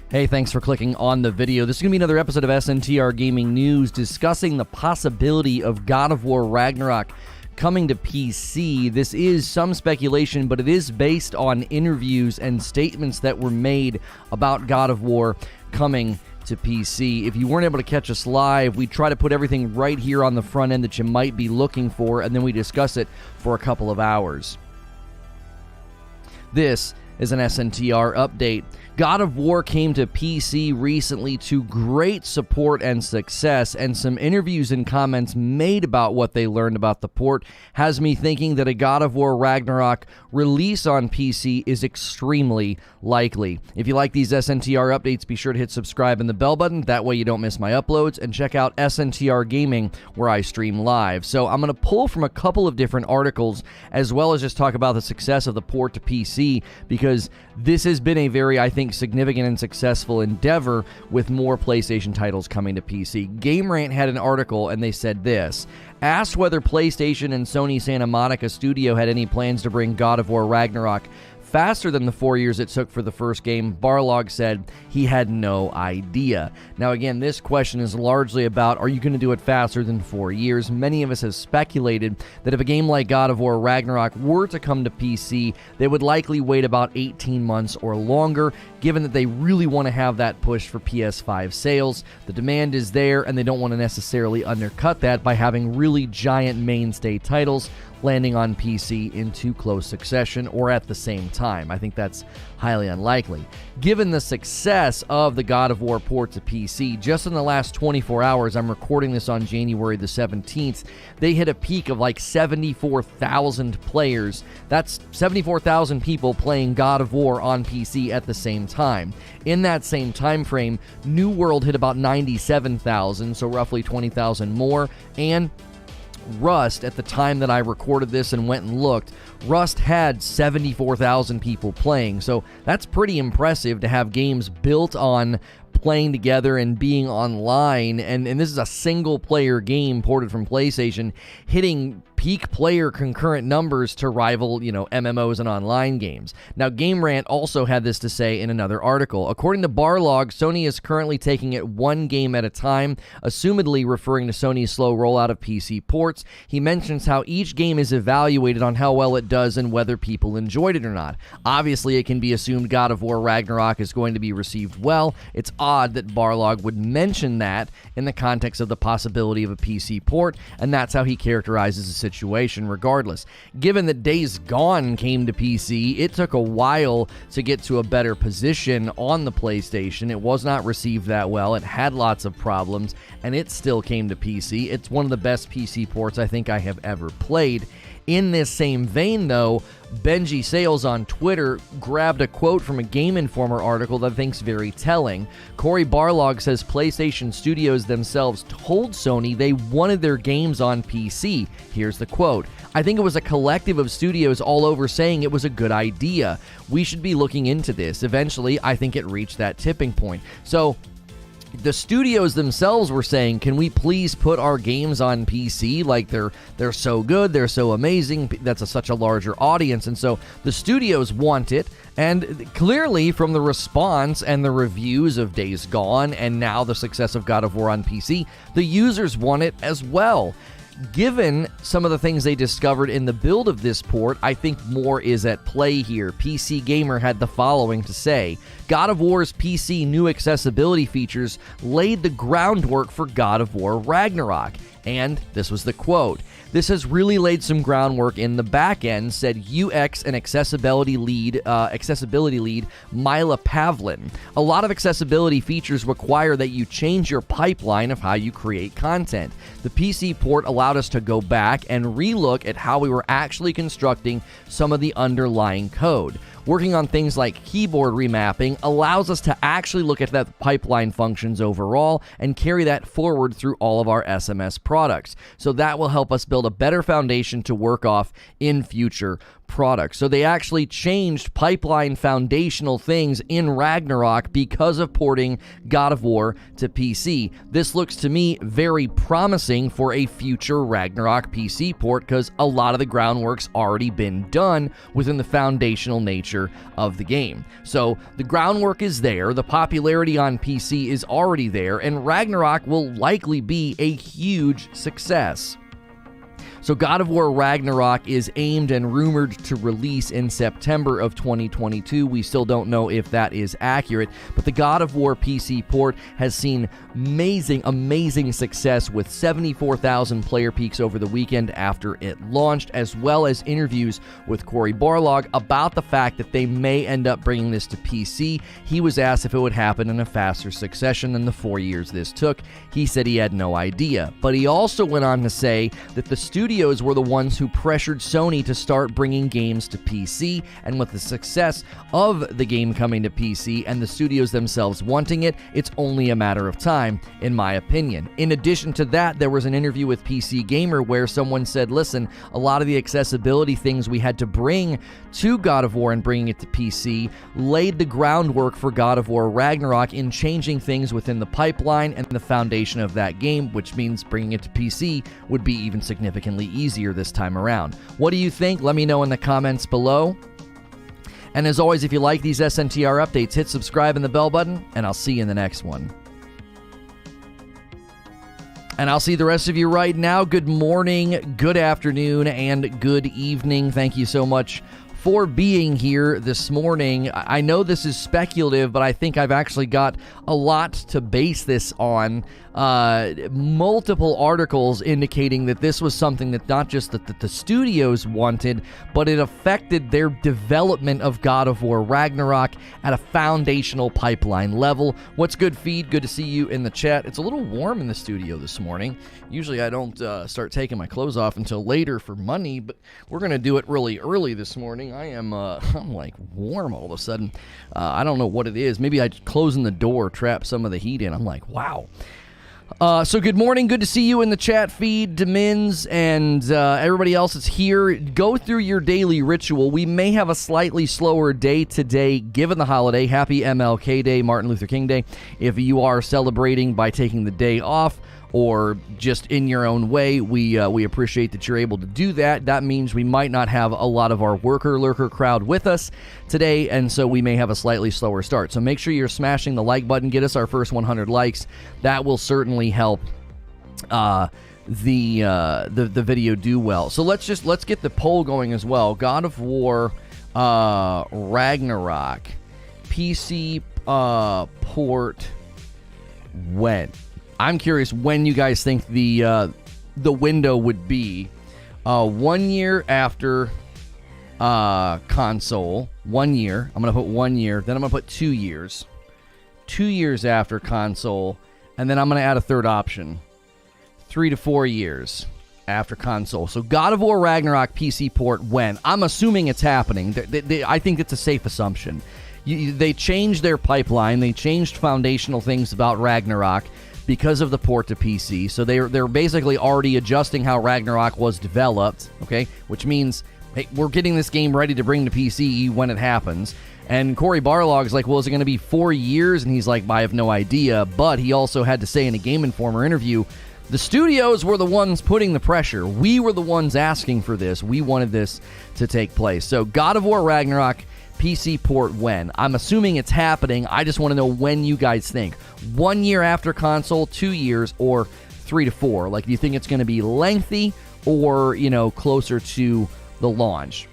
Hey, thanks for clicking on the video. This is going to be another episode of SNTR Gaming News discussing the possibility of God of War Ragnarok coming to PC. This is some speculation, but it is based on interviews and statements that were made about God of War coming to PC. If you weren't able to catch us live, we try to put everything right here on the front end that you might be looking for, and then we discuss it for a couple of hours. This is an SNTR update. God of War came to PC recently to great support and success, and some interviews and comments made about what they learned about the port has me thinking that a God of War Ragnarok release on PC is extremely likely. If you like these SNTR updates, be sure to hit subscribe and the bell button. That way you don't miss my uploads, and check out SNTR Gaming where I stream live. So I'm going to pull from a couple of different articles as well as just talk about the success of the port to PC, because this has been a very, I think, significant and successful endeavor with more PlayStation titles coming to PC. Game Rant had an article and they said this: asked whether PlayStation and Sony Santa Monica Studio had any plans to bring God of War Ragnarok faster than the 4 years it took for the first game, Barlog said he had no idea. Now again, this question is largely about, are you going to do it faster than 4 years? Many of us have speculated that if a game like God of War Ragnarok were to come to PC, they would likely wait about 18 months or longer, given that they really want to have that push for PS5 sales. The demand is there, and they don't want to necessarily undercut that by having really giant mainstay titles landing on PC in too close succession or at the same time. I think that's highly unlikely. Given the success of the God of War port to PC, just in the last 24 hours, I'm recording this on January the 17th, they hit a peak of like 74,000 players. That's 74,000 people playing God of War on PC at the same time. In that same time frame, New World hit about 97,000, so roughly 20,000 more, and Rust, at the time that I recorded this and went and looked, Rust had 74,000 people playing, so that's pretty impressive to have games built on playing together and being online, and this is a single-player game ported from PlayStation, hitting peak player concurrent numbers to rival, MMOs and online games. Now, Game Rant also had this to say in another article. According to Barlog, Sony is currently taking it one game at a time, assumedly referring to Sony's slow rollout of PC ports. He mentions how each game is evaluated on how well it does and whether people enjoyed it or not. Obviously, it can be assumed God of War Ragnarok is going to be received well. It's odd that Barlog would mention that in the context of the possibility of a PC port, and that's how he characterizes the situation regardless. Given that Days Gone came to PC, it took a while to get to a better position on the PlayStation. It was not received that well. It had lots of problems, and it still came to PC. It's one of the best PC ports I think I have ever played. In this same vein, though, Benji Sales on Twitter grabbed a quote from a Game Informer article that I think's very telling. Corey Barlog says PlayStation Studios themselves told Sony they wanted their games on PC. Here's the quote: "I think it was a collective of studios all over saying it was a good idea. We should be looking into this. Eventually, I think it reached that tipping point." So the studios themselves were saying, can we please put our games on PC? Like, they're so good, they're so amazing, that's such a larger audience. And so the studios want it, and clearly from the response and the reviews of Days Gone and now the success of God of War on PC, the users want it as well. Given some of the things they discovered in the build of this port, I think more is at play here. PC Gamer had the following to say: God of War's PC new accessibility features laid the groundwork for God of War Ragnarok. And this was the quote: "This has really laid some groundwork in the back end," said UX and accessibility lead Mila Pavlin. "A lot of accessibility features require that you change your pipeline of how you create content. The PC port allowed us to go back and relook at how we were actually constructing some of the underlying code. Working on things like keyboard remapping allows us to actually look at that pipeline functions overall and carry that forward through all of our SMS products. So that will help us build a better foundation to work off in future product. So they actually changed pipeline foundational things in Ragnarok because of porting God of War to PC. This looks to me very promising for a future Ragnarok PC port because a lot of the groundwork's already been done within the foundational nature of the game. So the groundwork is there, the popularity on PC is already there, and Ragnarok will likely be a huge success. So God of War Ragnarok is aimed and rumored to release in September of 2022. We still don't know if that is accurate, but the God of War PC port has seen amazing success with 74,000 player peaks over the weekend after it launched, as well as interviews with Cory Barlog about the fact that they may end up bringing this to PC. He was asked if it would happen in a faster succession than the 4 years this took. He said he had no idea, but he also went on to say that the studios were the ones who pressured Sony to start bringing games to PC, and with the success of the game coming to PC and the studios themselves wanting it, it's only a matter of time, in my opinion. In addition to that, there was an interview with PC Gamer where someone said, listen, a lot of the accessibility things we had to bring to God of War and bringing it to PC laid the groundwork for God of War Ragnarok in changing things within the pipeline and the foundation of that game, which means bringing it to PC would be even significantly easier this time around. What do you think? Let me know in the comments below. And as always, if you like these SNTR updates, hit subscribe and the bell button, and I'll see you in the next one. And I'll see the rest of you right now. Good morning, good afternoon, and good evening. Thank you so much for being here this morning. I know this is speculative, but I think I've actually got a lot to base this on. Multiple articles indicating that this was something that not just that the studios wanted, but it affected their development of God of War Ragnarok at a foundational pipeline level. What's good, Feed? Good to see you in the chat. It's a little warm in the studio this morning. Usually I don't start taking my clothes off until later for money, but we're going to do it really early this morning. I'm like warm all of a sudden. I don't know what it is. Maybe I closing the door trap some of the heat in. I'm like, wow. So good morning, good to see you in the chat feed, Demins, and everybody else that's here. Go through your daily ritual. We may have a slightly slower day today, given the holiday. Happy MLK Day, Martin Luther King Day. If you are celebrating by taking the day off, or just in your own way, we appreciate that you're able to do that. That means we might not have a lot of our lurker crowd with us today, and so we may have a slightly slower start. So make sure you're smashing the like button. Get us our first 100 likes. That will certainly help the video do well. So let's get the poll going as well. God of War Ragnarok PC port when? I'm curious when you guys think the window would be. 1 year after console. 1 year. I'm going to put 1 year. Then I'm going to put 2 years. 2 years after console. And then I'm going to add a third option. 3 to 4 years after console. So God of War Ragnarok PC port when? I'm assuming it's happening. I think it's a safe assumption. They changed their pipeline. They changed foundational things about Ragnarok because of the port to PC. So they're basically already adjusting how Ragnarok was developed, okay? Which means, hey, we're getting this game ready to bring to PC when it happens. And Cory Barlog's like, well, is it going to be 4 years? And he's like, I have no idea. But he also had to say in a Game Informer interview, the studios were the ones putting the pressure. We were the ones asking for this. We wanted this to take place. So God of War Ragnarok PC port when? I'm assuming it's happening. I just want to know when you guys think. 1 year after console, 2 years, or 3 to 4? Like, do you think it's going to be lengthy or, closer to the launch?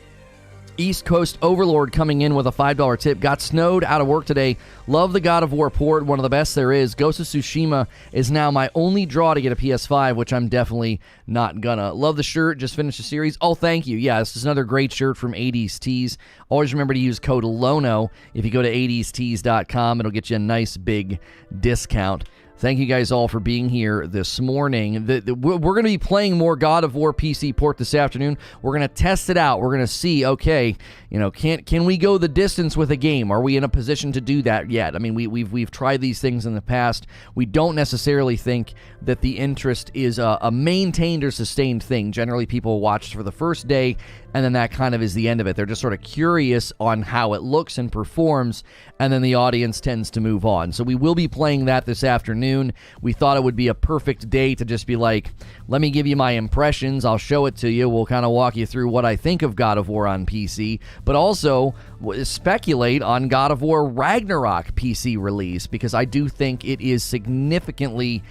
East Coast Overlord coming in with a $5 tip. Got snowed, out of work today. Love the God of War port, one of the best there is. Ghost of Tsushima is now my only draw to get a PS5, which I'm definitely not gonna. Love the shirt, just finished the series. Oh, thank you. Yeah, this is another great shirt from 80s Tees. Always remember to use code LONO. If you go to 80stees.com, it'll get you a nice big discount. Thank you guys all for being here this morning. We're going to be playing more God of War PC port this afternoon. We're going to test it out. We're going to see, okay, can we go the distance with a game? Are we in a position to do that yet? I mean, we've tried these things in the past. We don't necessarily think that the interest is a maintained or sustained thing. Generally, people watch for the first day, and then that kind of is the end of it. They're just sort of curious on how it looks and performs, and then the audience tends to move on. So we will be playing that this afternoon. We thought it would be a perfect day to just be like, let me give you my impressions. I'll show it to you. We'll kind of walk you through what I think of God of War on PC, but also speculate on God of War Ragnarok PC release, because I do think it is significantly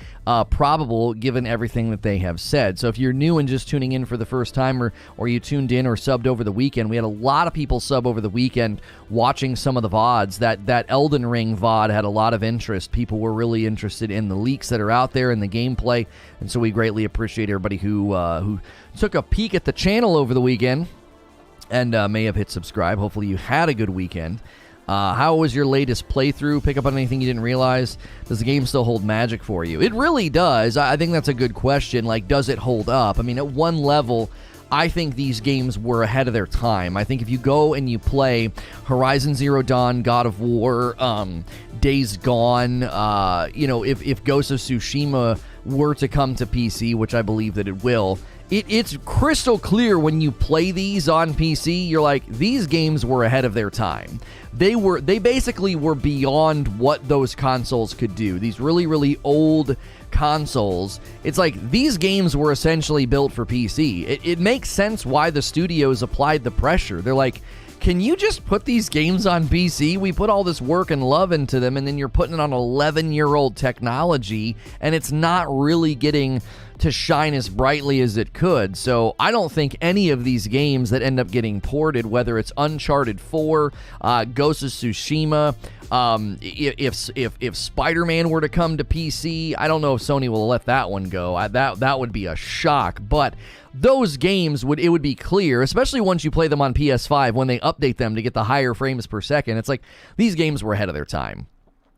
probable given everything that they have said. So if you're new and just tuning in for the first time, or you tuned in or subbed over the weekend, we had a lot of people sub over the weekend watching some of the VODs. That Elden Ring VOD had a lot of interest. People were really interested in the leaks that are out there and the gameplay, and so we greatly appreciate everybody who took a peek at the channel over the weekend and may have hit subscribe. Hopefully you had a good weekend. How was your latest playthrough? Pick up on anything you didn't realize? Does the game still hold magic for you? It really does. I think that's a good question. Like, does it hold up? I mean, at one level, I think these games were ahead of their time. I think if you go and you play Horizon Zero Dawn, God of War, Days Gone, if Ghost of Tsushima were to come to PC, which I believe that it will, it's crystal clear when you play these on PC, you're like, these games were ahead of their time. They basically were beyond what those consoles could do. These really, really old consoles, it's like these games were essentially built for PC. It makes sense why the studios applied the pressure. They're like, can you just put these games on PC? We put all this work and love into them, and then you're putting it on 11-year-old technology, and it's not really getting to shine as brightly as it could. So I don't think any of these games that end up getting ported, whether it's Uncharted 4, Ghost of Tsushima, if Spider-Man were to come to PC, I don't know if Sony will let that one go. That would be a shock. But those games would be clear, especially once you play them on PS5 when they update them to get the higher frames per second. It's like these games were ahead of their time.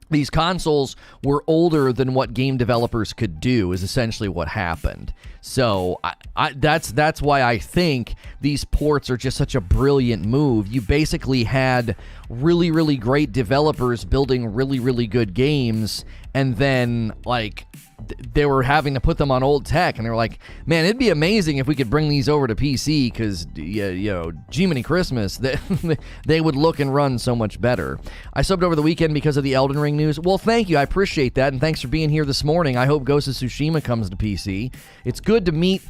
These consoles were older than what game developers could do, is essentially what happened. So that's why I think these ports are just such a brilliant move. You basically had really, really great developers building really, really good games, and then like they were having to put them on old tech, and they were like, man, it'd be amazing if we could bring these over to PC, because, Jiminy Christmas, they would look and run so much better. I subbed over the weekend because of the Elden Ring news. Well, thank you. I appreciate that, and thanks for being here this morning. I hope Ghost of Tsushima comes to PC. It's good to meet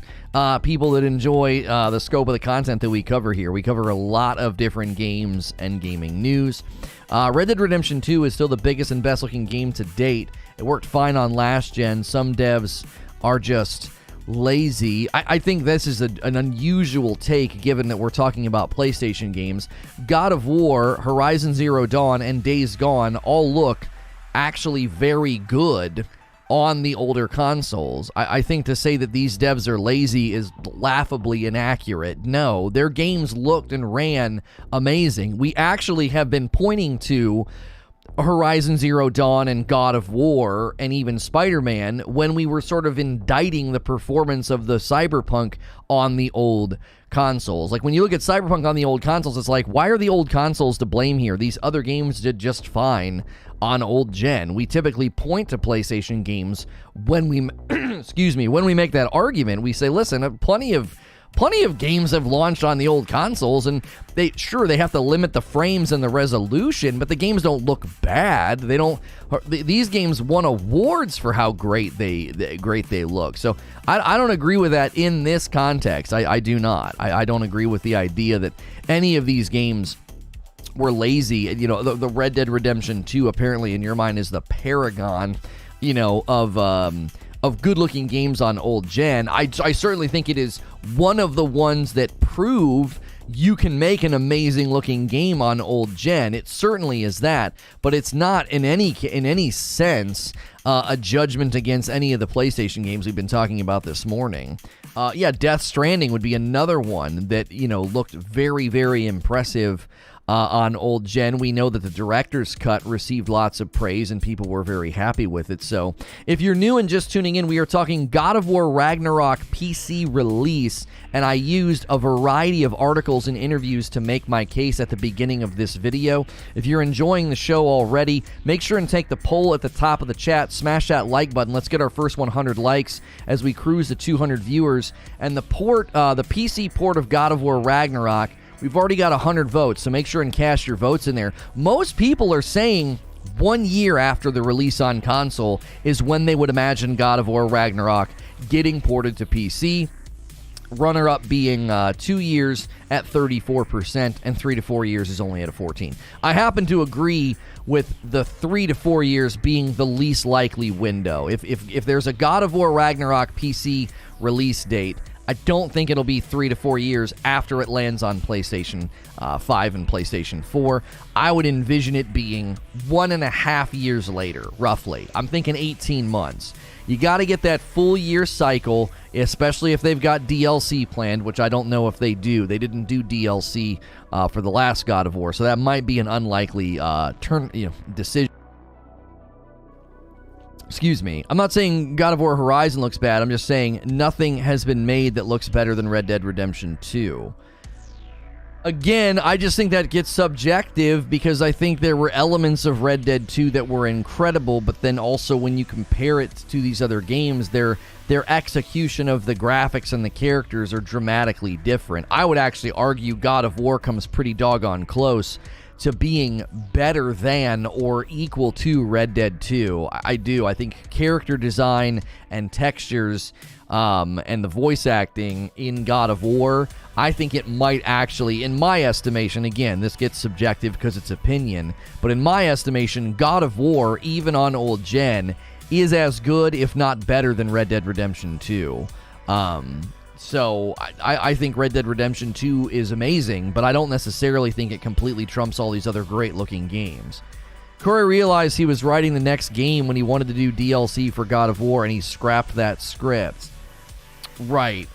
people that enjoy the scope of the content that we cover here. We cover a lot of different games and gaming news. Red Dead Redemption 2 is still the biggest and best looking game to date. It worked fine on last gen. Some devs are just lazy. I think this is an unusual take, given that we're talking about PlayStation games. God of War, Horizon Zero Dawn, and Days Gone all look actually very good on the older consoles. I think to say that these devs are lazy is laughably inaccurate. No, their games looked and ran amazing. We actually have been pointing to Horizon Zero Dawn and God of War and even Spider-Man when we were sort of indicting the performance of the Cyberpunk on the old consoles. Like when you look at Cyberpunk on the old consoles, it's like, why are the old consoles to blame here? These other games did just fine on old gen. We typically point to PlayStation games when we when we make that argument. We say, listen, plenty of games have launched on the old consoles, and they have to limit the frames and the resolution, but the games don't look bad. These games won awards for how great they look. So I don't agree with that in this context. I do not. I don't agree with the idea that any of these games were lazy. The Red Dead Redemption 2 apparently in your mind is the paragon, of good-looking games on old gen. I certainly think it is one of the ones that prove you can make an amazing-looking game on old gen. It certainly is that, but it's not in any sense a judgment against any of the PlayStation games we've been talking about this morning. Death Stranding would be another one that looked very, very impressive on old gen. We know that the director's cut received lots of praise and people were very happy with it. So if you're new and just tuning in, we are talking God of War Ragnarok PC Release, and I used a variety of articles and interviews to make my case at the beginning of this video. If you're enjoying the show already, make sure and take the poll at the top of the chat, smash that like button. Let's get our first 100 likes as we cruise to 200 viewers. And the PC port of God of War Ragnarok, we've already got 100 votes, so make sure and cast your votes in there. Most people are saying 1 year after the release on console is when they would imagine God of War Ragnarok getting ported to PC. Runner-up being 2 years at 34%, and 3 to 4 years is only at a 14%. I happen to agree with the 3 to 4 years being the least likely window. If there's a God of War Ragnarok PC release date, I don't think it'll be 3 to 4 years after it lands on PlayStation 5 and PlayStation 4. I would envision it being 1.5 years later, roughly. I'm thinking 18 months. You got to get that full year cycle, especially if they've got DLC planned, which I don't know if they do. They didn't do DLC for the last God of War, so that might be an unlikely decision. Excuse me. I'm not saying God of War Horizon looks bad. I'm just saying nothing has been made that looks better than Red Dead Redemption 2. Again, I just think that gets subjective because I think there were elements of Red Dead 2 that were incredible, but then also when you compare it to these other games, their execution of the graphics and the characters are dramatically different. I would actually argue God of War comes pretty doggone close to being better than or equal to Red Dead 2. I do. I think character design and textures and the voice acting in God of War, I think it might actually, in my estimation, again, this gets subjective because it's opinion, but in my estimation, God of War, even on old gen, is as good, if not better, than Red Dead Redemption 2. So I think Red Dead Redemption 2 is amazing, but I don't necessarily think it completely trumps all these other great-looking games. Corey realized he was writing the next game when he wanted to do DLC for God of War, and he scrapped that script. Right.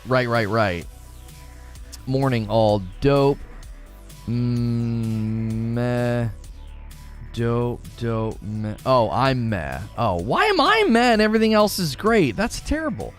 Morning all dope. Meh. Dope, meh. Oh, I'm meh. Oh, why am I meh and everything else is great? That's terrible.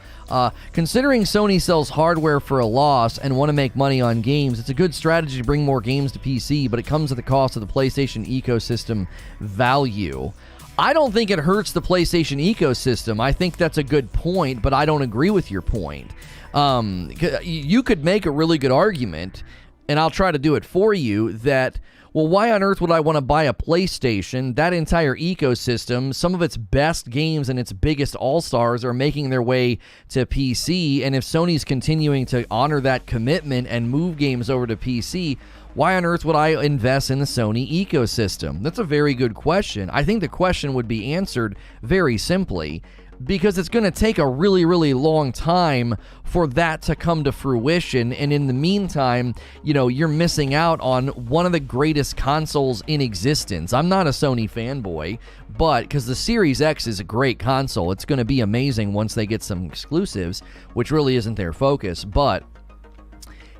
Considering Sony sells hardware for a loss and want to make money on games, it's a good strategy to bring more games to PC, but it comes at the cost of the PlayStation ecosystem value. I don't think it hurts the PlayStation ecosystem. I think that's a good point, but I don't agree with your point. You could make a really good argument, and I'll try to do it for you, that, well, why on earth would I want to buy a PlayStation? That entire ecosystem, some of its best games and its biggest all-stars are making their way to PC, and if Sony's continuing to honor that commitment and move games over to PC, why on earth would I invest in the Sony ecosystem? That's a very good question. I think the question would be answered very simply, because it's going to take a really, really long time for that to come to fruition, and in the meantime, you're missing out on one of the greatest consoles in existence. I'm not a Sony fanboy, but because the Series X is a great console, it's going to be amazing once they get some exclusives, which really isn't their focus, but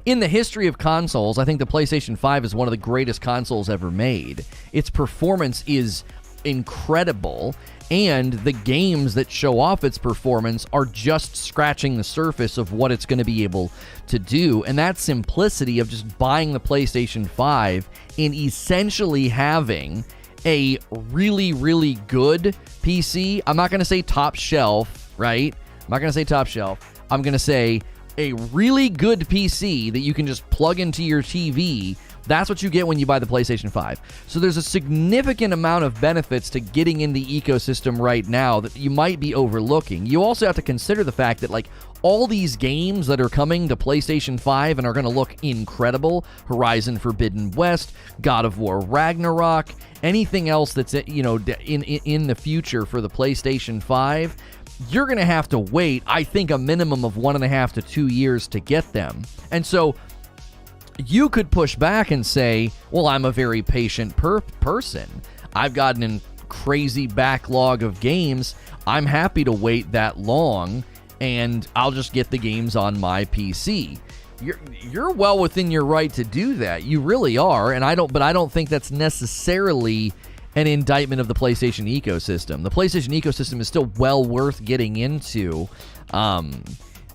in the history of consoles, I think the PlayStation 5 is one of the greatest consoles ever made. Its performance is incredible, and the games that show off its performance are just scratching the surface of what it's going to be able to do. And that simplicity of just buying the PlayStation 5 and essentially having a really, really good PC. I'm not going to say top shelf, right? I'm not going to say top shelf. I'm going to say a really good PC that you can just plug into your TV. That's what you get when you buy the PlayStation 5. So there's a significant amount of benefits to getting in the ecosystem right now that you might be overlooking. You also have to consider the fact that, all these games that are coming to PlayStation 5 and are going to look incredible, Horizon Forbidden West, God of War Ragnarok, anything else that's, in the future for the PlayStation 5, you're going to have to wait, I think, a minimum of 1.5 to 2 years to get them. And so you could push back and say, well, I'm a very patient person. I've got an crazy backlog of games. I'm happy to wait that long, and I'll just get the games on my PC. you're well within your right to do that. You really are, and I don't think that's necessarily an indictment of the PlayStation ecosystem. The PlayStation ecosystem is still well worth getting into.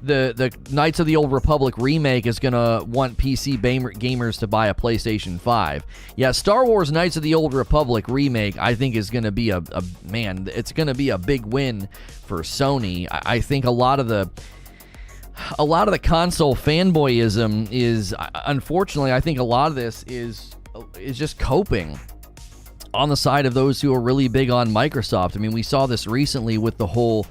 The Knights of the Old Republic remake is going to want PC gamers to buy a PlayStation 5. Yeah, Star Wars Knights of the Old Republic remake, I think, is going to be it's going to be a big win for Sony. I think a lot of the console fanboyism is, unfortunately, I think a lot of this is just coping on the side of those who are really big on Microsoft. I mean, we saw this recently with the whole...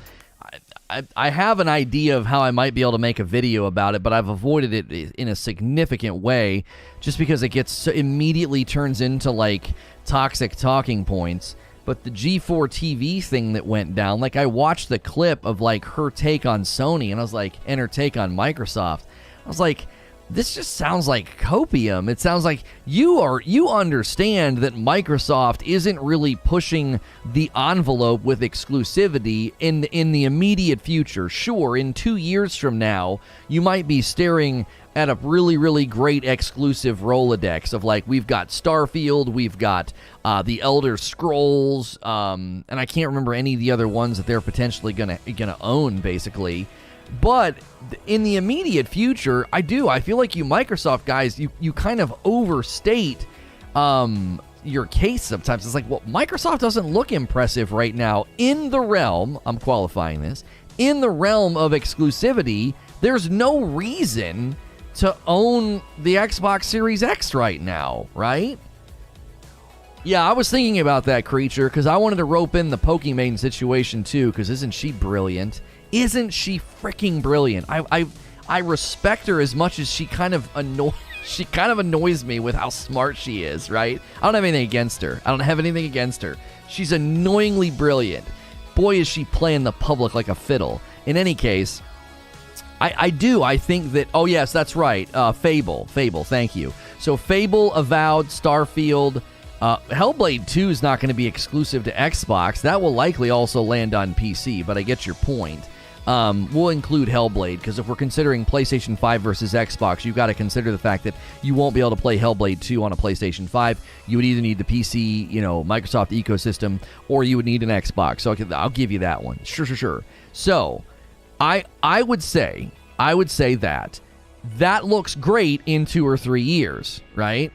I have an idea of how I might be able to make a video about it, but I've avoided it in a significant way just because it immediately turns into, like, toxic talking points. But the G4 TV thing that went down, like, I watched the clip of, like, her take on Sony, and I was like, and her take on Microsoft. I was like, this just sounds like copium. It sounds like you understand that Microsoft isn't really pushing the envelope with exclusivity in the immediate future. Sure, in 2 years from now, you might be staring at a really, really great exclusive Rolodex of, like, we've got Starfield, we've got the Elder Scrolls, and I can't remember any of the other ones that they're potentially gonna own, basically. But in the immediate future, I feel like you Microsoft guys, you kind of overstate your case sometimes. It's like, well, Microsoft doesn't look impressive right now in the realm, I'm qualifying this, in the realm of exclusivity. There's no reason to own the Xbox Series X right now, right? Yeah, I was thinking about that, Creature, because I wanted to rope in the Pokimane situation too, because isn't she brilliant? Isn't she freaking brilliant? I respect her as much as she kind of annoys me with how smart she is, right? I don't have anything against her. She's annoyingly brilliant. Boy, is she playing the public like a fiddle. In any case, I think that, oh yes, that's right, Fable, thank you. So Fable, Avowed, Starfield, Hellblade 2 is not going to be exclusive to Xbox. That will likely also land on PC, but I get your point. We'll include Hellblade, because if we're considering PlayStation 5 versus Xbox, you've got to consider the fact that you won't be able to play Hellblade 2 on a PlayStation 5. You would either need the PC, Microsoft ecosystem, or you would need an Xbox. So I'll give you that one. Sure. So, I would say that looks great in 2 or 3 years, right?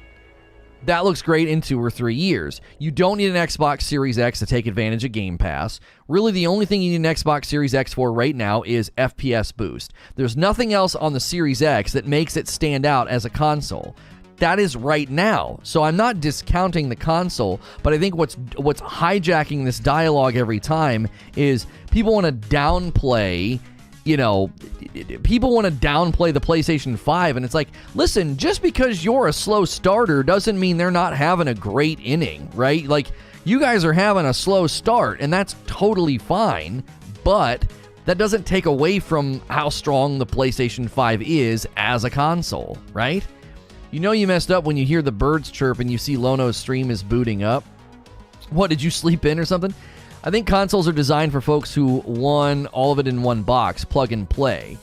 That looks great in 2 or 3 years. You don't need an Xbox Series X to take advantage of Game Pass. Really, the only thing you need an Xbox Series X for right now is FPS boost. There's nothing else on the Series X that makes it stand out as a console. That is right now. So I'm not discounting the console, but I think what's hijacking this dialogue every time is people want to downplay people want to downplay the PlayStation 5, and it's like, listen, just because you're a slow starter doesn't mean they're not having a great inning, right? Like, you guys are having a slow start, and that's totally fine, but that doesn't take away from how strong the PlayStation 5 is as a console, right? You messed up when you hear the birds chirp and you see Lono's stream is booting up. What, did you sleep in or something? I think consoles are designed for folks who want all of it in one box, plug and play.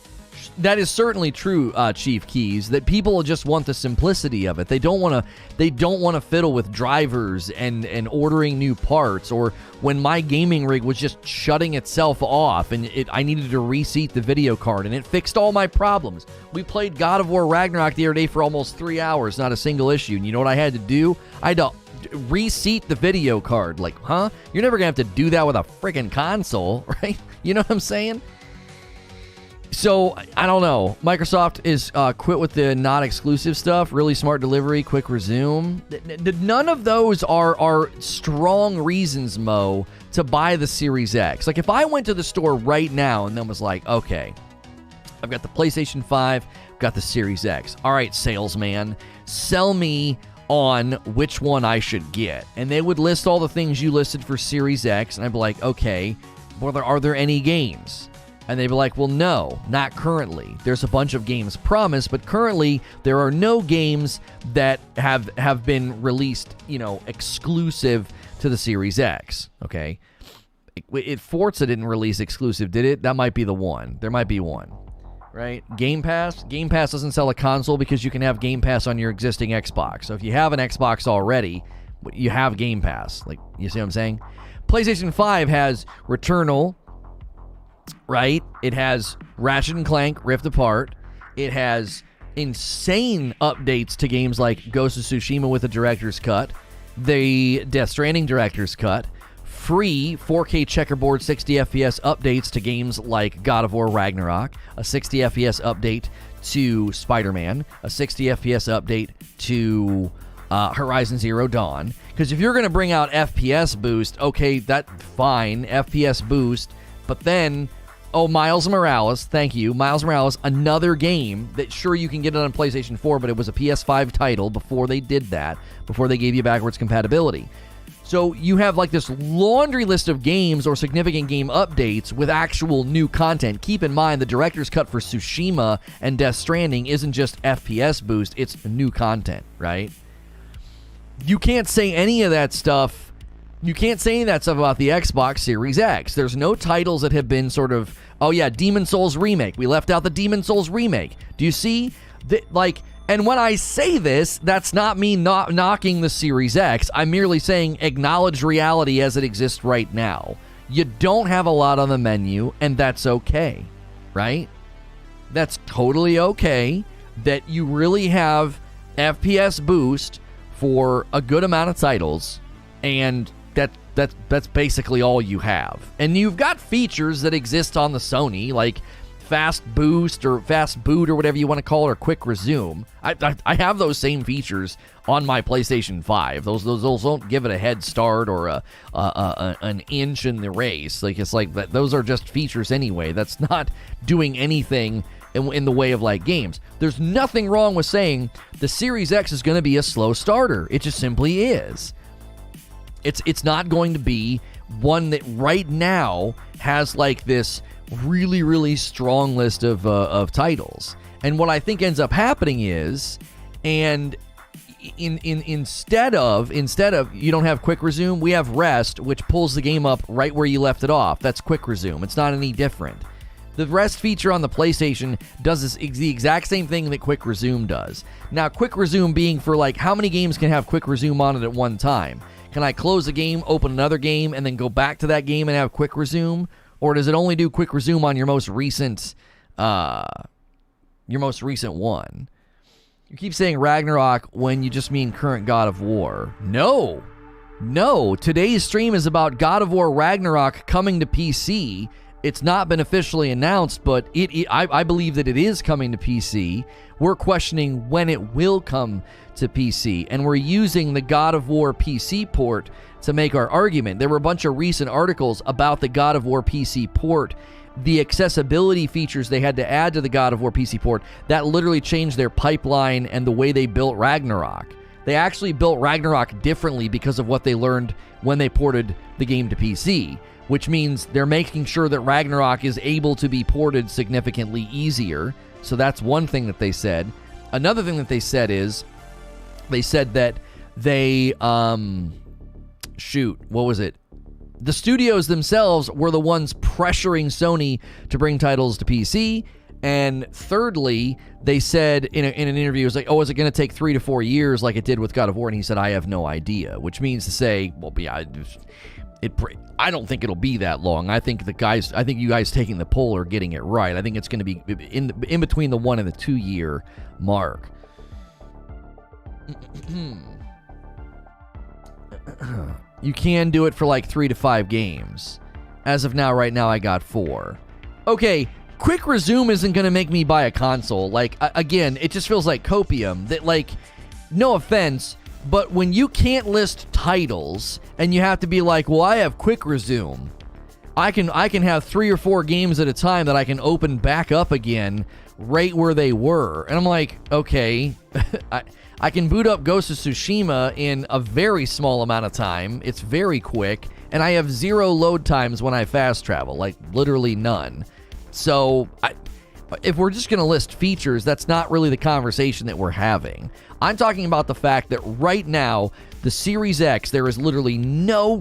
That is certainly true, Chief Keys, that people just want the simplicity of it. They don't want to fiddle with drivers and ordering new parts, or when my gaming rig was just shutting itself off and I needed to reseat the video card and it fixed all my problems. We played God of War Ragnarok the other day for almost 3 hours, not a single issue. And you know what I had to do? I had to reseat the video card. Like, huh? You're never gonna have to do that with a freaking console, right? You know what I'm saying? So, I don't know. Microsoft is quit with the not exclusive stuff. Really smart delivery, quick resume. None of those are strong reasons, Mo, to buy the Series X. Like, if I went to the store right now and then was like, okay, I've got the PlayStation 5, I've got the Series X. All right, salesman, sell me on which one I should get. And they would list all the things you listed for Series X, and I'd be like, okay, well, are there any games? And they'd be like, well, no, not currently. There's a bunch of games promised, but currently there are no games that have been released, exclusive to the Series X, okay? Forza didn't release exclusive, did it? That might be the one. There might be one. right? Game Pass doesn't sell a console because you can have Game Pass on your existing Xbox. So if you have an Xbox already, you have Game Pass. Like, you see what I'm saying? PlayStation 5 has Returnal, right? It has Ratchet & Clank Rift Apart. It has insane updates to games like Ghost of Tsushima with a director's cut, the Death Stranding director's cut, free 4K checkerboard 60 FPS updates to games like God of War Ragnarok, a 60 FPS update to Spider-Man, a 60 FPS update to Horizon Zero Dawn. Because if you're going to bring out FPS boost, okay, that's fine, FPS boost, but then, Miles Morales, thank you, Miles Morales, another game that sure you can get it on PlayStation 4, but it was a PS5 title before they did that, before they gave you backwards compatibility. So you have like this laundry list of games or significant game updates with actual new content. Keep in mind, the director's cut for Tsushima and Death Stranding isn't just FPS boost, it's new content, right? You can't say any of that stuff. You can't say any of that stuff about the Xbox Series X. There's no titles that have been sort of, Demon Souls Remake. We left out the Demon Souls Remake. Do you see? And when I say this, that's not me not knocking the Series X. I'm merely saying acknowledge reality as it exists right now. You don't have a lot on the menu, and that's okay, right? That's totally okay that you really have FPS boost for a good amount of titles, and that's basically all you have. And you've got features that exist on the Sony, like fast boost or fast boot or whatever you want to call it, or quick resume. I have those same features on my PlayStation 5. Those don't give it a head start or an inch in the race. Like, it's like that. Those are just features anyway. That's not doing anything in the way of like games. There's nothing wrong with saying the Series X is going to be a slow starter. It just simply is. It's not going to be one that right now has like this really, really strong list of titles. And what I think ends up happening is, and instead of you don't have quick resume, we have rest, which pulls the game up right where you left it off. That's quick resume. It's not any different. The rest feature on the PlayStation does the exact same thing that quick resume does. Now, quick resume being for like, how many games can have quick resume on it at one time? Can I close a game, open another game, and then go back to that game and have quick resume? Or does it only do quick resume on your most recent one? You keep saying Ragnarok when you just mean current God of War. No. Today's stream is about God of War Ragnarok coming to PC. It's not been officially announced, but I believe that it is coming to PC. We're questioning when it will come to PC, and we're using the God of War PC port to make our argument. There were a bunch of recent articles about the God of War PC port, the accessibility features they had to add to the God of War PC port that literally changed their pipeline and the way they built Ragnarok. They actually built Ragnarok differently because of what they learned when they ported the game to PC, which means they're making sure that Ragnarok is able to be ported significantly easier. So that's one thing that they said. Another thing that they said is, they said that they, what was it? The studios themselves were the ones pressuring Sony to bring titles to PC. And thirdly, they said in an interview, it was like, is it going to take 3 to 4 years like it did with God of War? And he said, I have no idea, which means to say, well, yeah, I don't think it'll be that long. I think you guys taking the poll are getting it right. I think it's going to be in between the 1 and the 2 year mark. You can do it for like 3 to 5 games. As of now, right now, I got 4. Okay, quick resume isn't going to make me buy a console. Like, again, it just feels like copium. That, like, no offense, but when you can't list titles and you have to be like, well, I have quick resume. I can have 3 or 4 games at a time that I can open back up again right where they were. And I'm like, okay, I can boot up Ghost of Tsushima in a very small amount of time. It's very quick, and I have 0 load times when I fast travel, like literally none. So if we're just going to list features, that's not really the conversation that we're having. I'm talking about the fact that right now, the Series X, there is literally no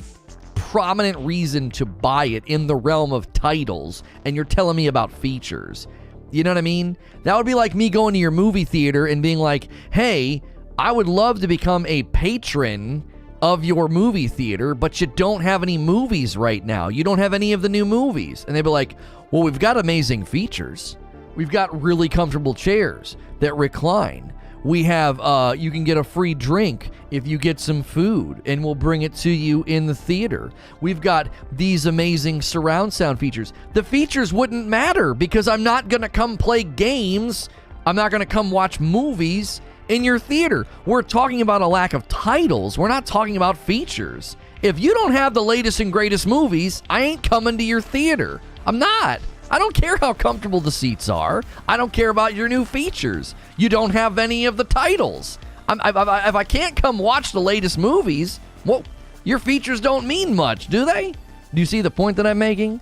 prominent reason to buy it in the realm of titles, and you're telling me about features. You know what I mean? That would be like me going to your movie theater and being like, hey, I would love to become a patron of your movie theater, but you don't have any movies right now. You don't have any of the new movies. And they'd be like, well, we've got amazing features. We've got really comfortable chairs that recline. We have, you can get a free drink if you get some food, and we'll bring it to you in the theater. We've got these amazing surround sound features. The features wouldn't matter because I'm not going to come play games. I'm not going to come watch movies in your theater. We're talking about a lack of titles. We're not talking about features. If you don't have the latest and greatest movies, I ain't coming to your theater. I'm not. I don't care how comfortable the seats are. I don't care about your new features. You don't have any of the titles. If I can't come watch the latest movies, well, your features don't mean much, do they? Do you see the point that I'm making?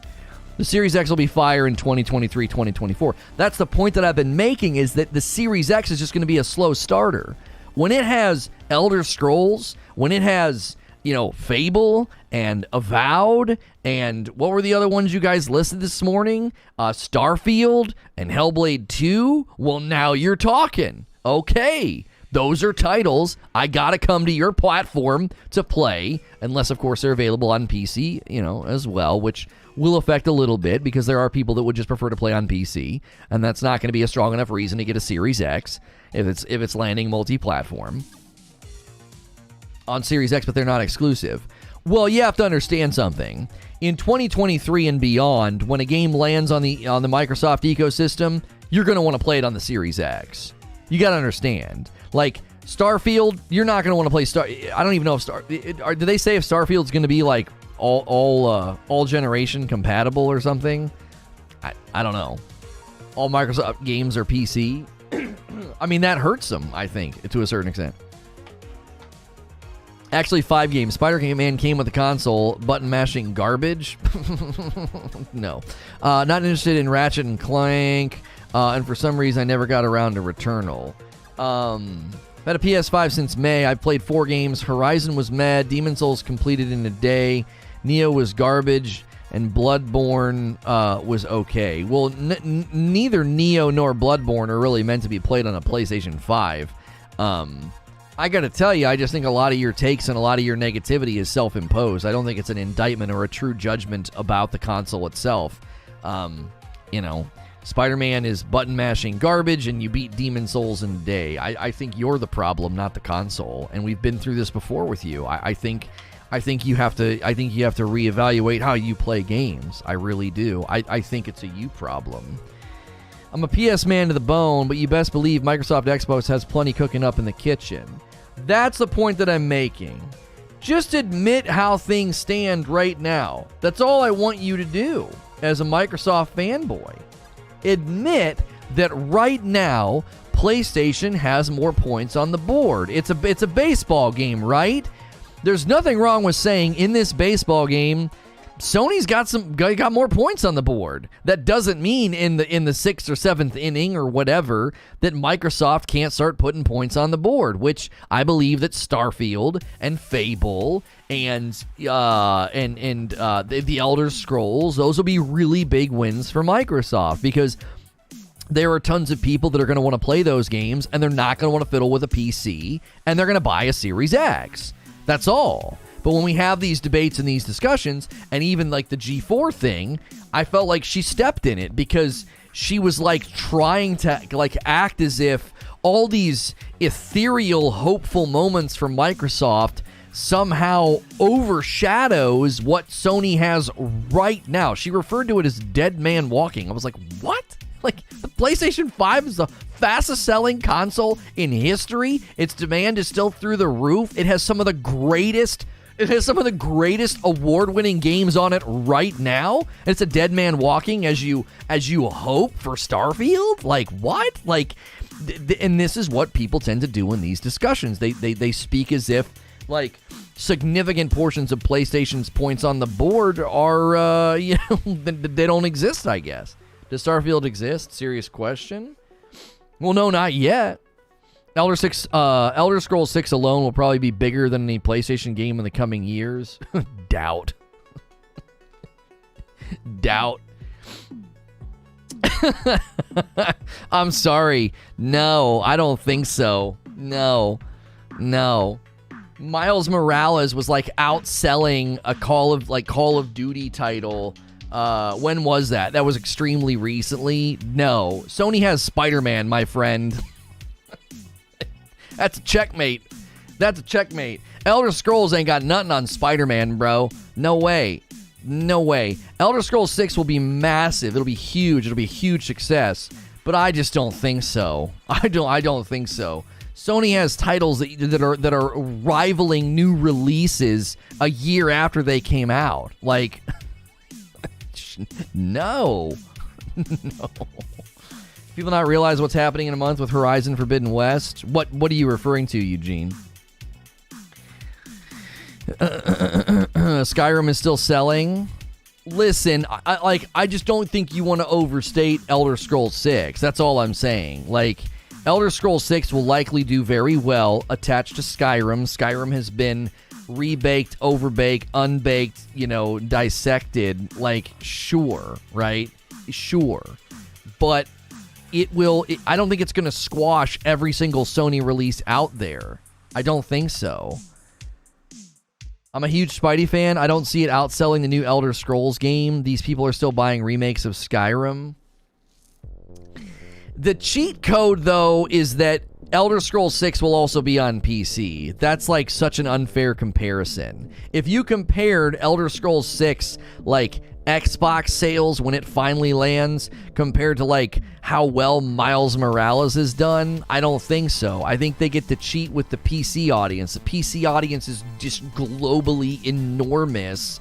The Series X will be fire in 2023, 2024. That's the point that I've been making, is that the Series X is just going to be a slow starter. When it has Elder Scrolls, when it has, Fable and Avowed, and what were the other ones you guys listed this morning? Starfield and Hellblade 2? Well, now you're talking. Okay, those are titles I gotta come to your platform to play, unless, of course, they're available on PC, as well, which will affect a little bit because there are people that would just prefer to play on PC, and that's not going to be a strong enough reason to get a Series X if it's landing multi-platform on Series X, but they're not exclusive. Well, you have to understand something. In 2023 and beyond, when a game lands on the Microsoft ecosystem, you're going to want to play it on the Series X. You got to understand. Like Starfield, you're not going to want to play I don't even know if do they say if Starfield's going to be like all generation compatible or something? I don't know. All Microsoft games are PC. I mean, that hurts them, I think, to a certain extent. Actually, 5 games. Spider-Man came with the console. Button mashing garbage? No. Not interested in Ratchet and Clank. And for some reason, I never got around to Returnal. I've had a PS5 since May. I've played 4 games. Horizon was mad. Demon's Souls completed in a day. Neo was garbage. And Bloodborne was okay. Well, neither Neo nor Bloodborne are really meant to be played on a PlayStation 5. I got to tell you, I just think a lot of your takes and a lot of your negativity is self-imposed. I don't think it's an indictment or a true judgment about the console itself. Spider-Man is button-mashing garbage, and you beat Demon's Souls in a day. I think you're the problem, not the console, and we've been through this before with you. I think you have to reevaluate how you play games. I really do. I think it's a you problem. I'm a PS man to the bone, but you best believe Microsoft Xbox has plenty cooking up in the kitchen. That's the point that I'm making. Just admit how things stand right now. That's all I want you to do as a Microsoft fanboy. Admit that right now, PlayStation has more points on the board. It's a baseball game, right? There's nothing wrong with saying in this baseball game, Sony's got more points on the board. That doesn't mean in the 6th or 7th inning or whatever that Microsoft can't start putting points on the board, which I believe that Starfield and Fable and the Elder Scrolls, those will be really big wins for Microsoft because there are tons of people that are going to want to play those games and they're not going to want to fiddle with a PC and they're going to buy a Series X. That's all. But when we have these debates and these discussions, and even like the G4 thing, I felt like she stepped in it because she was like trying to like act as if all these ethereal, hopeful moments from Microsoft somehow overshadows what Sony has right now. She referred to it as dead man walking. I was like, what? Like, the PlayStation 5 is the fastest selling console in history. Its demand is still through the roof. It has some of the greatest award-winning games on it right now. It's a dead man walking as you hope for Starfield. Like what? Like, and this is what people tend to do in these discussions. They speak as if like significant portions of PlayStation's points on the board are they don't exist. I guess. Does Starfield exist? Serious question. Well, no, not yet. Elder Scrolls 6 alone will probably be bigger than any PlayStation game in the coming years. Doubt. I'm sorry. No, I don't think so. No. Miles Morales was like outselling a Call of Duty title. When was that? That was extremely recently. No. Sony has Spider-Man, my friend. That's a checkmate. Elder Scrolls ain't got nothing on Spider-Man, bro. No way. Elder Scrolls 6 will be massive. It'll be huge. It'll be a huge success. But I just don't think so. I don't think so. Sony has titles that are rivaling new releases a year after they came out. Like, no. People not realize what's happening in a month with Horizon Forbidden West? What are you referring to, Eugene? Skyrim is still selling. Listen, I just don't think you want to overstate Elder Scrolls 6. That's all I'm saying. Like, Elder Scrolls 6 will likely do very well attached to Skyrim. Skyrim has been rebaked, overbaked, unbaked, dissected. Like, sure, right? Sure. But I don't think it's going to squash every single Sony release out there. I don't think so. I'm a huge Spidey fan. I don't see it outselling the new Elder Scrolls game. These people are still buying remakes of Skyrim. The cheat code, though, is that Elder Scrolls 6 will also be on PC. That's like such an unfair comparison. If you compared Elder Scrolls 6 like Xbox sales when it finally lands compared to like how well Miles Morales is done, I don't think so. I think they get to cheat with the PC audience. The PC audience is just globally enormous,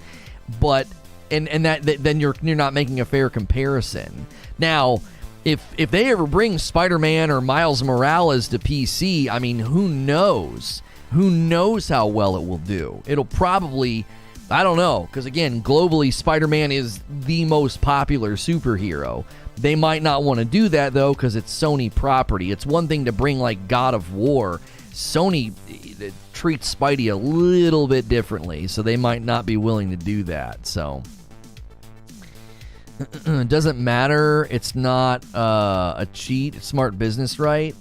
but then you're not making a fair comparison. Now, if they ever bring Spider-Man or Miles Morales to PC, I mean, who knows? Who knows how well it will do? It'll probably, I don't know, because again, globally, Spider-Man is the most popular superhero. They might not want to do that, though, because it's Sony property. It's one thing to bring, like, God of War. Sony treats Spidey a little bit differently, so they might not be willing to do that, so it doesn't matter. It's not a cheat. It's smart business, right?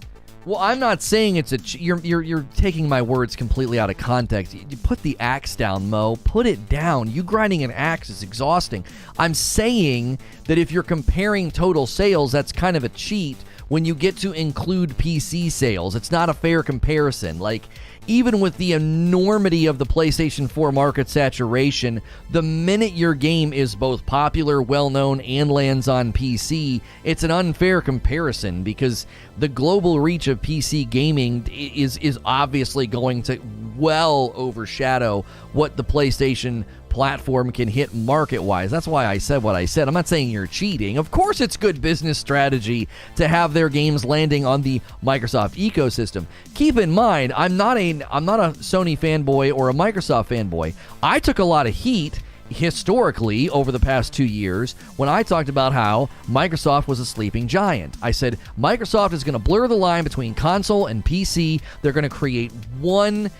Well, I'm not saying it's a cheat. You're taking my words completely out of context. You put the axe down, Mo. Put it down. You grinding an axe is exhausting. I'm saying that if you're comparing total sales, that's kind of a cheat when you get to include PC sales. It's not a fair comparison. Like, even with the enormity of the PlayStation 4 market saturation, the minute your game is both popular, well-known, and lands on PC, it's an unfair comparison because the global reach of PC gaming is obviously going to well overshadow what the PlayStation platform can hit market-wise. That's why I said what I said. I'm not saying you're cheating. Of course it's good business strategy to have their games landing on the Microsoft ecosystem. Keep in mind, I'm not a Sony fanboy or a Microsoft fanboy. I took a lot of heat historically over the past 2 years when I talked about how Microsoft was a sleeping giant. I said Microsoft is going to blur the line between console and PC. They're going to create one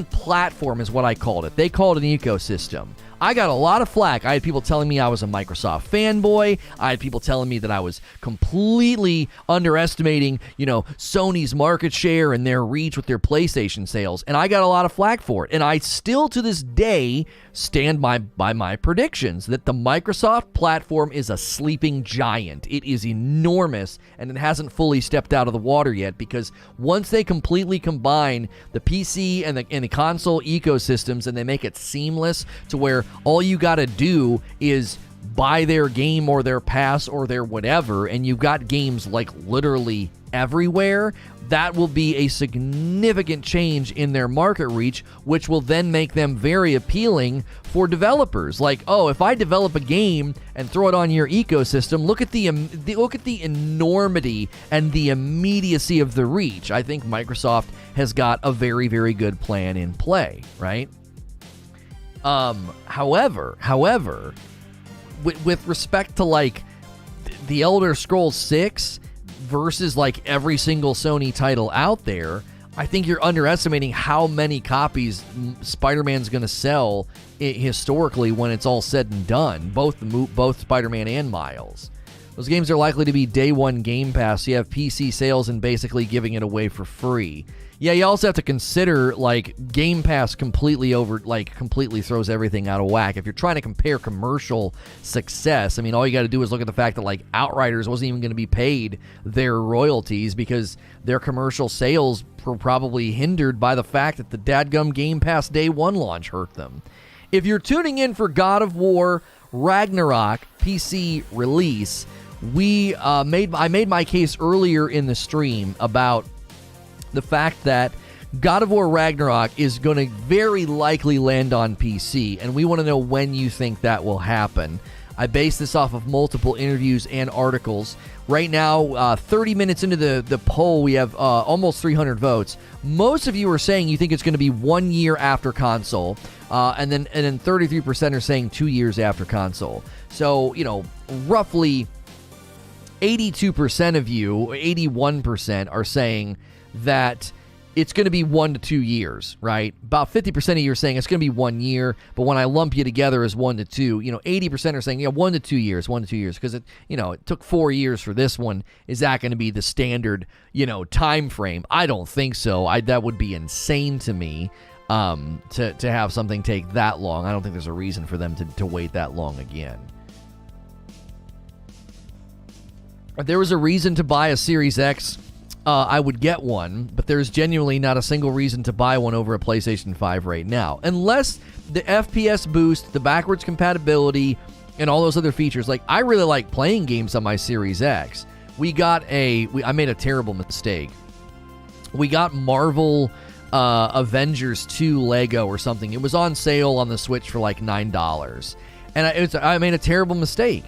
platform is what I called it. They called it an ecosystem. I got a lot of flack. I had people telling me I was a Microsoft fanboy. I had people telling me that I was completely underestimating, Sony's market share and their reach with their PlayStation sales. And I got a lot of flack for it. And I still, to this day, stand by my predictions that the Microsoft platform is a sleeping giant. It is enormous, and it hasn't fully stepped out of the water yet because once they completely combine the PC and the console ecosystems and they make it seamless to where all you got to do is buy their game or their pass or their whatever, and you've got games like literally everywhere, that will be a significant change in their market reach, which will then make them very appealing for developers. Like, oh, if I develop a game and throw it on your ecosystem, look at the enormity and the immediacy of the reach. I think Microsoft has got a very, very good plan in play, right? However, with respect to like the Elder Scrolls 6 versus like every single Sony title out there, I think you're underestimating how many copies Spider-Man's going to sell historically when it's all said and done, both Spider-Man and Miles. Those games are likely to be day one Game Pass. So you have PC sales and basically giving it away for free. Yeah, you also have to consider, like, Game Pass completely throws everything out of whack. If you're trying to compare commercial success, I mean, all you got to do is look at the fact that, like, Outriders wasn't even going to be paid their royalties because their commercial sales were probably hindered by the fact that the dadgum Game Pass day one launch hurt them. If you're tuning in for God of War Ragnarok PC Release, I made my case earlier in the stream about the fact that God of War Ragnarok is going to very likely land on PC, and we want to know when you think that will happen. I base this off of multiple interviews and articles. Right now, 30 minutes into the poll, we have almost 300 votes. Most of you are saying you think it's going to be 1 year after console, and then 33% are saying 2 years after console. So, roughly 82% of you, 81% are saying that it's going to be 1 to 2 years, right? About 50% of you are saying it's going to be 1 year, but when I lump you together as 1 to 2, 80% are saying 1 to 2 years, because it took 4 years for this one. Is that going to be the standard, time frame? I don't think so. That would be insane to me, to have something take that long. I don't think there's a reason for them to wait that long again. If there was a reason to buy a Series X, I would get one, but there's genuinely not a single reason to buy one over a PlayStation 5 right now. Unless the FPS boost, the backwards compatibility, and all those other features. Like, I really like playing games on my Series X. I made a terrible mistake. We got Marvel Avengers 2 Lego or something. It was on sale on the Switch for like $9. And I made a terrible mistake.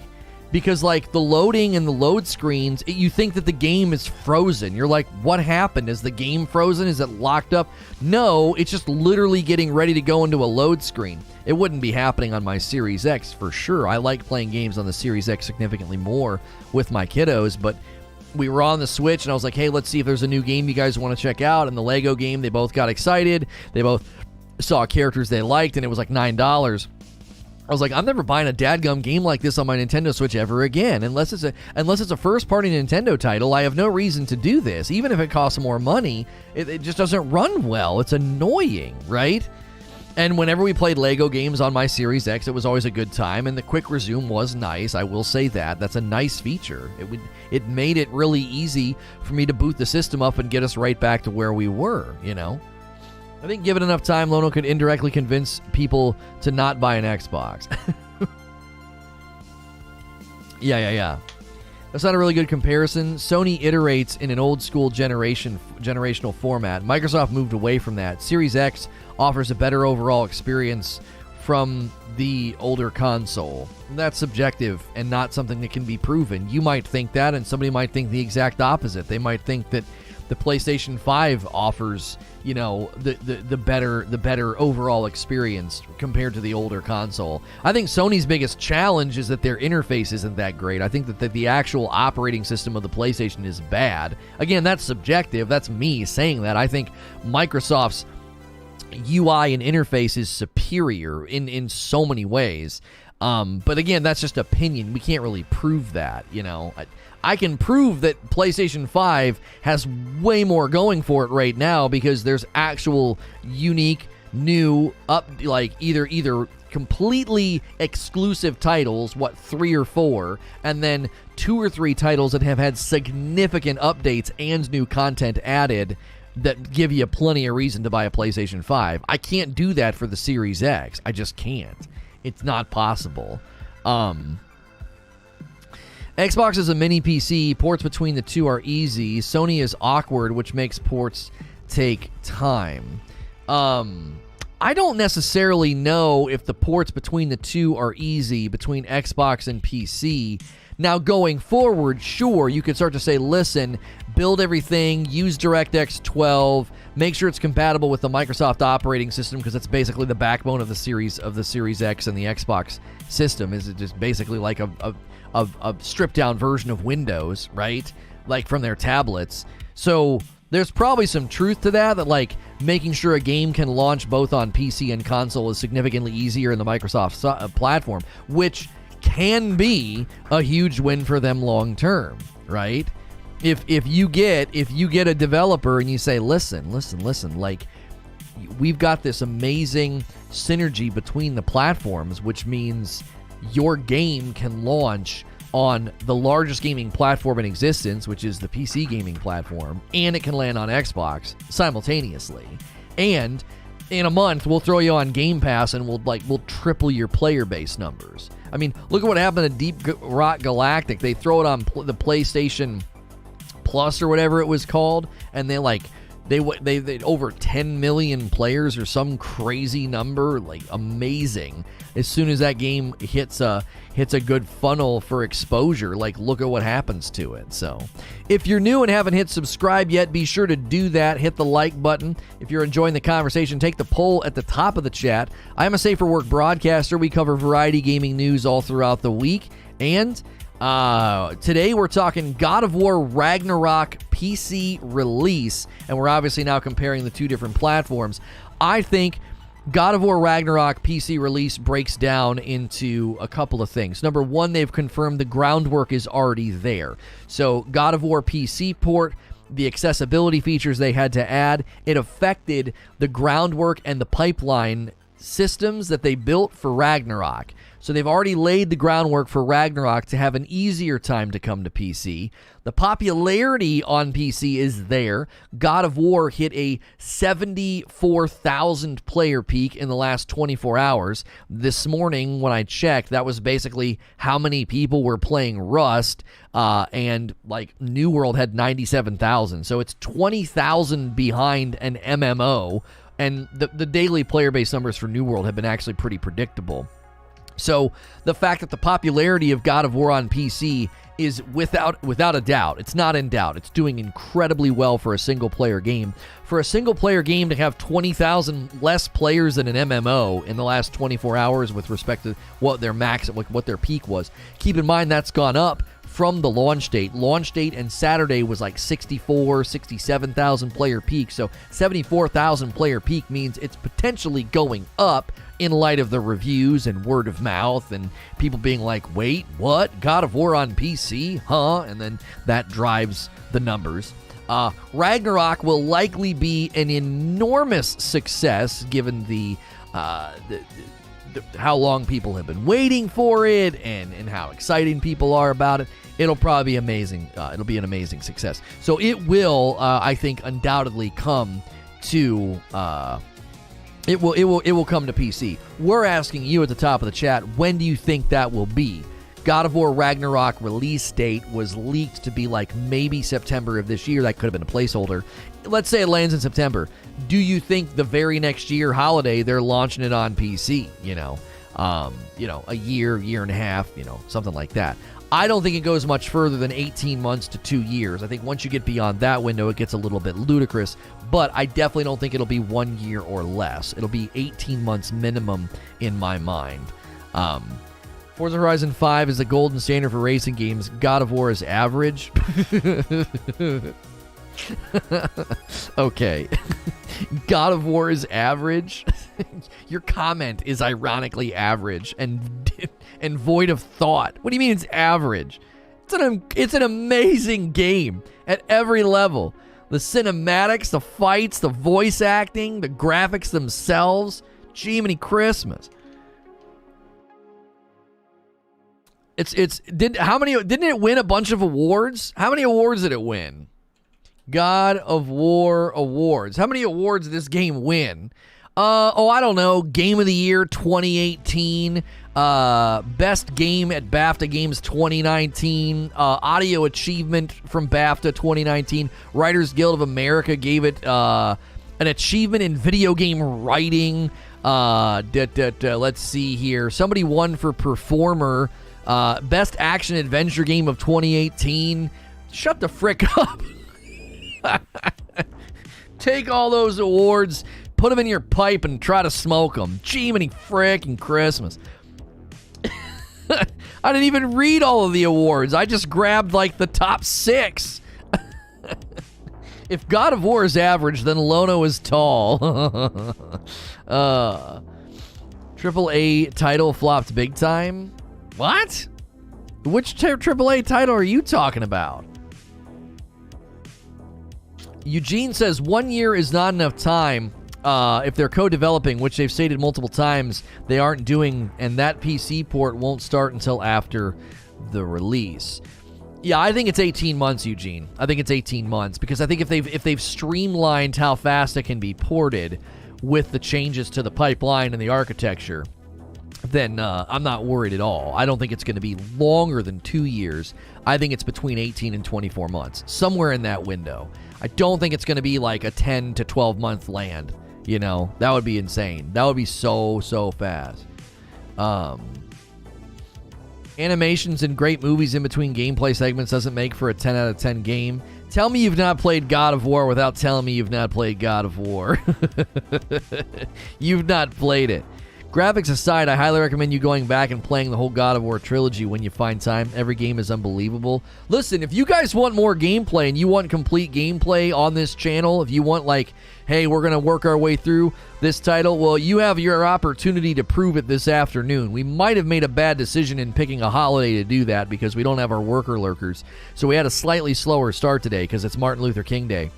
Because, like, the loading and the load screens, you think that the game is frozen. You're like, what happened? Is the game frozen? Is it locked up? No, it's just literally getting ready to go into a load screen. It wouldn't be happening on my Series X for sure. I like playing games on the Series X significantly more with my kiddos, but we were on the Switch, and I was like, hey, let's see if there's a new game you guys want to check out. And the Lego game, they both got excited. They both saw characters they liked, and it was like $9. I was like, I'm never buying a dadgum game like this on my Nintendo Switch ever again. Unless it's a first-party Nintendo title, I have no reason to do this. Even if it costs more money, it just doesn't run well. It's annoying, right? And whenever we played Lego games on my Series X, it was always a good time, and the quick resume was nice. I will say that. That's a nice feature. It made it really easy for me to boot the system up and get us right back to where we were, I think given enough time, Lono could indirectly convince people to not buy an Xbox. Yeah. That's not a really good comparison. Sony iterates in an old school generational format. Microsoft moved away from that. Series X offers a better overall experience from the older console. That's subjective and not something that can be proven. You might think that, and somebody might think the exact opposite. They might think that the PlayStation 5 offers, the better overall experience compared to the older console. I think Sony's biggest challenge is that their interface isn't that great. I think that the actual operating system of the PlayStation is bad. Again, that's subjective. That's me saying that. I think Microsoft's UI and interface is superior in so many ways. But again, that's just opinion. We can't really prove that, I can prove that PlayStation 5 has way more going for it right now because there's actual unique, new, either completely exclusive titles, 3 or 4, and then 2 or 3 titles that have had significant updates and new content added that give you plenty of reason to buy a PlayStation 5. I can't do that for the Series X. I just can't. It's not possible. Xbox is a mini PC. Ports between the two are easy. Sony is awkward, which makes ports take time. I don't necessarily know if the ports between the two are easy between Xbox and PC. Now, going forward, sure, you could start to say, listen, build everything, use DirectX 12, make sure it's compatible with the Microsoft operating system because it's basically the backbone of the Series X and the Xbox system. Is it just basically like a stripped-down version of Windows, right? Like from their tablets. So there's probably some truth to that like making sure a game can launch both on PC and console is significantly easier in the Microsoft platform, which can be a huge win for them long term, right? If you get a developer and you say, listen, like, we've got this amazing synergy between the platforms, which means your game can launch on the largest gaming platform in existence, which is the PC gaming platform, and it can land on Xbox simultaneously. And in a month, we'll throw you on Game Pass and we'll triple your player base numbers. I mean, look at what happened to Deep Rock Galactic. They throw it on the PlayStation Plus or whatever it was called, and they over 10 million players or some crazy number, like amazing. As soon as that game hits a good funnel for exposure, like look at what happens to it. So if you're new and haven't hit subscribe yet, be sure to do that. Hit the like button. If you're enjoying the conversation, take the poll at the top of the chat. I'm a Safe for Work broadcaster. We cover variety gaming news all throughout the week. And today we're talking God of War Ragnarok PC Release, and we're obviously now comparing the two different platforms. I think God of War Ragnarok PC Release breaks down into a couple of things. Number one, they've confirmed the groundwork is already there. So God of War PC port, the accessibility features they had to add, it affected the groundwork and the pipeline systems that they built for Ragnarok. So they've already laid the groundwork for Ragnarok to have an easier time to come to PC. The popularity on PC is there. God of War hit a 74,000 player peak in the last 24 hours. This morning, when I checked, that was basically how many people were playing Rust, and like New World had 97,000. So it's 20,000 behind an MMO, and the daily player base numbers for New World have been actually pretty predictable. So the fact that the popularity of God of War on PC is without a doubt, it's not in doubt. It's doing incredibly well for a single-player game. For a single-player game to have 20,000 less players than an MMO in the last 24 hours with respect to what their max, what their peak was. Keep in mind that's gone up from the launch date. Launch date and Saturday was like 67,000 player peak. So 74,000 player peak means it's potentially going up in light of the reviews and word of mouth and people being like, wait, what? God of War on PC? Huh? And then that drives the numbers. Ragnarok will likely be an enormous success given the how long people have been waiting for it and how exciting people are about it. It'll probably be amazing. It'll be an amazing success. So it will, I think, undoubtedly come to it will come to PC. We're asking you at the top of the chat, when do you think that will be? God of War Ragnarok release date was leaked to be like maybe September of this year. That could have been a placeholder. Let's say it lands in September. Do you think the very next year holiday they're launching it on PC? A year and a half, something like that. I don't think it goes much further than 18 months to 2 years. I think once you get beyond that window, it gets a little bit ludicrous, but I definitely don't think it'll be 1 year or less. It'll be 18 months minimum in my mind. Forza Horizon 5 is the golden standard for racing games. God of War is average. Okay. God of War is average. Your comment is ironically average and void of thought. What do you mean it's average? It's an amazing game at every level. The cinematics, the fights, the voice acting, the graphics themselves. Jiminy Christmas. Didn't it win a bunch of awards? How many awards did it win? God of War awards. How many awards did this game win? I don't know. Game of the Year 2018. Best Game at BAFTA Games 2019. Audio Achievement from BAFTA 2019. Writers Guild of America gave it an achievement in video game writing. Let's see here. Somebody won for Performer. Best Action Adventure Game of 2018. Shut the frick up. Take all those awards, put them in your pipe, and try to smoke them. Jiminy frickin' Christmas. I didn't even read all of the awards. I just grabbed, like, the top 6. If God of War is average, then Lono is tall. AAA title flopped big time. What? Which AAA title are you talking about? Eugene says 1 year is not enough time if they're co-developing, which they've stated multiple times they aren't doing, and that PC port won't start until after the release. Yeah, I think it's 18 months, Eugene. I think it's 18 months because I think if they've streamlined how fast it can be ported with the changes to the pipeline and the architecture, then I'm not worried at all. I don't think it's going to be longer than 2 years. I think it's between 18 and 24 months, somewhere in that window. I don't think it's going to be like a 10 to 12 month land. You know, that would be insane. That would be so fast. Animations and great movies in between gameplay segments doesn't make for a 10 out of 10 game. Tell me you've not played God of War without telling me you've not played God of War. You've not played it. Graphics aside, I highly recommend you going back and playing the whole God of War trilogy when you find time. Every game is unbelievable. Listen, if you guys want more gameplay and you want complete gameplay on this channel, if you want like, hey, we're going to work our way through this title, well, you have your opportunity to prove it this afternoon. We might have made a bad decision in picking a holiday to do that because we don't have our worker lurkers. So we had a slightly slower start today because it's Martin Luther King Day.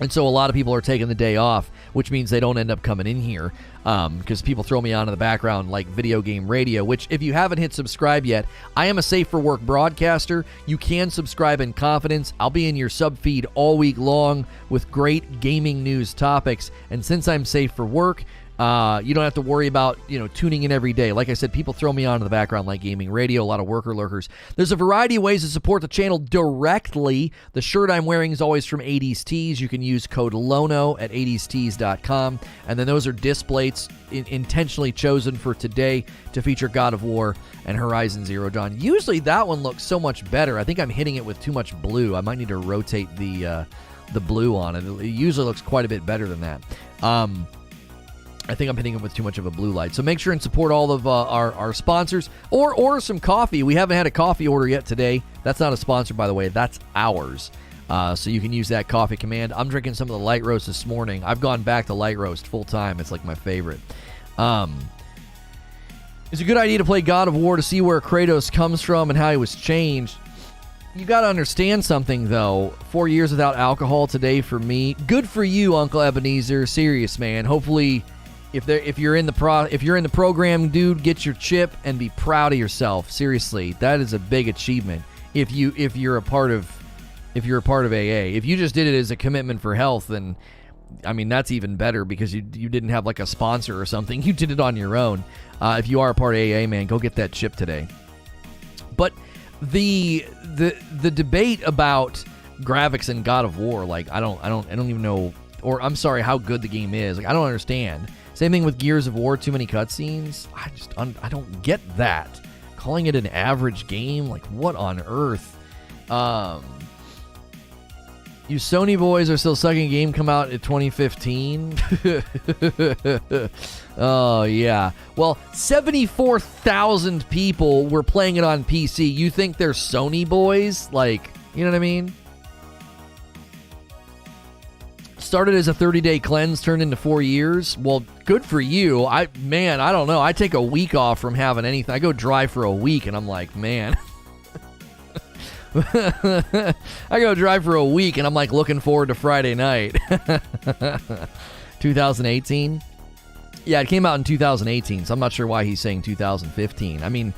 And so a lot of people are taking the day off, which means they don't end up coming in here because people throw me on in the background like video game radio, which if you haven't hit subscribe yet, I am a safe for work broadcaster. You can subscribe in confidence. I'll be in your sub feed all week long with great gaming news topics. And since I'm safe for work, you don't have to worry about, tuning in every day. Like I said, people throw me on in the background like gaming radio, a lot of worker lurkers. There's a variety of ways to support the channel directly. The shirt I'm wearing is always from 80s Tees. You can use code LONO at 80stees.com. And then those are disc plates intentionally chosen for today to feature God of War and Horizon Zero Dawn. Usually that one looks so much better. I think I'm hitting it with too much blue. I might need to rotate the blue on it. It usually looks quite a bit better than that. I think I'm hitting it with too much of a blue light. So make sure and support all of our sponsors or order some coffee. We haven't had a coffee order yet today. That's not a sponsor, by the way. That's ours. So you can use that coffee command. I'm drinking some of the light roast this morning. I've gone back to light roast full time. It's like my favorite. It's a good idea to play God of War to see where Kratos comes from and how he was changed. You got to understand something, though. 4 years without alcohol today for me. Good for you, Uncle Ebenezer. Serious, man. Hopefully, if you're in the program, dude, get your chip and be proud of yourself. Seriously, that is a big achievement. If you're a part of AA, if you just did it as a commitment for health, then I mean that's even better because you didn't have like a sponsor or something. You did it on your own. If you are a part of AA, man, go get that chip today. But the debate about graphics in God of War, like I don't even know, or I'm sorry, how good the game is. Like I don't understand. Same thing with Gears of War, too many cutscenes. I don't get that. Calling it an average game, like what on earth? You Sony boys are still sucking. Game come out in 2015. Oh yeah. Well, 74,000 people were playing it on PC. You think they're Sony boys? Like, you know what I mean? Started as a 30-day cleanse, turned into 4 years. Well, good for you. I don't know. I take a week off from having anything. I go dry for a week, and I'm like, man. I go dry for a week, and I'm like looking forward to Friday night. 2018? Yeah, it came out in 2018, so I'm not sure why he's saying 2015. I mean,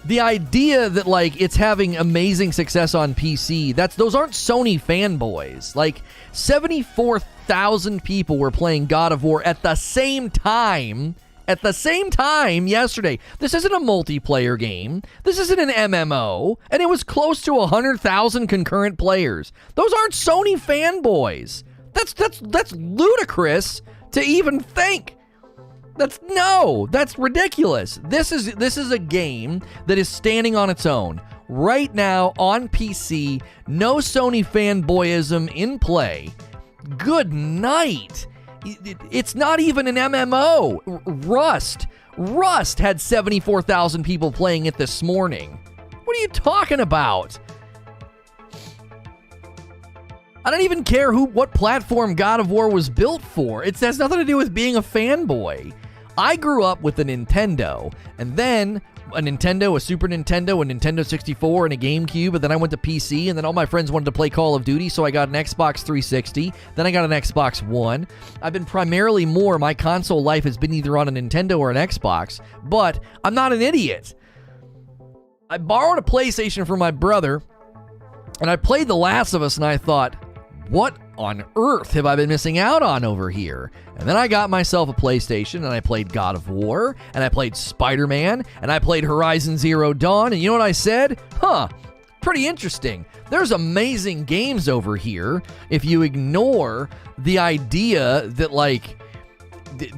the idea that like it's having amazing success on PC, those aren't Sony fanboys. Like 74,000 people were playing God of War at the same time yesterday. This isn't a multiplayer game. This isn't an MMO, and it was close to 100,000 concurrent players. Those aren't Sony fanboys. That's ludicrous to even think. That's ridiculous. This is a game that is standing on its own right now on PC. No Sony fanboyism in play. Good night. It's not even an MMO. Rust had 74,000 people playing it this morning. What are you talking about? I don't even care what platform God of War was built for. It has nothing to do with being a fanboy. I grew up with a Nintendo, and then a Nintendo, a Super Nintendo, a Nintendo 64, and a GameCube, and then I went to PC, and then all my friends wanted to play Call of Duty, so I got an Xbox 360, then I got an Xbox One. I've been primarily my console life has been either on a Nintendo or an Xbox, but I'm not an idiot. I borrowed a PlayStation from my brother, and I played The Last of Us, and I thought, what on earth have I been missing out on over here? And then I got myself a PlayStation, and I played God of War, and I played Spider-Man, and I played Horizon Zero Dawn, and you know what I said? Pretty interesting. There's amazing games over here if you ignore the idea that, like,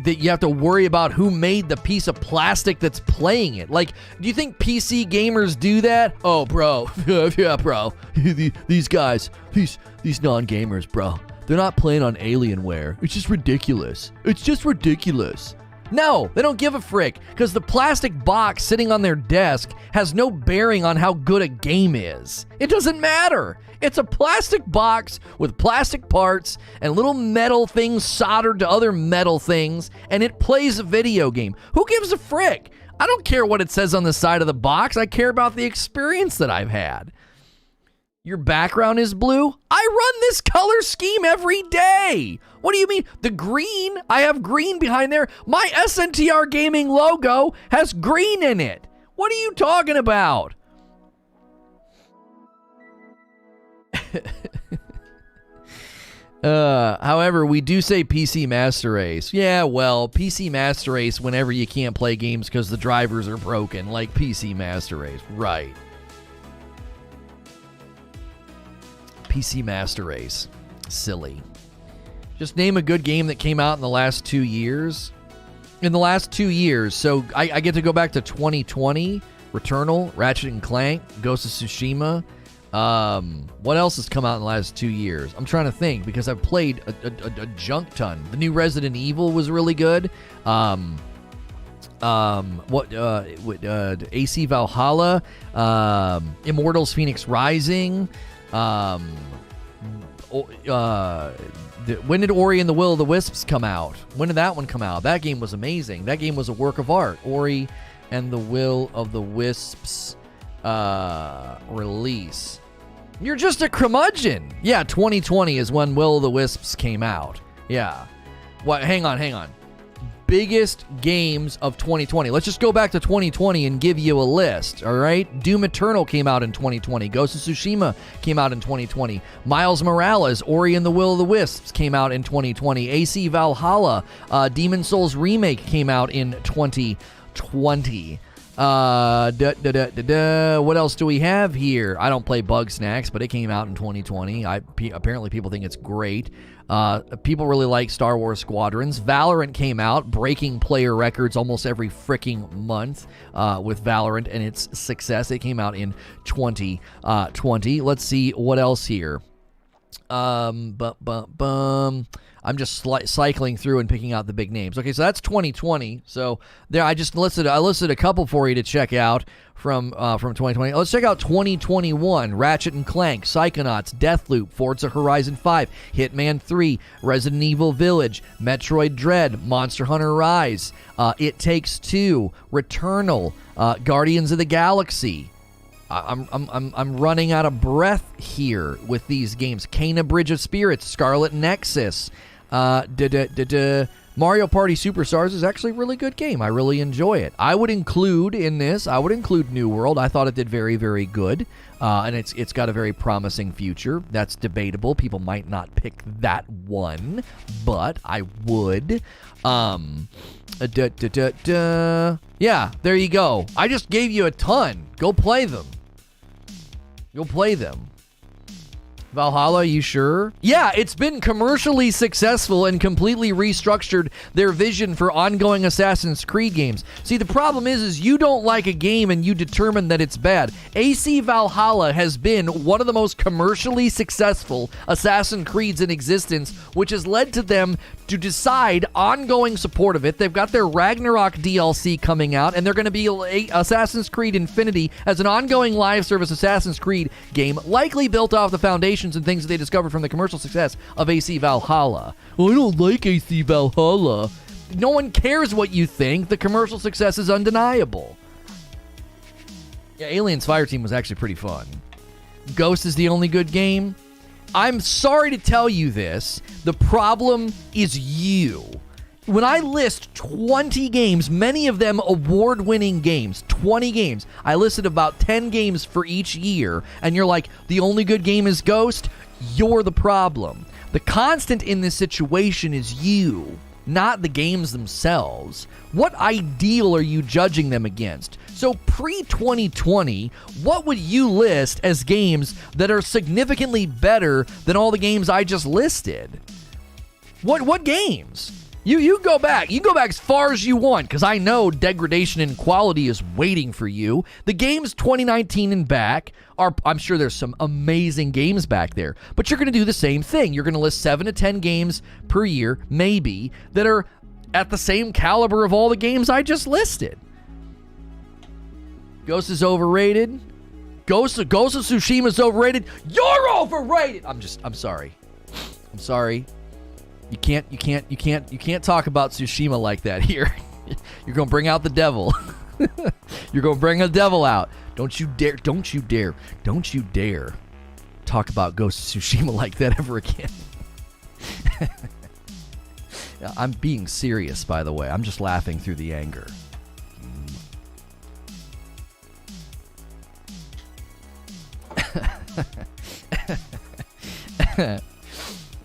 that you have to worry about who made the piece of plastic that's playing it. Like, do you think PC gamers do that? Oh, bro. Yeah, bro. These guys, these non-gamers, bro. They're not playing on Alienware. It's just ridiculous. It's just ridiculous. No, they don't give a frick, because the plastic box sitting on their desk has no bearing on how good a game is. It doesn't matter. It's a plastic box with plastic parts and little metal things soldered to other metal things, and it plays a video game. Who gives a frick? I don't care what it says on the side of the box. I care about the experience that I've had. Your background is blue? I run this color scheme every day. What do you mean? The green, I have green behind there. My SNTR Gaming logo has green in it. What are you talking about? However, we do say PC Master Race. Yeah, well, PC Master Race whenever you can't play games because the drivers are broken, like PC Master Race. Right. PC Master Race. Silly. Just name a good game that came out in the last 2 years. In the last 2 years, so I get to go back to 2020, Returnal, Ratchet and Clank, Ghost of Tsushima. What else has come out in the last 2 years? I'm trying to think, because I've played a junk ton. The new Resident Evil was really good. AC Valhalla, Immortals Phoenix Rising. When did Ori and the Will of the Wisps come out? When did that one come out? That game was amazing. That game was a work of art. Ori and the Will of the Wisps release. You're just a curmudgeon. Yeah, 2020 is when Will of the Wisps came out. Yeah. What? Hang on. Biggest games of 2020. Let's just go back to 2020 and give you a list, all right? Doom Eternal came out in 2020. Ghost of Tsushima came out in 2020. Miles Morales, Ori and the Will of the Wisps came out in 2020. AC Valhalla, Demon Souls Remake came out in 2020. What else do we have here? I don't play Bugsnax, but it came out in 2020. Apparently people think it's great. People really like Star Wars Squadrons. Valorant came out, breaking player records almost every freaking month with Valorant and its success. It came out in 2020. Let's see what else here. I'm just cycling through and picking out the big names. Okay, so that's 2020. So there, I listed a couple for you to check out from 2020. Let's check out 2021. Ratchet and Clank, Psychonauts, Deathloop, Forza Horizon 5, Hitman 3, Resident Evil Village, Metroid Dread, Monster Hunter Rise, It Takes Two, Returnal, Guardians of the Galaxy. I'm running out of breath here with these games. Kena Bridge of Spirits, Scarlet Nexus, Mario Party Superstars is actually a really good game. I really enjoy it. I would include New World. I thought it did very, very good, and it's got a very promising future. That's debatable. People might not pick that one, but I would. Yeah, there you go. I just gave you a ton. Go play them. Valhalla, you sure? Yeah, it's been commercially successful and completely restructured their vision for ongoing Assassin's Creed games. See, the problem is you don't like a game and you determine that it's bad. AC Valhalla has been one of the most commercially successful Assassin's Creeds in existence, which has led to them to decide ongoing support of it. They've got their Ragnarok DLC coming out, and they're going to be Assassin's Creed Infinity as an ongoing live service Assassin's Creed game, likely built off the foundations and things that they discovered from the commercial success of AC Valhalla. I don't like AC Valhalla. No one cares what you think. The commercial success is undeniable. Yeah, Aliens Fireteam was actually pretty fun. Ghost is the only good game. I'm sorry to tell you this. The problem is you. When I list 20 games, many of them award-winning games, 20 games, I listed about 10 games for each year, and you're like, the only good game is Ghost? You're the problem. The constant in this situation is you, not the games themselves. What ideal are you judging them against? So pre-2020, what would you list as games that are significantly better than all the games I just listed? What games? You go back. You go back as far as you want, because I know degradation in quality is waiting for you. The games 2019 and back are, I'm sure there's some amazing games back there, but you're going to do the same thing. You're going to list 7 to 10 games per year, maybe, that are at the same caliber of all the games I just listed. Ghost is overrated. Ghost of Tsushima is overrated. You're overrated. I'm sorry. I'm sorry. You can't talk about Tsushima like that here. You're gonna bring out the devil. You're gonna bring a devil out. Don't you dare talk about Ghost of Tsushima like that ever again. I'm being serious, by the way. I'm just laughing through the anger.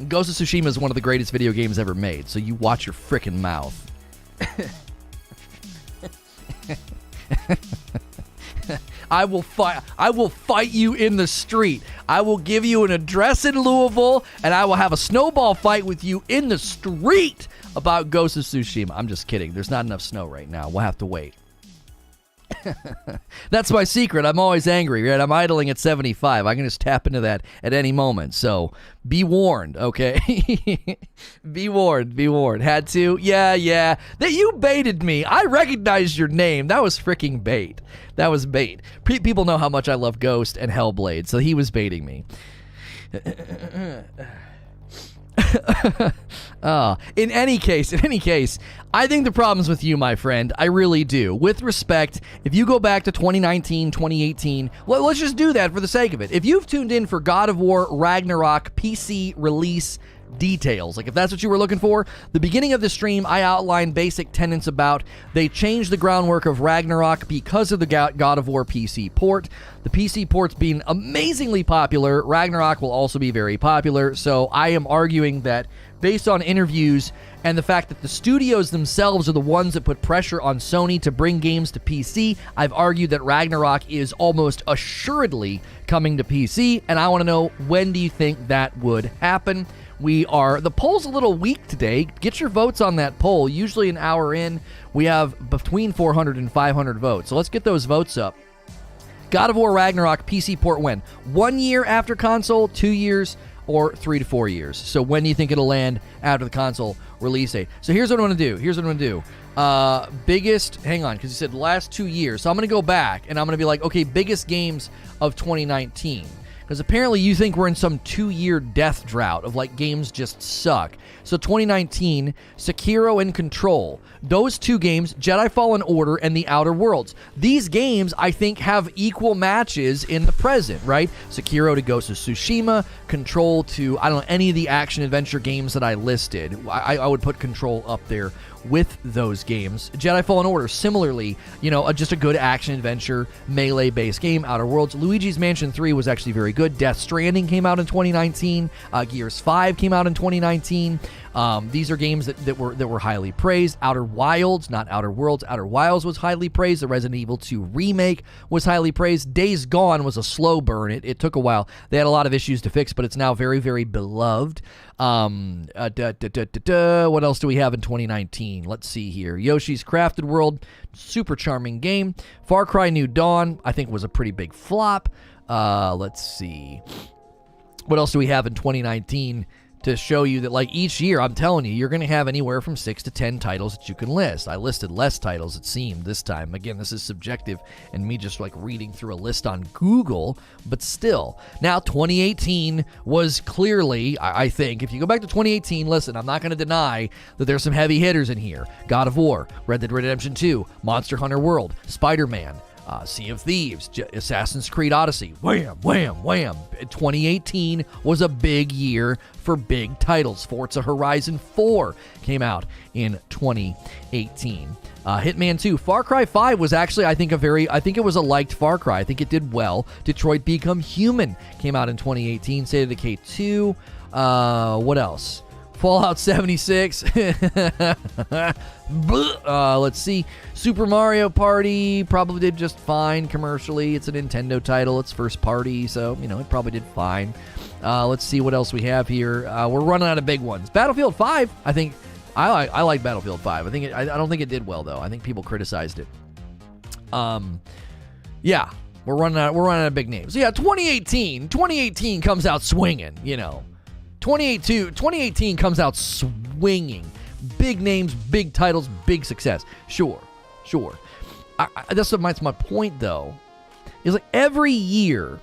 Ghost of Tsushima is one of the greatest video games ever made, so you watch your frickin' mouth. I will fight you in the street. I will give you an address in Louisville, and I will have a snowball fight with you in the street about Ghost of Tsushima. I'm just kidding. There's not enough snow right now. We'll have to wait. That's my secret. I'm always angry, right? I'm idling at 75. I can just tap into that at any moment. So be warned, okay? Be warned. Had to? Yeah. That you baited me. I recognized your name. That was freaking bait. That was bait. People know how much I love Ghost and Hellblade, so he was baiting me. In any case, I think the problem's with you, my friend. I really do. With respect, if you go back to 2019, 2018, well, let's just do that for the sake of it. If you've tuned in for God of War Ragnarok PC Release details, like if that's what you were looking for, the beginning of the stream, I outlined basic tenets about they changed the groundwork of Ragnarok because of the God of War PC port. The PC port's being amazingly popular. Ragnarok will also be very popular. So I am arguing that based on interviews and the fact that the studios themselves are the ones that put pressure on Sony to bring games to PC, I've argued that Ragnarok is almost assuredly coming to PC, and I want to know, when do you think that would happen? The poll's a little weak today. Get your votes on that poll. Usually an hour in, we have between 400 and 500 votes. So let's get those votes up. God of War Ragnarok PC port when? 1 year after console, 2 years, or 3 to 4 years? So when do you think it'll land after the console release date? So here's what I'm going to do. Hang on, because you said the last 2 years. So I'm going to go back, and I'm going to be like, okay, biggest games of 2019. Because apparently you think we're in some 2-year death drought of like games just suck. So 2019, Sekiro and Control. Those 2 games, Jedi Fallen Order and The Outer Worlds. These games, I think, have equal matches in the present, right? Sekiro to Ghost of Tsushima, Control to, I don't know, any of the action-adventure games that I listed. I would put Control up there with those games. Jedi Fallen Order, similarly, just a good action-adventure, melee-based game. Outer Worlds. Luigi's Mansion 3 was actually very good. Death Stranding came out in 2019. Gears 5 came out in 2019. These are games that were highly praised. Outer Wilds, not Outer Worlds. Outer Wilds was highly praised. The Resident Evil 2 remake was highly praised. Days Gone was a slow burn. It took a while. They had a lot of issues to fix, but it's now very, very beloved. What else do we have in 2019? Let's see here. Yoshi's Crafted World, super charming game. Far Cry New Dawn, I think was a pretty big flop. Let's see. What else do we have in 2019? to show you that, like, each year, I'm telling you, you're going to have anywhere from 6 to 10 titles that you can list. I listed less titles, it seemed, this time. Again, this is subjective and me just, like, reading through a list on Google, but still. Now, 2018 was clearly, I think, if you go back to 2018, listen, I'm not going to deny that there's some heavy hitters in here. God of War, Red Dead Redemption 2, Monster Hunter World, Spider-Man, Sea of Thieves, Assassin's Creed Odyssey, wham, wham, wham. 2018 was a big year for big titles. Forza Horizon 4 came out in 2018. Hitman 2. Far Cry 5 was actually, I think it was a liked Far Cry. I think it did well. Detroit Become Human came out in 2018. State of Decay 2. What else? Fallout 76. Let's see. Super Mario Party probably did just fine commercially. It's a Nintendo title. It's first party, so, it probably did fine. Let's see what else we have here. We're running out of big ones. Battlefield 5, I think. I like Battlefield 5. I don't think it did well, though. I think people criticized it. Yeah, we're running out of big names. So yeah, 2018 comes out swinging, 2018 comes out swinging. Big names, big titles, big success. Sure. That's my point, though. Is like every year.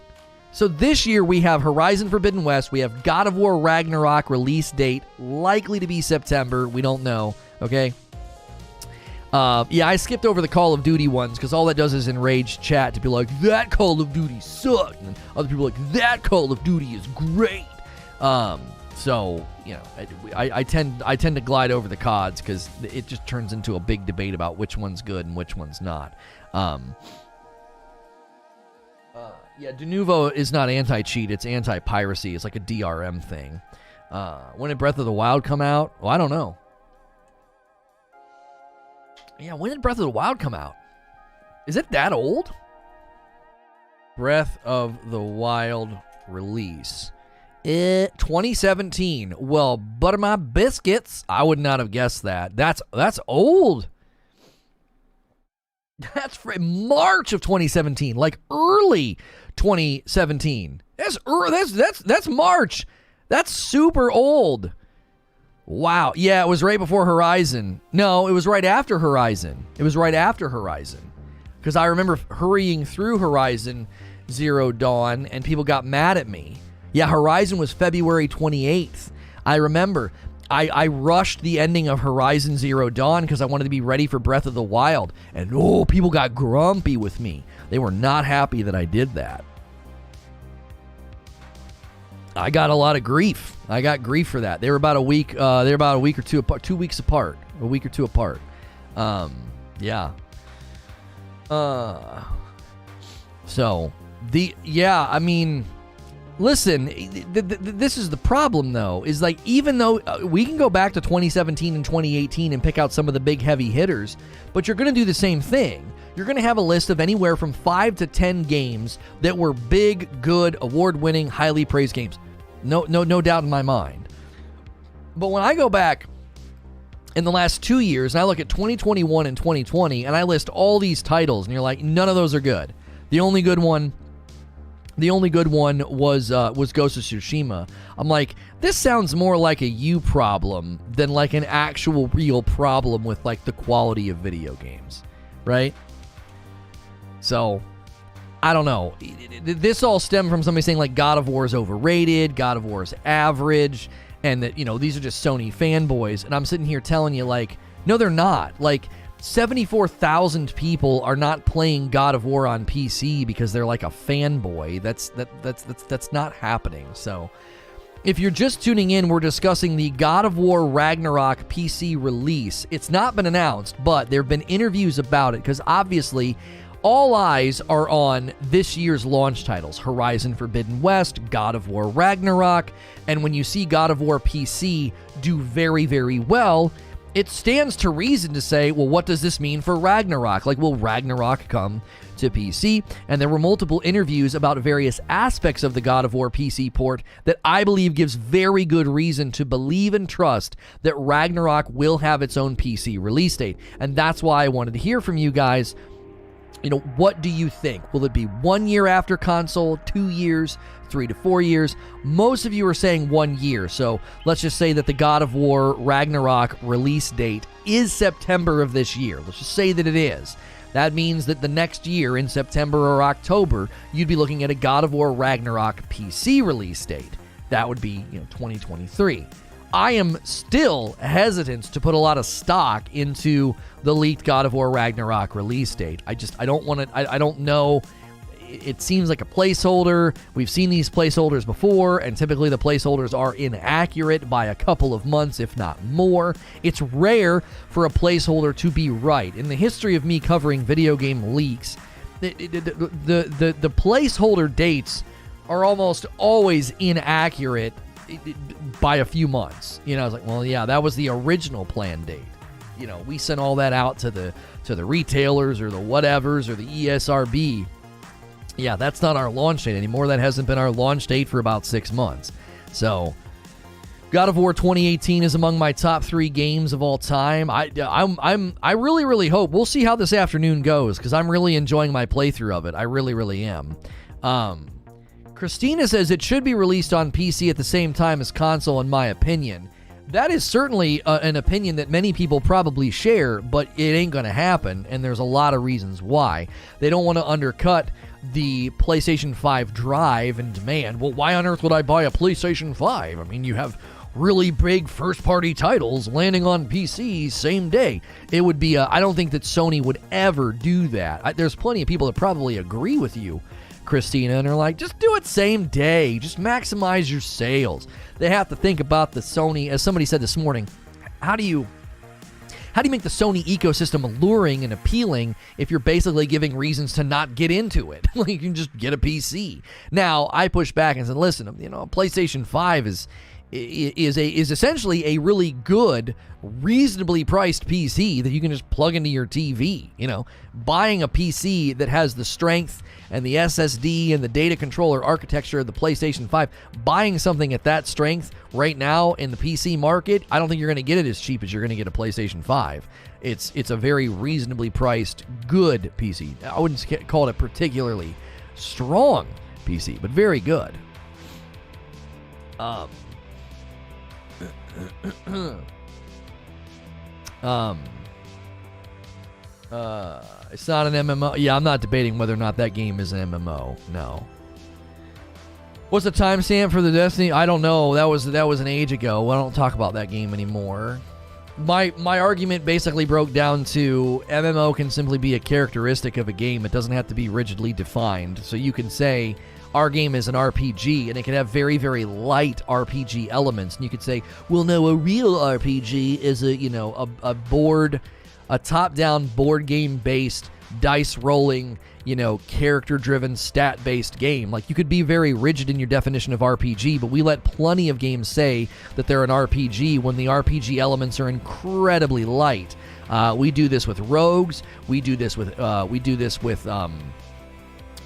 So this year we have Horizon Forbidden West. We have God of War Ragnarok release date likely to be September. We don't know. Okay. I skipped over the Call of Duty ones because all that does is enrage chat to be like, that Call of Duty sucked, and other people are like, that Call of Duty is great. So, I tend to glide over the CODs because it just turns into a big debate about which one's good and which one's not. Denuvo is not anti-cheat, it's anti-piracy. It's like a DRM thing. When did Breath of the Wild come out? Well, I don't know. Yeah, when did Breath of the Wild come out? Is it that old? Breath of the Wild release. 2017. Well, butter my biscuits. I would not have guessed that. That's old. That's March of 2017, like early 2017. That's March. That's super old. Wow. Yeah, it was right before Horizon. No, it was right after Horizon. Because I remember hurrying through Horizon Zero Dawn and people got mad at me. Yeah, Horizon was February 28th. I remember. I rushed the ending of Horizon Zero Dawn because I wanted to be ready for Breath of the Wild. And, people got grumpy with me. They were not happy that I did that. I got a lot of grief. I got grief for that. They were about a week or two apart. 2 weeks apart. A week or two apart. Yeah. Listen, this is the problem, though, is like, even though we can go back to 2017 and 2018 and pick out some of the big heavy hitters, but you're going to do the same thing. You're going to have a list of anywhere from 5 to 10 games that were big, good, award-winning, highly praised games. No doubt in my mind. But when I go back in the last 2 years and I look at 2021 and 2020 and I list all these titles and you're like, none of those are good. The only good one was Ghost of Tsushima. I'm like, this sounds more like a you problem than like an actual real problem with like the quality of video games, right? So, I don't know. This all stemmed from somebody saying like God of War is overrated, God of War is average, and that, these are just Sony fanboys. And I'm sitting here telling you like, no, they're not. Like, 74,000 people are not playing God of War on PC because they're like a fanboy. That's not happening. So, if you're just tuning in, we're discussing the God of War Ragnarok PC release. It's not been announced, but there have been interviews about it because obviously all eyes are on this year's launch titles: Horizon Forbidden West, God of War Ragnarok, and when you see God of War PC do very, very well, it stands to reason to say, well, what does this mean for Ragnarok? Like, will Ragnarok come to PC? And there were multiple interviews about various aspects of the God of War PC port that I believe gives very good reason to believe and trust that Ragnarok will have its own PC release date. And that's why I wanted to hear from you guys. What do you think? Will it be 1 year after console, 2 years, 3 to 4 years? Most of you are saying 1 year. So let's just say that the God of War Ragnarok release date is September of this year. Let's just say that it is. That means that the next year in September or October, you'd be looking at a God of War Ragnarok PC release date. That would be, 2023. I am still hesitant to put a lot of stock into the leaked God of War Ragnarok release date. I don't want to, I don't know. It seems like a placeholder. We've seen these placeholders before, and typically the placeholders are inaccurate by a couple of months, if not more. It's rare for a placeholder to be right. In the history of me covering video game leaks, the placeholder dates are almost always inaccurate by a few months. I was like, well, yeah, that was the original plan date. We sent all that out to the retailers or the whatevers or the ESRB. Yeah, that's not our launch date anymore. That hasn't been our launch date for about 6 months. So, God of War 2018 is among my top 3 games of all time. I really, really hope. We'll see how this afternoon goes, because I'm really enjoying my playthrough of it. I really, really am. Christina says it should be released on PC at the same time as console, in my opinion. That is certainly an opinion that many people probably share, but it ain't going to happen, and there's a lot of reasons why. They don't want to undercut the PlayStation 5 drive and demand. Well, why on earth would I buy a PlayStation 5? I mean, you have really big first-party titles landing on PC same day. It would be I don't think that Sony would ever do that. There's plenty of people that probably agree with you, Christina, and are like, just do it same day. Just maximize your sales. They have to think about the Sony, as somebody said this morning, how do you make the Sony ecosystem alluring and appealing if you're basically giving reasons to not get into it? Like, you can just get a PC. Now, I push back and said, listen, PlayStation 5 is essentially a really good, reasonably priced PC that you can just plug into your TV. Buying a PC that has the strength and the SSD and the data controller architecture of the PlayStation 5, buying something at that strength right now in the PC market, I don't think you're going to get it as cheap as you're going to get a PlayStation 5. It's a very reasonably priced, good PC. I wouldn't call it a particularly strong PC, but very good. It's not an MMO. Yeah, I'm not debating whether or not that game is an MMO. No. What's the timestamp for the Destiny? I don't know. That was an age ago. I don't talk about that game anymore. My argument basically broke down to MMO can simply be a characteristic of a game. It doesn't have to be rigidly defined. So you can say our game is an RPG, and it can have very, very light RPG elements. And you could say, well, no, a real RPG is a top-down board game-based, dice-rolling, character-driven, stat-based game. Like, you could be very rigid in your definition of RPG, but we let plenty of games say that they're an RPG when the RPG elements are incredibly light. We do this with rogues. We do this with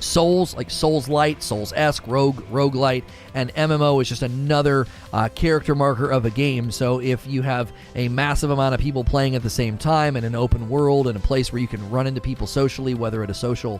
Souls, like Souls-light, Souls-esque, roguelite, and MMO is just another character marker of a game. So if you have a massive amount of people playing at the same time in an open world and a place where you can run into people socially, whether at a social,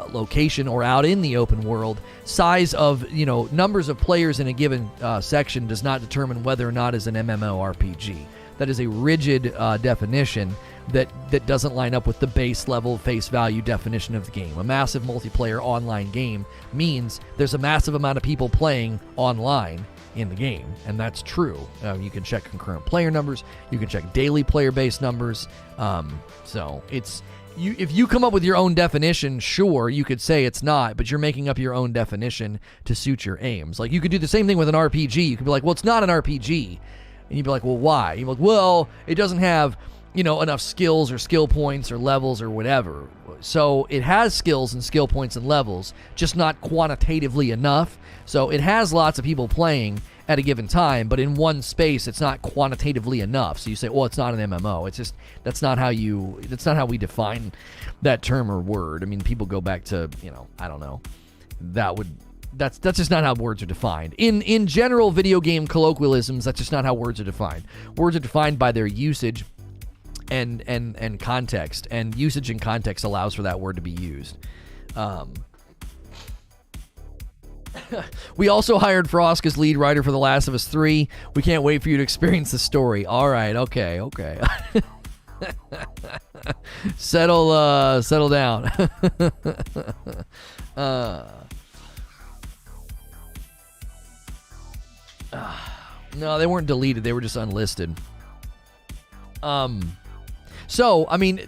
location or out in the open world, size of, numbers of players in a given section does not determine whether or not it's an MMORPG. That is a rigid definition that doesn't line up with the base level face value definition of the game. A massive multiplayer online game means there's a massive amount of people playing online in the game, and that's true. You can check concurrent player numbers, you can check daily player base numbers. So it's if you come up with your own definition, sure, you could say it's not, but you're making up your own definition to suit your aims. Like, you could do the same thing with an RPG. You could be like, well, it's not an RPG. And you'd be like, well, why? You'd be like, well, it doesn't have, enough skills or skill points or levels or whatever. So it has skills and skill points and levels, just not quantitatively enough. So it has lots of people playing at a given time, but in one space, it's not quantitatively enough. So you say, well, it's not an MMO. It's just, that's not how we define that term or word. I mean, people go back to, I don't know. That's just not how words are defined. In general video game colloquialisms, that's just not how words are defined. Words are defined by their usage and context, and usage and context allows for that word to be used. We also hired Frost as lead writer for The Last of Us 3. We can't wait for you to experience the story. All right, okay. Settle down. No, they weren't deleted. They were just unlisted. So, I mean,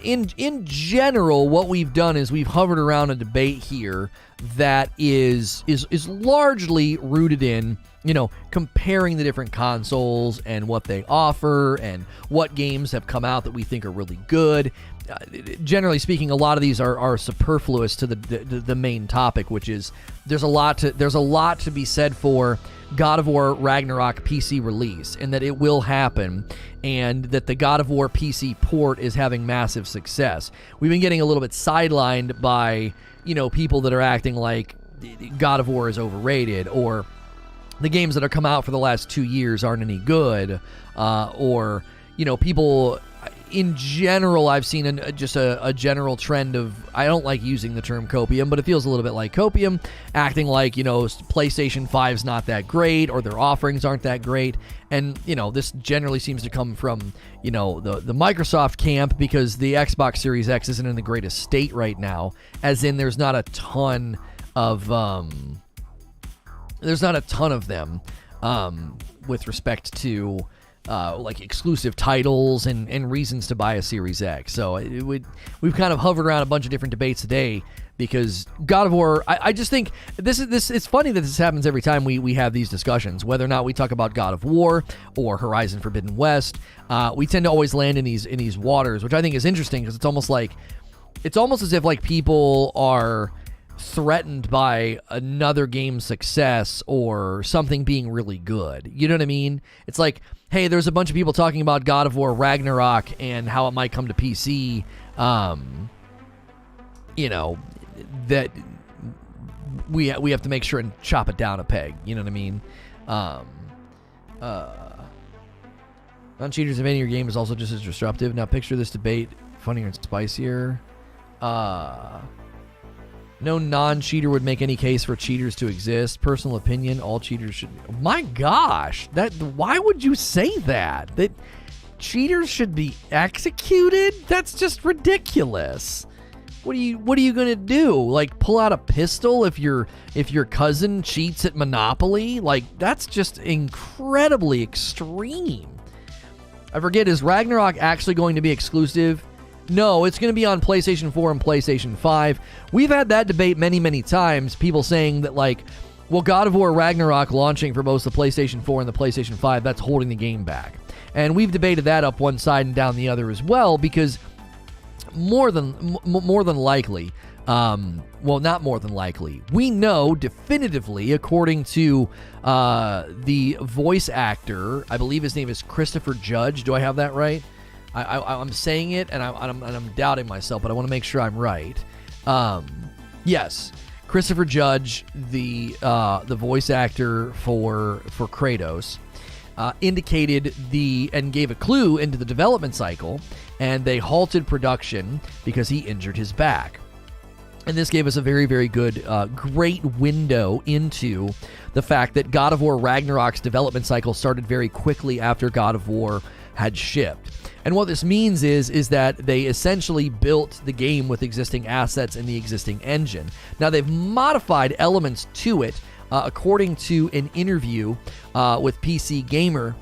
in general, what we've done is we've hovered around a debate here that is largely rooted in, comparing the different consoles and what they offer and what games have come out that we think are really good. Generally speaking, a lot of these are superfluous to the main topic, which is there's a lot to be said for God of War Ragnarok PC release, and that it will happen, and that the God of War PC port is having massive success. We've been getting a little bit sidelined by people that are acting like God of War is overrated, or the games that have come out for the last 2 years aren't any good, or people. In general, I've seen just a general trend of, I don't like using the term copium, but it feels a little bit like copium, acting like, PlayStation 5's not that great, or their offerings aren't that great. And, this generally seems to come from, the Microsoft camp, because the Xbox Series X isn't in the greatest state right now, as in there's not a ton of them with respect to like exclusive titles and reasons to buy a Series X. So we've kind of hovered around a bunch of different debates today, because God of War, I just think this it's funny that this happens every time we have these discussions, whether or not we talk about God of War or Horizon Forbidden West. We tend to always land in these waters, which I think is interesting, because it's almost as if like people are threatened by another game's success or something being really good. You know what I mean? It's like, hey, there's a bunch of people talking about God of War Ragnarok and how it might come to PC. That we have to make sure and chop it down a peg. You know what I mean? Non-cheaters invading your game is also just as disruptive. Now picture this debate funnier and spicier. No non-cheater would make any case for cheaters to exist. Personal opinion, all cheaters should... My gosh! Why would you say that? That cheaters should be executed? That's just ridiculous. What are you gonna do? Like, pull out a pistol if your cousin cheats at Monopoly? Like, that's just incredibly extreme. I forget, is Ragnarok actually going to be exclusive? No, it's going to be on PlayStation 4 and PlayStation 5. We've had that debate many, many times. People saying that, like, well, God of War Ragnarok launching for both the PlayStation 4 and the PlayStation 5, that's holding the game back. And we've debated that up one side and down the other as well, because more than likely, well, not more than likely, we know definitively, according to the voice actor, I believe his name is Christopher Judge. Do I have that right? I'm saying it, and I'm doubting myself, but I want to make sure I'm right. Yes, Christopher Judge, the voice actor for Kratos, indicated and gave a clue into the development cycle, and they halted production because he injured his back. And this gave us a very, very good, great window into the fact that God of War Ragnarok's development cycle started very quickly after God of War had shipped. And what this means is that they essentially built the game with existing assets in the existing engine. Now, they've modified elements to it. According to an interview with PC Gamer,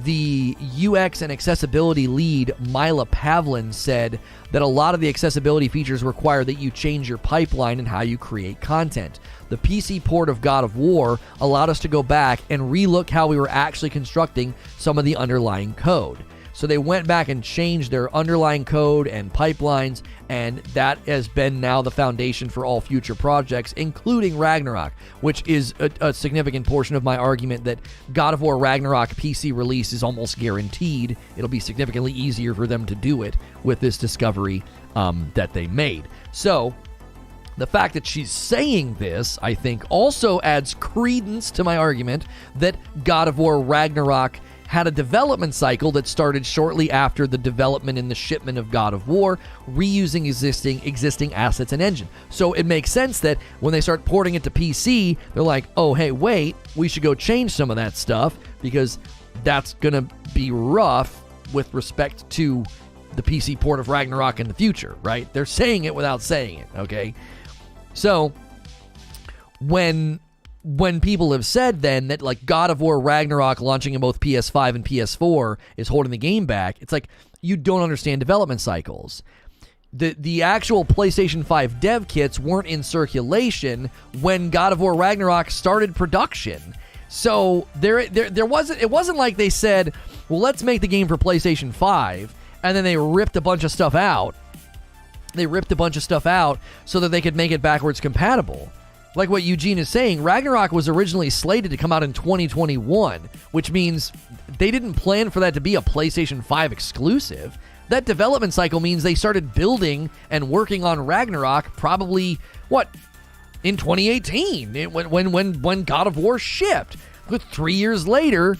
the UX and accessibility lead, Mila Pavlin, said that a lot of the accessibility features require that you change your pipeline and how you create content. The PC port of God of War allowed us to go back and relook how we were actually constructing some of the underlying code. So they went back and changed their underlying code and pipelines, and that has been now the foundation for all future projects, including Ragnarok, which is a significant portion of my argument that God of War Ragnarok PC release is almost guaranteed. It'll be significantly easier for them to do it with this discovery that they made. So the fact that she's saying this, I think, also adds credence to my argument that God of War Ragnarok had a development cycle that started shortly after the development and the shipment of God of War, reusing existing assets and engine. So it makes sense that when they start porting it to PC, they're like, oh, hey, wait, we should go change some of that stuff because that's going to be rough with respect to the PC port of Ragnarok in the future, right? They're saying it without saying it, okay? So when people have said then that like God of War Ragnarok launching in both PS5 and PS4 is holding the game back, it's like you don't understand development cycles. The actual PlayStation 5 dev kits weren't in circulation when God of War Ragnarok started production. So it wasn't like they said, well, let's make the game for PlayStation 5, and then they ripped a bunch of stuff out. They ripped a bunch of stuff out so that they could make it backwards compatible. Like what Eugene is saying, Ragnarok was originally slated to come out in 2021, which means they didn't plan for that to be a PlayStation 5 exclusive. That development cycle means they started building and working on Ragnarok probably, in 2018, when God of War shipped. But 3 years later,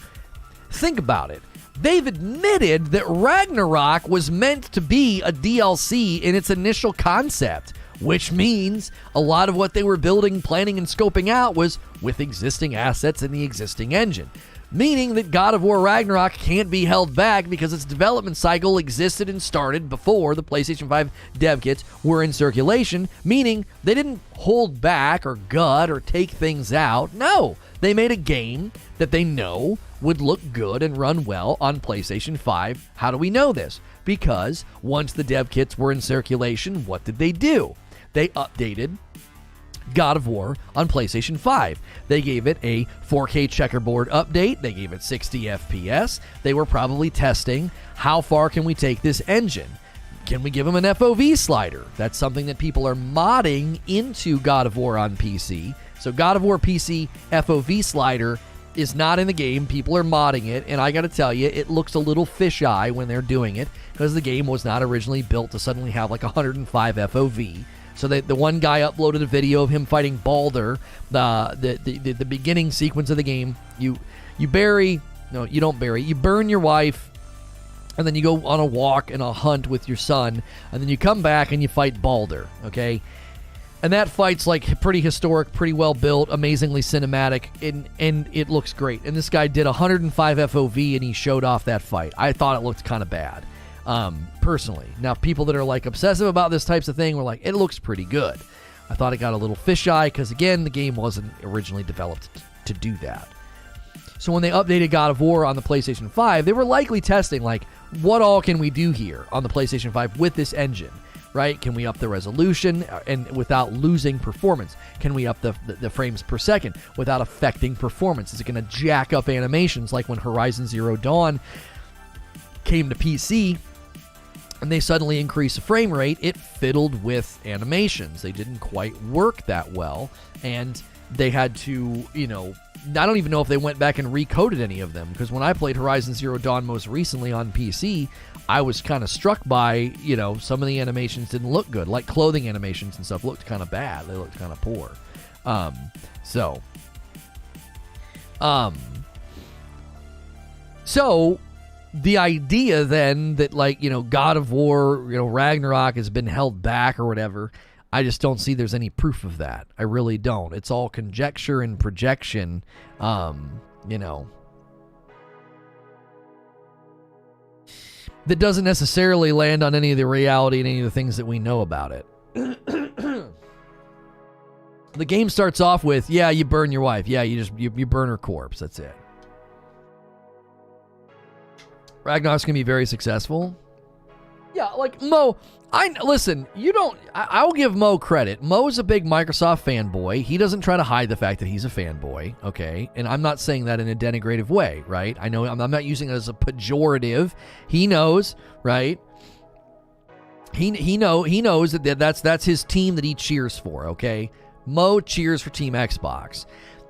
think about it. They've admitted that Ragnarok was meant to be a DLC in its initial concept, which means a lot of what they were building, planning, and scoping out was with existing assets in the existing engine. Meaning that God of War Ragnarok can't be held back because its development cycle existed and started before the PlayStation 5 dev kits were in circulation, meaning they didn't hold back or gut or take things out. No, they made a game that they know would look good and run well on PlayStation 5. How do we know this? Because once the dev kits were in circulation, what did they do? They updated God of War on PlayStation 5. They gave it a 4K checkerboard update. They gave it 60 FPS. They were probably testing how far can we take this engine. Can we give them an FOV slider? That's something that people are modding into God of War on PC. So God of War PC FOV slider is not in the game. People are modding it, and I gotta tell you, it looks a little fisheye when they're doing it because the game was not originally built to suddenly have like 105 FOV. So the one guy uploaded a video of him fighting Baldur, the beginning sequence of the game. You burn your wife, and then you go on a walk and a hunt with your son, and then you come back and you fight Baldur, okay? And that fight's like pretty historic, pretty well built, amazingly cinematic, and it looks great. And this guy did 105 FOV and he showed off that fight. I thought it looked kind of bad. Personally. Now, people that are like obsessive about this types of thing were like, it looks pretty good. I thought it got a little fisheye because, again, the game wasn't originally developed to do that. So when they updated God of War on the PlayStation 5, they were likely testing, like, what all can we do here on the PlayStation 5 with this engine, right? Can we up the resolution and without losing performance? Can we up the frames per second without affecting performance? Is it going to jack up animations like when Horizon Zero Dawn came to PC and they suddenly increased the frame rate? It fiddled with animations. They didn't quite work that well, and they had to, I don't even know if they went back and recoded any of them, because when I played Horizon Zero Dawn most recently on PC, I was kind of struck by, some of the animations didn't look good. Like clothing animations and stuff looked kind of bad. They looked kind of poor. So the idea then that God of War, Ragnarok has been held back or whatever, I just don't see there's any proof of that. I really don't. It's all conjecture and projection, that doesn't necessarily land on any of the reality and any of the things that we know about it. The game starts off with, you burn your wife. You burn her corpse. That's it. Ragnarok's gonna be very successful. Yeah, like Mo, I'll give Mo credit. Mo's a big Microsoft fanboy. He doesn't try to hide the fact that he's a fanboy, okay? And I'm not saying that in a denigrative way, right? I know I'm not using it as a pejorative. He knows, right? He knows that that's his team that he cheers for, okay? Mo cheers for Team Xbox.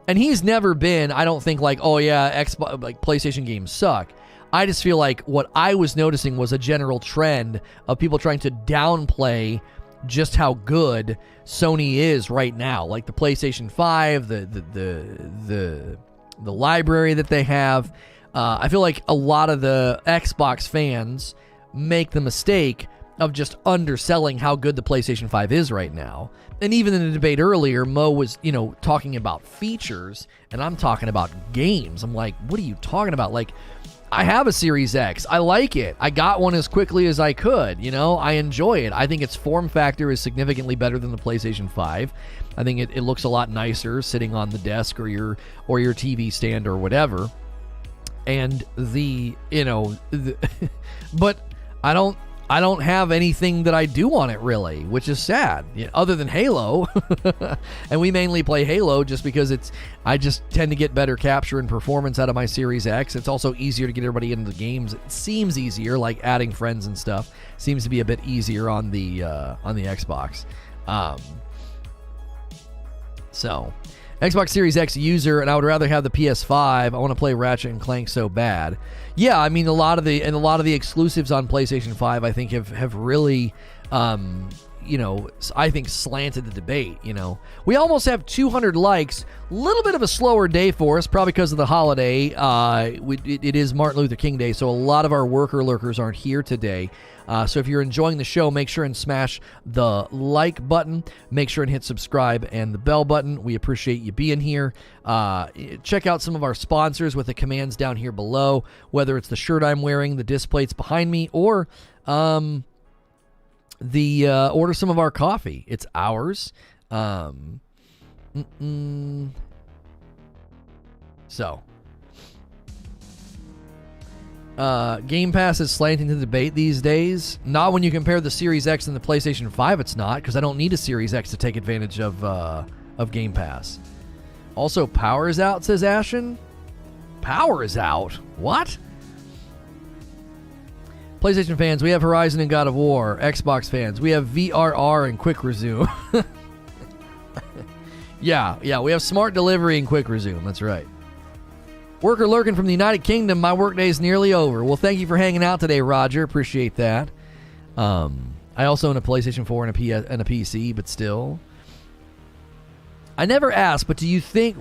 And he's never been, I don't think, like, Xbox, like PlayStation games suck. I just feel like what I was noticing was a general trend of people trying to downplay just how good Sony is right now. Like the PlayStation 5, the library that they have, I feel like a lot of the Xbox fans make the mistake of just underselling how good the PlayStation 5 is right now. And even in the debate earlier, Mo was, talking about features, and I'm talking about games. I'm like, what are you talking about? Like, I have a Series X. I like it. I got one as quickly as I could. I enjoy it. I think its form factor is significantly better than the PlayStation 5. I think it looks a lot nicer sitting on the desk or your TV stand or whatever. And but I don't have anything that I do on it really, which is sad, other than Halo. And we mainly play Halo just because I just tend to get better capture and performance out of my Series X. It's also easier to get everybody into the games. It seems easier, like adding friends and stuff seems to be a bit easier on the Xbox. So Xbox Series X user, and I would rather have the PS5. I want to play Ratchet and Clank so bad. Yeah, I mean a lot of the exclusives on PlayStation 5 I think have really I think slanted the debate. We almost have 200 likes. A little bit of a slower day for us, probably because of the holiday. It is Martin Luther King Day, so a lot of our worker lurkers aren't here today. So if you're enjoying the show, make sure and smash the like button. Make sure and hit subscribe and the bell button. We appreciate you being here. Check out some of our sponsors with the commands down here below, whether it's the shirt I'm wearing, the disc plates behind me, or order some of our coffee. It's ours. So Game Pass is slanting the debate these days. Not when you compare the Series X and the PlayStation 5, it's not, because I don't need a Series X to take advantage of Game Pass. Also, power is out, says Ashen. Power is out? What? PlayStation fans, we have Horizon and God of War. Xbox fans, we have VRR and Quick Resume. Yeah, we have Smart Delivery and Quick Resume. That's right. Worker lurking from the United Kingdom, my workday is nearly over. Well, thank you for hanging out today, Roger. Appreciate that. I also own a PlayStation 4 and a PC, but still. I never asked, but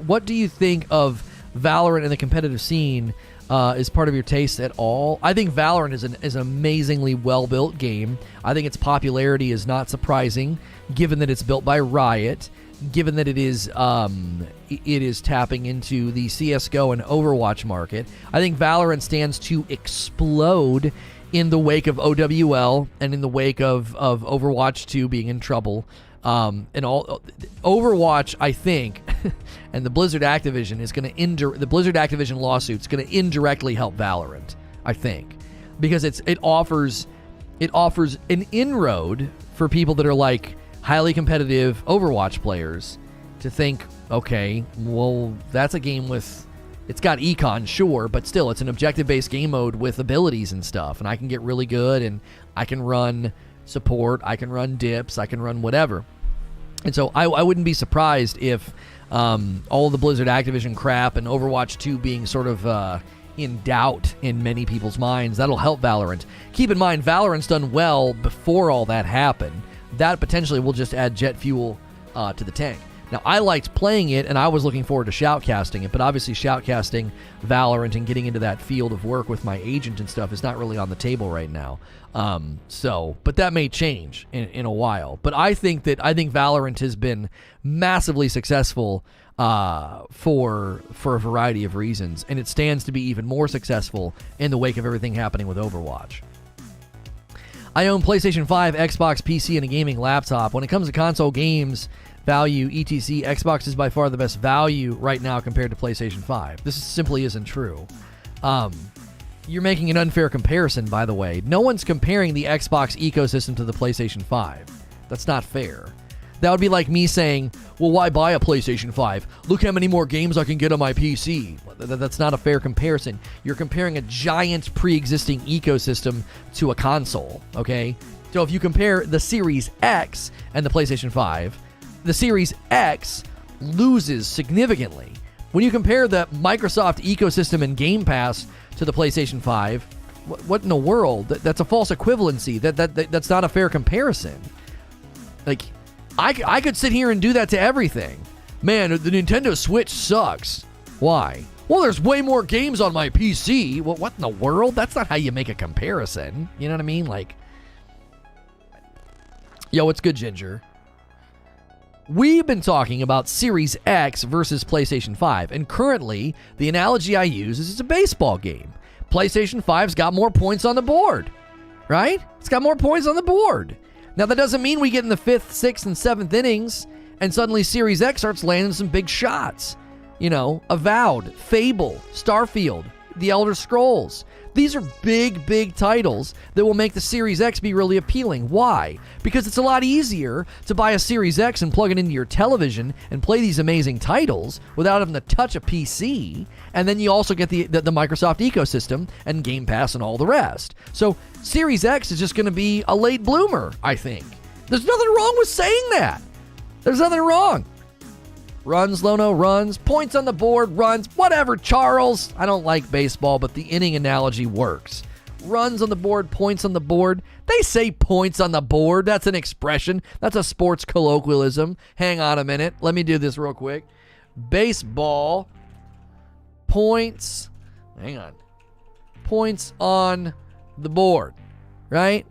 what do you think of Valorant in the competitive scene? Is part of your taste at all? I think Valorant is an amazingly well-built game. I think its popularity is not surprising, given that it's built by Riot, given that it is tapping into the CSGO and Overwatch market. I think Valorant stands to explode in the wake of OWL and in the wake of Overwatch 2 being in trouble. And all Overwatch, I think, and the Blizzard Activision is going to the Blizzard Activision lawsuit is going to indirectly help Valorant, I think, because it offers an inroad for people that are like highly competitive Overwatch players to think, okay, well, that's a game it's got econ, sure, but still, it's an objective-based game mode with abilities and stuff, and I can get really good, and I can run support, I can run dips, I can run whatever. And so I wouldn't be surprised if all the Blizzard Activision crap and Overwatch 2 being sort of in doubt in many people's minds, that'll help Valorant. Keep in mind, Valorant's done well before all that happened. That potentially will just add jet fuel to the tank. Now, I liked playing it, and I was looking forward to shoutcasting it, but obviously shoutcasting Valorant and getting into that field of work with my agent and stuff is not really on the table right now. But that may change in a while. But I think Valorant has been massively successful for a variety of reasons, and it stands to be even more successful in the wake of everything happening with Overwatch. I own PlayStation 5, Xbox, PC, and a gaming laptop. When it comes to console games value, etc., Xbox is by far the best value right now compared to PlayStation 5. This simply isn't true. You're making an unfair comparison, by the way. No one's comparing the Xbox ecosystem to the PlayStation 5. That's not fair. That would be like me saying, well, why buy a PlayStation 5? Look how many more games I can get on my PC. That's not a fair comparison. You're comparing a giant pre-existing ecosystem to a console, okay? So if you compare the Series X and the PlayStation 5, the Series X loses significantly. When you compare the Microsoft ecosystem and Game Pass to the PlayStation 5, what in the world? That's a false equivalency. That's not a fair comparison. Like, I could sit here and do that to everything. Man, the Nintendo Switch sucks. Why? well, there's way more games on my PC. Well, what in the world? That's not how you make a comparison. You know what I mean? Like, yo, what's good, Ginger? We've been talking about Series X versus PlayStation 5, and currently, the analogy I use is it's a baseball game. PlayStation 5's got more points on the board, right? It's got more points on the board. Now, that doesn't mean we get in the 5th, 6th, and 7th innings, and suddenly Series X starts landing some big shots. You know, Avowed, Fable, Starfield, The Elder Scrolls. These are big, big titles that will make the Series X be really appealing. Why? Because it's a lot easier to buy a Series X and plug it into your television and play these amazing titles without having to touch a PC. And then you also get the Microsoft ecosystem and Game Pass and all the rest. So Series X is just going to be a late bloomer, I think. There's nothing wrong with saying that. There's nothing wrong. Runs, Lono, runs. Points on the board, runs. Whatever, Charles. I don't like baseball, but the inning analogy works. Runs on the board, points on the board. They say points on the board. That's an expression. That's a sports colloquialism. Hang on a minute. Let me do this real quick. Baseball, points. Hang on. Points on the board, right?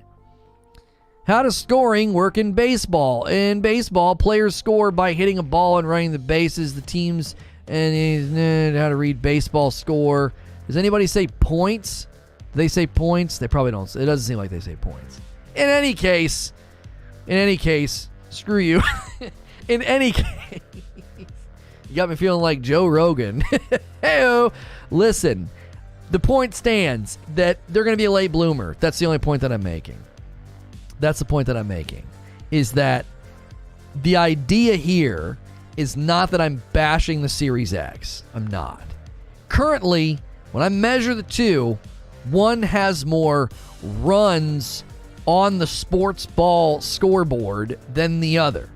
How does scoring work in baseball? In baseball, players score by hitting a ball and running the bases. The teams, and how to read baseball score. Does anybody say points? Do they say points? They probably don't. It doesn't seem like they say points. In any case, screw you. In any case, you got me feeling like Joe Rogan. Hey-o. Listen, the point stands that they're going to be a late bloomer. That's the only point that I'm making. That's the point that I'm making, is that the idea here is not that I'm bashing the Series X. I'm not. Currently, when I measure the two, one has more runs on the sports ball scoreboard than the other.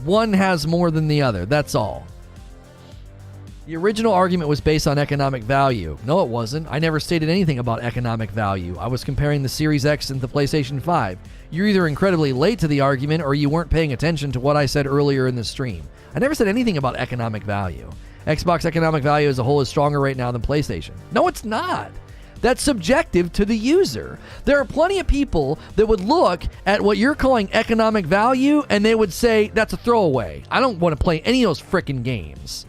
One has more than the other. That's all. The original argument was based on economic value. No, it wasn't. I never stated anything about economic value. I was comparing the Series X and the PlayStation 5. You're either incredibly late to the argument or you weren't paying attention to what I said earlier in the stream. I never said anything about economic value. Xbox economic value as a whole is stronger right now than PlayStation. No, it's not. That's subjective to the user. There are plenty of people that would look at what you're calling economic value and they would say, that's a throwaway. I don't want to play any of those frickin' games.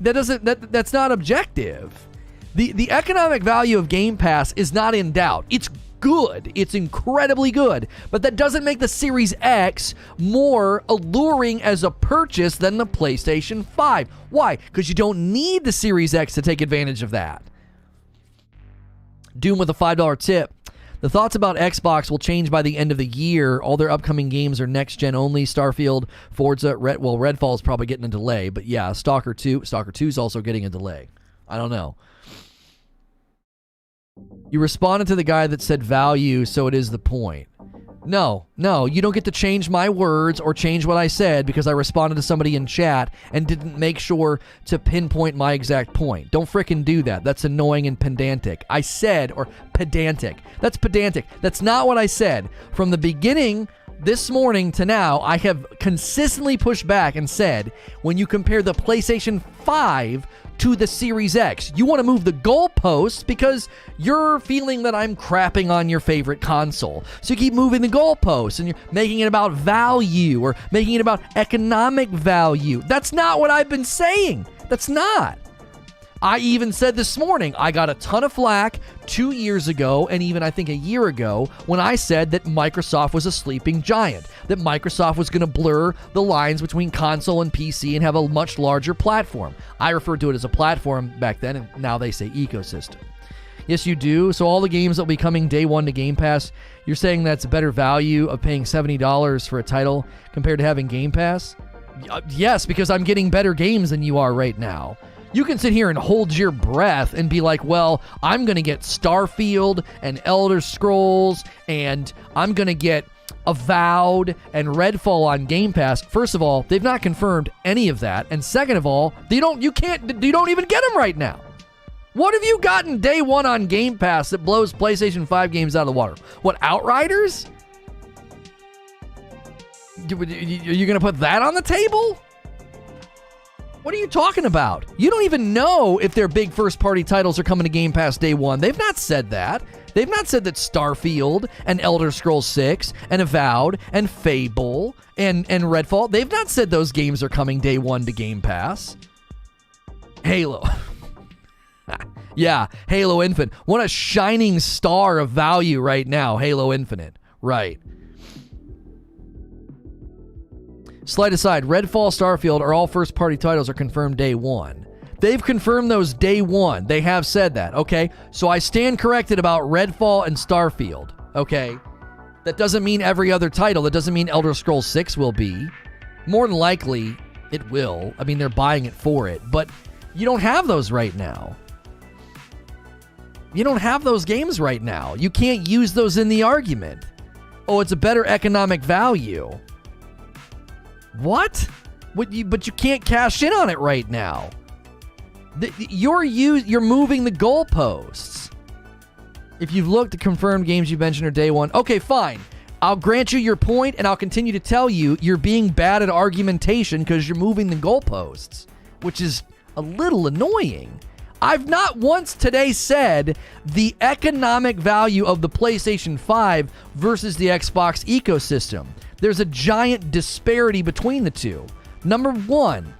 That's not objective. The economic value of Game Pass is not in doubt. It's good. It's incredibly good. But that doesn't make the Series X more alluring as a purchase than the PlayStation 5. Why? Because you don't need the Series X to take advantage of that. Doom with a $5 tip. The thoughts about Xbox will change by the end of the year. All their upcoming games are next-gen only. Starfield, Forza, Redfall is probably getting a delay. But yeah, Stalker 2 is also getting a delay. I don't know. You responded to the guy that said value, so it is the point. No, you don't get to change my words or change what I said because I responded to somebody in chat and didn't make sure to pinpoint my exact point. Don't frickin' do that. That's annoying and pedantic. I said, or pedantic. That's pedantic. That's not what I said. From the beginning this morning to now, I have consistently pushed back and said, when you compare the PlayStation 5 to the Series X, you want to move the goalposts because you're feeling that I'm crapping on your favorite console. So you keep moving the goalposts and you're making it about value or making it about economic value. That's not what I've been saying. That's not. I even said this morning, I got a ton of flack 2 years ago and even I think a year ago when I said that Microsoft was a sleeping giant, that Microsoft was going to blur the lines between console and PC and have a much larger platform. I referred to it as a platform back then, and now they say ecosystem. Yes, you do. So all the games that will be coming day one to Game Pass, you're saying that's a better value of paying $70 for a title compared to having Game Pass? Yes, because I'm getting better games than you are right now. You can sit here and hold your breath and be like, well, I'm going to get Starfield and Elder Scrolls, and I'm going to get Avowed and Redfall on Game Pass. First of all, they've not confirmed any of that. And second of all, you don't even get them right now. What have you gotten day one on Game Pass that blows PlayStation 5 games out of the water? What, Outriders? Are you going to put that on the table? What are you talking about? You don't even know if their big first-party titles are coming to Game Pass day one. They've not said that. They've not said that Starfield and Elder Scrolls 6 and Avowed and Fable and Redfall, they've not said those games are coming day one to Game Pass. Halo. Yeah, Halo Infinite. What a shining star of value right now, Halo Infinite. Right. Slight aside, Redfall, Starfield are all first-party titles are confirmed day one. They've confirmed those day one. They have said that, okay? So I stand corrected about Redfall and Starfield, okay? That doesn't mean every other title. That doesn't mean Elder Scrolls 6 will be. More than likely, it will. I mean, they're buying it for it. But you don't have those right now. You don't have those games right now. You can't use those in the argument. Oh, it's a better economic value. What? But you can't cash in on it right now. You're moving the goalposts. If you've looked at confirmed games you mentioned are day one, okay, fine. I'll grant you your point, and I'll continue to tell you you're being bad at argumentation because you're moving the goalposts, which is a little annoying. I've not once today said the economic value of the PlayStation 5 versus the Xbox ecosystem. There's a giant disparity between the two. Number one,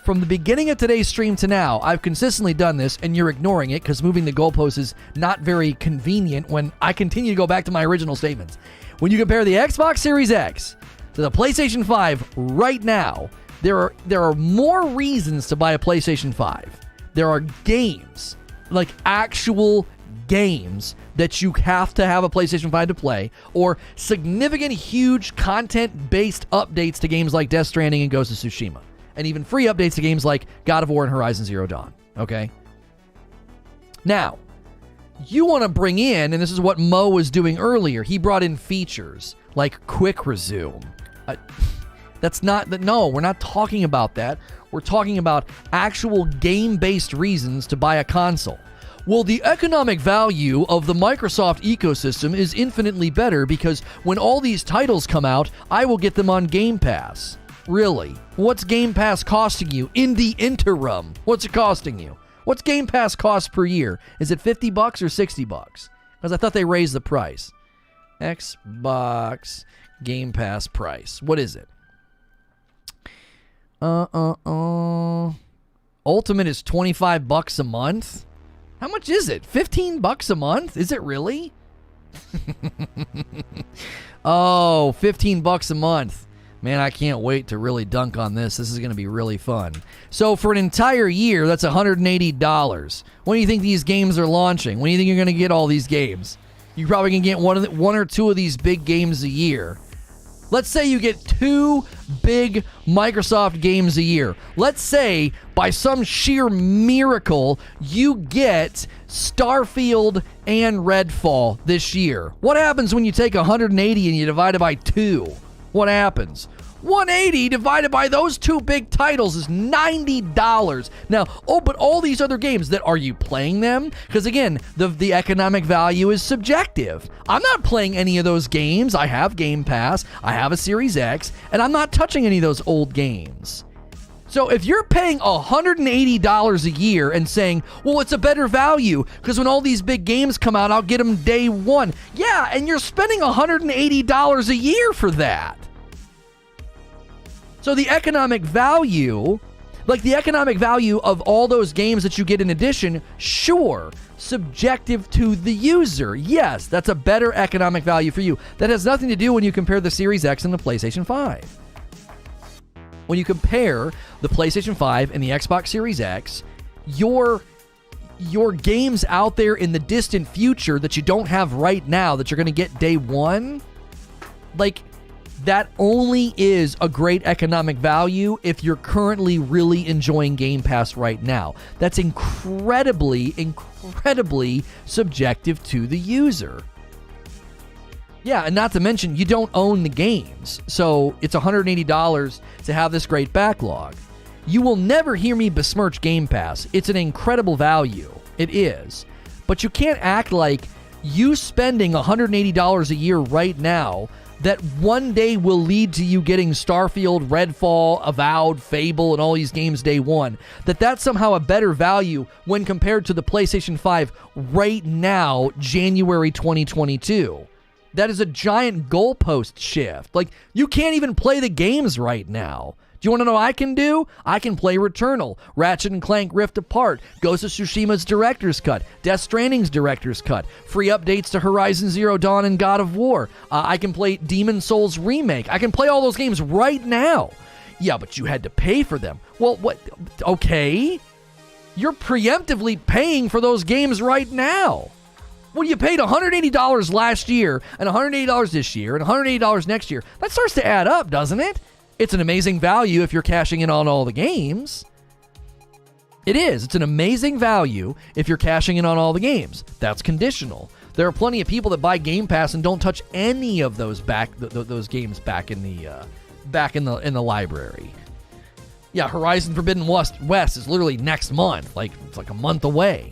from the beginning of today's stream to now, I've consistently done this, and you're ignoring it because moving the goalposts is not very convenient when I continue to go back to my original statements. When you compare the Xbox Series X to the PlayStation 5 right now, there are more reasons to buy a PlayStation 5. There are games, like actual games, that you have to have a PlayStation 5 to play, or significant, huge content-based updates to games like Death Stranding and Ghost of Tsushima, and even free updates to games like God of War and Horizon Zero Dawn, okay? Now, you want to bring in, and this is what Mo was doing earlier, he brought in features like Quick Resume. That's not, no, we're not talking about that. We're talking about actual game-based reasons to buy a console. Well, the economic value of the Microsoft ecosystem is infinitely better because when all these titles come out, I will get them on Game Pass. Really? What's Game Pass costing you in the interim? What's it costing you? What's Game Pass cost per year? Is it $50 or $60? Because I thought they raised the price. Xbox Game Pass price. What is it? Ultimate is $25 a month. How much is it? $15 a month? Is it really? Oh, $15 a month. Man, I can't wait to really dunk on this. This is going to be really fun. So for an entire year, that's $180. When do you think these games are launching? When do you think you're going to get all these games? You're probably going to get one or two of these big games a year. Let's say you get 2 big Microsoft games a year. Let's say, by some sheer miracle, you get Starfield and Redfall this year. What happens when you take 180 and you divide it by 2? What happens? 180 divided by those 2 big titles is $90. Now, but all these other games, are you playing them? Because again, the economic value is subjective. I'm not playing any of those games. I have Game Pass, I have a Series X, and I'm not touching any of those old games. So if you're paying $180 a year and saying, well, it's a better value because when all these big games come out, I'll get them day one. Yeah, and you're spending $180 a year for that. So the economic value, like the economic value of all those games that you get in addition, sure, subjective to the user. Yes, that's a better economic value for you. That has nothing to do when you compare the Series X and the PlayStation 5. When you compare the PlayStation 5 and the Xbox Series X, your games out there in the distant future that you don't have right now that you're going to get day one, like, that only is a great economic value if you're currently really enjoying Game Pass right now. That's incredibly, incredibly subjective to the user. Yeah, and not to mention, you don't own the games, so it's $180 to have this great backlog. You will never hear me besmirch Game Pass. It's an incredible value. It is. But you can't act like you spending $180 a year right now that one day will lead to you getting Starfield, Redfall, Avowed, Fable, and all these games day one, that's somehow a better value when compared to the PlayStation 5 right now, January 2022. That is a giant goalpost shift. Like, you can't even play the games right now. Do you want to know what I can do? I can play Returnal, Ratchet & Clank Rift Apart, Ghost of Tsushima's Director's Cut, Death Stranding's Director's Cut, free updates to Horizon Zero Dawn and God of War. I can play Demon's Souls Remake. I can play all those games right now. Yeah, but you had to pay for them. Well, what? Okay. You're preemptively paying for those games right now. Well, you paid $180 last year, and $180 this year, and $180 next year. That starts to add up, doesn't it? It's an amazing value if you're cashing in on all the games. It is. It's an amazing value if you're cashing in on all the games. That's conditional. There are plenty of people that buy Game Pass and don't touch any of those those games back in the library. Yeah, Horizon Forbidden West is literally next month. Like, it's like a month away.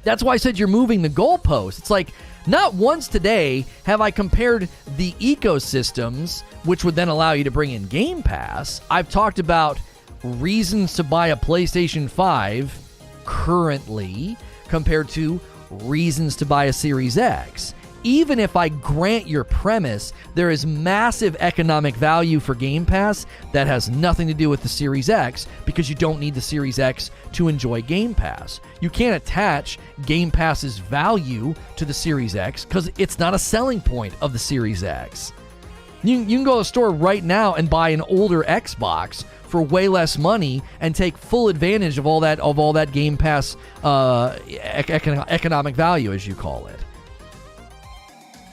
That's why I said you're moving the goalpost. It's like, not once today have I compared the ecosystems, which would then allow you to bring in Game Pass. I've talked about reasons to buy a PlayStation 5 currently compared to reasons to buy a Series X. Even if I grant your premise, there is massive economic value for Game Pass that has nothing to do with the Series X, because you don't need the Series X to enjoy Game Pass. You can't attach Game Pass's value to the Series X because it's not a selling point of the Series X. You can go to the store right now and buy an older Xbox for way less money and take full advantage of all that Game Pass economic value, as you call it.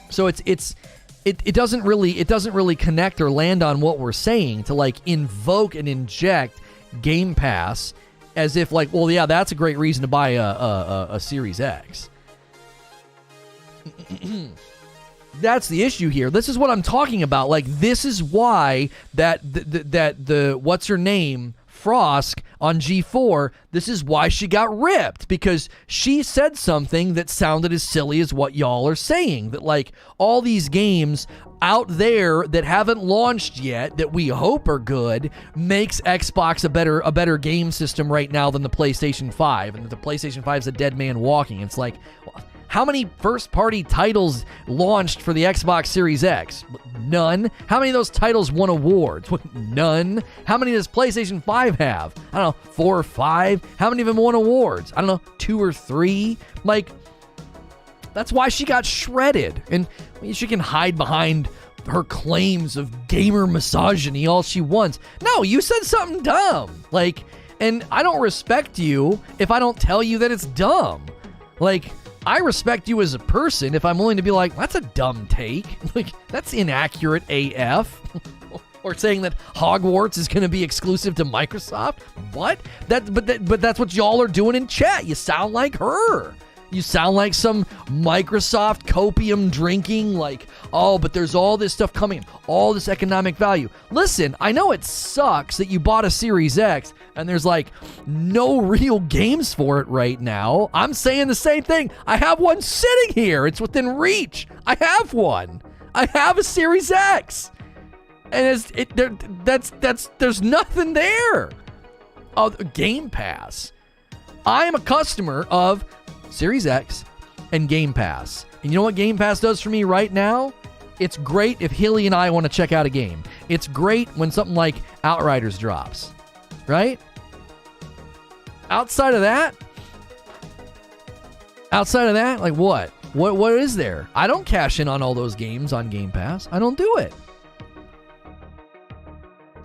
So it doesn't really connect or land on what we're saying to like invoke and inject Game Pass as if like, well, yeah, that's a great reason to buy a Series X. That's the issue here. This is what I'm talking about. Like, this is why that the what's her name, Frosk on G4, this is why she got ripped, because she said something that sounded as silly as what y'all are saying, that like all these games out there that haven't launched yet that we hope are good makes Xbox a better game system right now than the PlayStation 5, and that the PlayStation 5 is a dead man walking. It's like, how many first-party titles launched for the Xbox Series X? None. How many of those titles won awards? None. How many does PlayStation 5 have? I don't know, 4 or 5? How many of them won awards? I don't know, 2 or 3? Like, that's why she got shredded. And she can hide behind her claims of gamer misogyny all she wants. No, you said something dumb. Like, and I don't respect you if I don't tell you that it's dumb. Like, I respect you as a person if I'm willing to be like, that's a dumb take. Like, that's inaccurate AF. Or saying that Hogwarts is going to be exclusive to Microsoft. What? But that's what y'all are doing in chat. You sound like her. You sound like some Microsoft copium drinking, like, oh, but there's all this stuff coming, all this economic value. Listen, I know it sucks that you bought a Series X and there's like no real games for it right now. I'm saying the same thing. I have one sitting here. It's within reach. I have one. I have a Series X. And there's nothing there. Oh, Game Pass. I am a customer of Series X and Game Pass. And you know what Game Pass does for me right now? It's great if Hilly and I want to check out a game. It's great when something like Outriders drops. Right? Outside of that, like what? What is there? I don't cash in on all those games on Game Pass. I don't do it.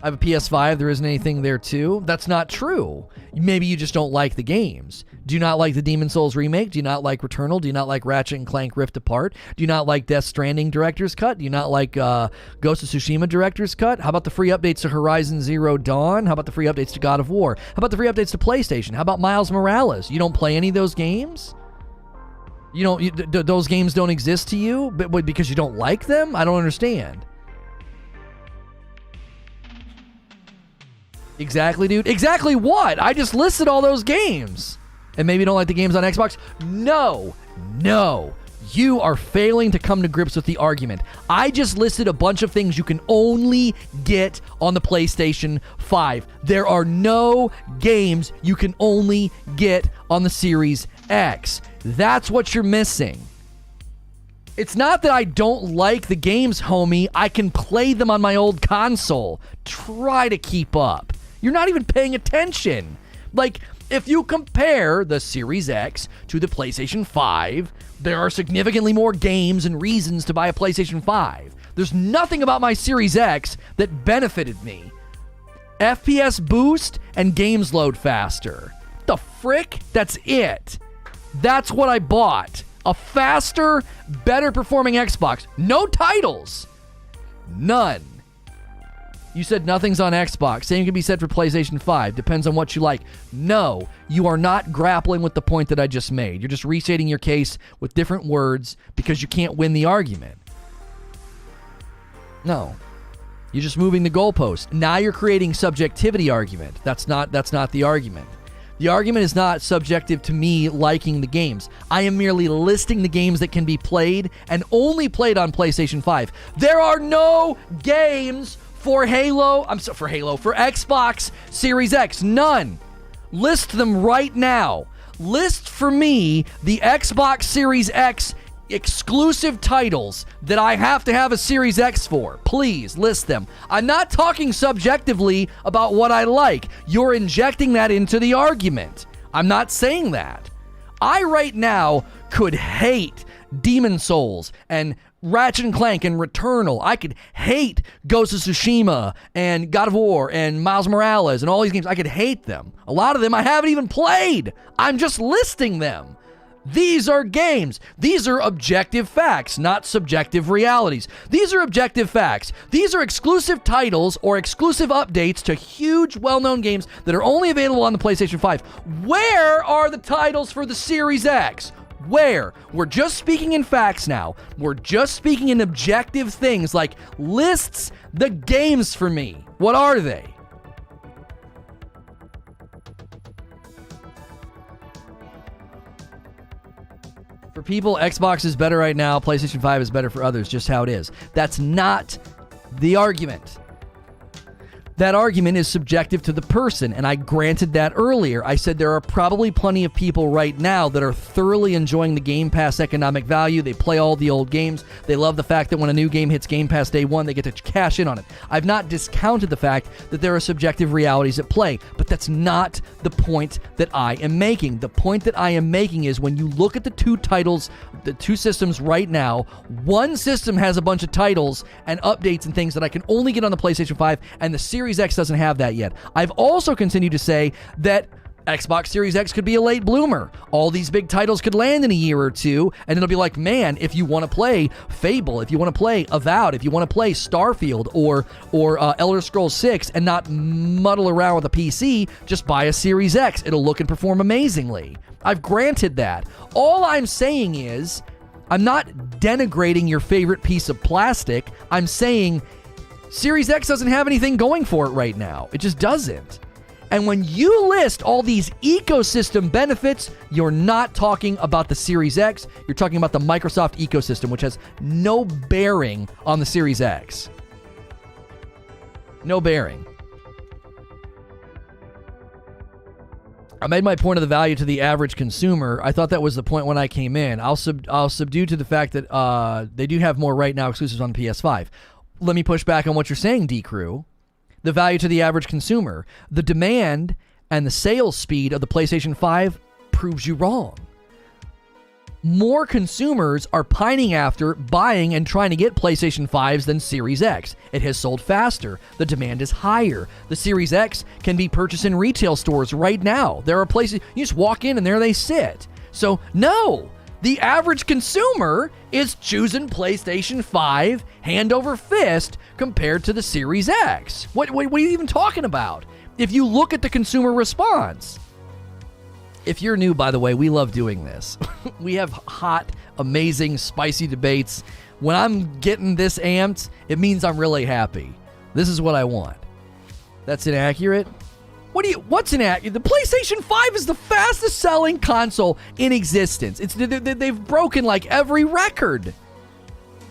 I have a PS5. There isn't anything there too. That's not true. Maybe you just don't like the games. Do you not like the Demon's Souls remake? Do you not like Returnal? Do you not like Ratchet and Clank Rift Apart? Do you not like Death Stranding Director's Cut? Do you not like Ghost of Tsushima Director's Cut? How about the free updates to Horizon Zero Dawn? How about the free updates to God of War? How about the free updates to PlayStation? How about Miles Morales? You don't play any of those games? Those games don't exist to you because you don't like them? I don't understand. Exactly, dude. Exactly what? I just listed all those games. And maybe you don't like the games on Xbox? No. You are failing to come to grips with the argument. I just listed a bunch of things you can only get on the PlayStation 5. There are no games you can only get on the Series X. That's what you're missing. It's not that I don't like the games, homie. I can play them on my old console. Try to keep up. You're not even paying attention. Like, if you compare the Series X to the PlayStation 5, there are significantly more games and reasons to buy a PlayStation 5. There's nothing about my Series X that benefited me. FPS boost and games load faster. The frick? That's it. That's what I bought. A faster, better performing Xbox. No titles. None. You said nothing's on Xbox. Same can be said for PlayStation 5. Depends on what you like. No, you are not grappling with the point that I just made. You're just restating your case with different words because you can't win the argument. No. You're just moving the goalpost. Now you're creating subjectivity argument. That's not the argument. The argument is not subjective to me liking the games. I am merely listing the games that can be played and only played on PlayStation 5. There are no games for Xbox Series X. None. List them right now. List for me the Xbox Series X exclusive titles that I have to have a Series X for. Please list them. I'm not talking subjectively about what I like. You're injecting that into the argument. I'm not saying that. I right now could hate Demon Souls and Ratchet & Clank and Returnal. I could hate Ghost of Tsushima and God of War and Miles Morales and all these games. I could hate them. A lot of them I haven't even played. I'm just listing them. These are games. These are objective facts, not subjective realities. These are objective facts. These are exclusive titles or exclusive updates to huge, well-known games that are only available on the PlayStation 5. Where are the titles for the Series X? Where? We're just speaking in facts now. We're just speaking in objective things like lists the games for me. What are they? For people, Xbox is better right now. PlayStation 5 is better for others, just how it is. That's not the argument. That argument is subjective to the person, and I granted that earlier. I said there are probably plenty of people right now that are thoroughly enjoying the Game Pass economic value. They play all the old games. They love the fact that when a new game hits Game Pass day one, they get to cash in on it. I've not discounted the fact that there are subjective realities at play, but that's not the point that I am making. The point that I am making is when you look at the two titles, the two systems right now, one system has a bunch of titles and updates and things that I can only get on the PlayStation 5, and the Series X doesn't have that yet. I've also continued to say that Xbox Series X could be a late bloomer. All these big titles could land in a year or two, and it'll be like, man, if you want to play Fable, if you want to play Avowed, if you want to play Starfield or Elder Scrolls 6 and not muddle around with a PC, just buy a Series X. It'll look and perform amazingly. I've granted that. All I'm saying is, I'm not denigrating your favorite piece of plastic. I'm saying Series X doesn't have anything going for it right now. It just doesn't. And when you list all these ecosystem benefits, you're not talking about the Series X. You're talking about the Microsoft ecosystem, which has no bearing on the Series X. No bearing. I made my point of the value to the average consumer. I thought that was the point when I came in. I'll subdue to the fact that they do have more right now exclusives on the PS5. Let me push back on what you're saying, D-Crew. The value to the average consumer. The demand and the sales speed of the PlayStation 5 proves you wrong. More consumers are pining after buying and trying to get PlayStation 5s than Series X. It has sold faster. The demand is higher. The Series X can be purchased in retail stores right now. There are places, you just walk in and there they sit. So, no. The average consumer is choosing PlayStation 5 hand over fist compared to the Series X. What are you even talking about? If you look at the consumer response. If you're new, by the way, we love doing this. We have hot, amazing, spicy debates. When I'm getting this amped, it means I'm really happy. This is what I want. That's inaccurate? What's inaccurate? The PlayStation 5 is the fastest selling console in existence. They've broken like every record.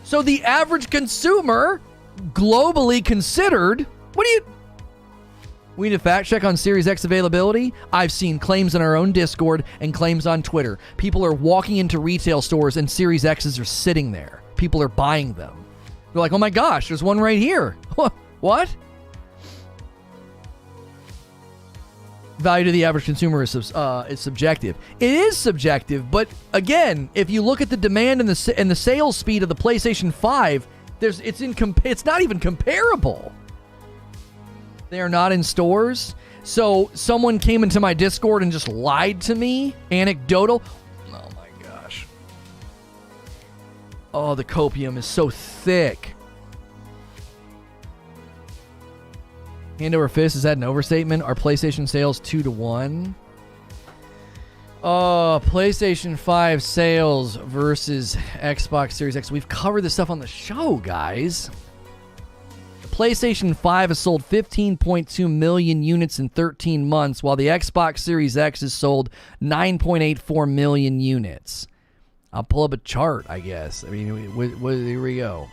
So the average consumer, globally considered, we need a fact check on Series X availability. I've seen claims in our own Discord and claims on Twitter. People are walking into retail stores and Series X's are sitting there. People are buying them. They're like, oh my gosh, there's one right here. What? Value to the average consumer is subjective. It is subjective, but again, if you look at the demand and the sales speed of the PlayStation 5, it's not even comparable. They are not in stores. So someone came into my Discord and just lied to me. Anecdotal. Oh my gosh. Oh, the copium is so thick. Hand over fist, is that an overstatement? Are PlayStation sales 2-1? Oh, PlayStation 5 sales versus Xbox Series X. We've covered this stuff on the show, guys. The PlayStation 5 has sold 15.2 million units in 13 months, while the Xbox Series X has sold 9.84 million units. I'll pull up a chart, I guess. I mean, here we go.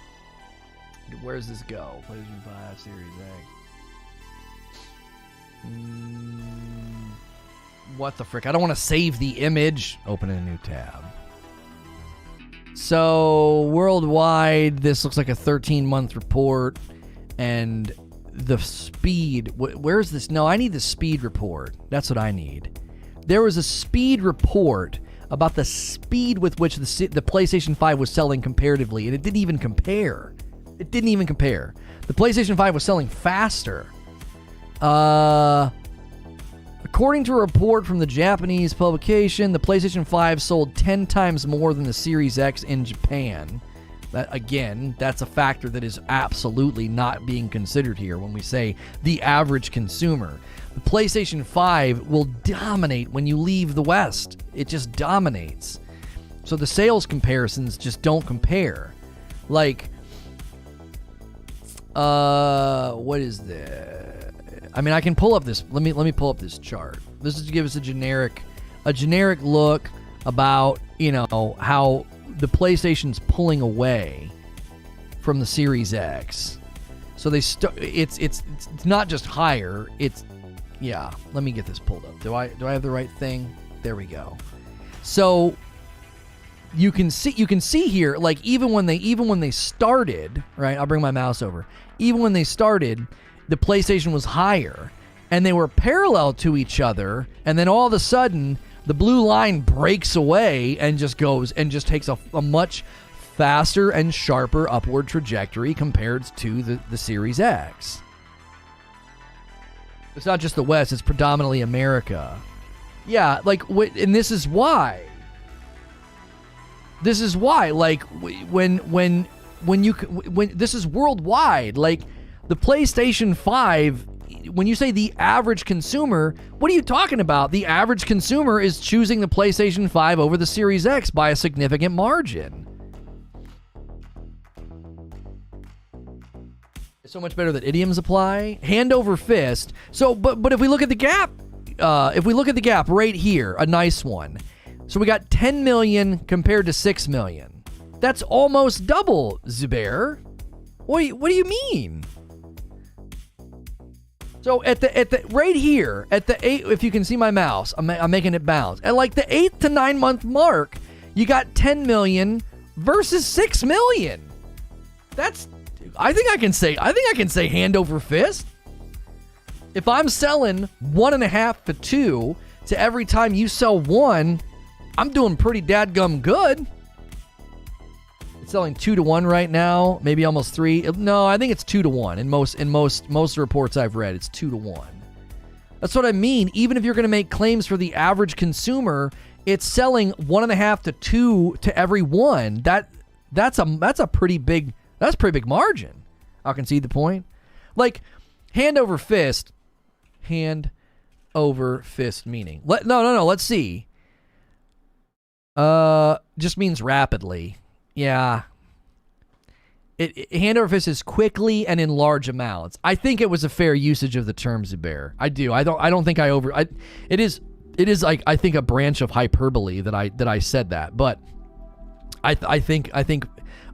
Where does this go? PlayStation 5 Series X. What the frick? I don't want to save the image. Open a new tab. So, worldwide, this looks like a 13-month report. And the speed... Where's this? No, I need the speed report. That's what I need. There was a speed report about the speed with which the PlayStation 5 was selling comparatively, and it didn't even compare. It didn't even compare. The PlayStation 5 was selling faster. According to a report from the Japanese publication, the PlayStation 5 sold 10 times more than the Series X in Japan. Again, that's a factor that is absolutely not being considered here when we say the average consumer. The PlayStation 5 will dominate when you leave the West. It just dominates. So the sales comparisons just don't compare. Like, what is this? I mean, I can pull up this. Let me pull up this chart. This is to give us a generic look about, how the PlayStation's pulling away from the Series X. So it's not just higher. Let me get this pulled up. Do I have the right thing? There we go. So you can see here, like even when they started, right? I'll bring my mouse over. Even when they started, the PlayStation was higher, and they were parallel to each other, and then all of a sudden, the blue line breaks away and just takes a much faster and sharper upward trajectory compared to the Series X. It's not just the West, it's predominantly America. Yeah, and this is why. This is why, like, when this is worldwide, like, the PlayStation 5, when you say the average consumer, what are you talking about? The average consumer is choosing the PlayStation 5 over the Series X by a significant margin. It's so much better that idioms apply. Hand over fist. So, but if we look at the gap, right here, a nice one. So we got 10 million compared to 6 million. That's almost double, Zubair. What do you mean? So at the right here, at the 8, if you can see my mouse, I'm making it bounce. At like the 8 to 9 month mark, you got 10 million versus 6 million. I think I can say hand over fist. If I'm selling 1.5 to 2 to every time you sell 1, I'm doing pretty dadgum good. It's selling 2-1 right now, maybe almost 3. No, I think it's 2-1 in most reports I've read. It's 2-1. That's what I mean. Even if you're going to make claims for the average consumer, it's selling 1.5 to 2 to every 1. That's a pretty big margin. I'll concede the point. Like hand over fist meaning. No. Let's see. Just means rapidly. Yeah. hand over fist is quickly and in large amounts. I think it was a fair usage of the term, Zubair. I do. I don't think it is like, I think, a branch of hyperbole that I said that, but I think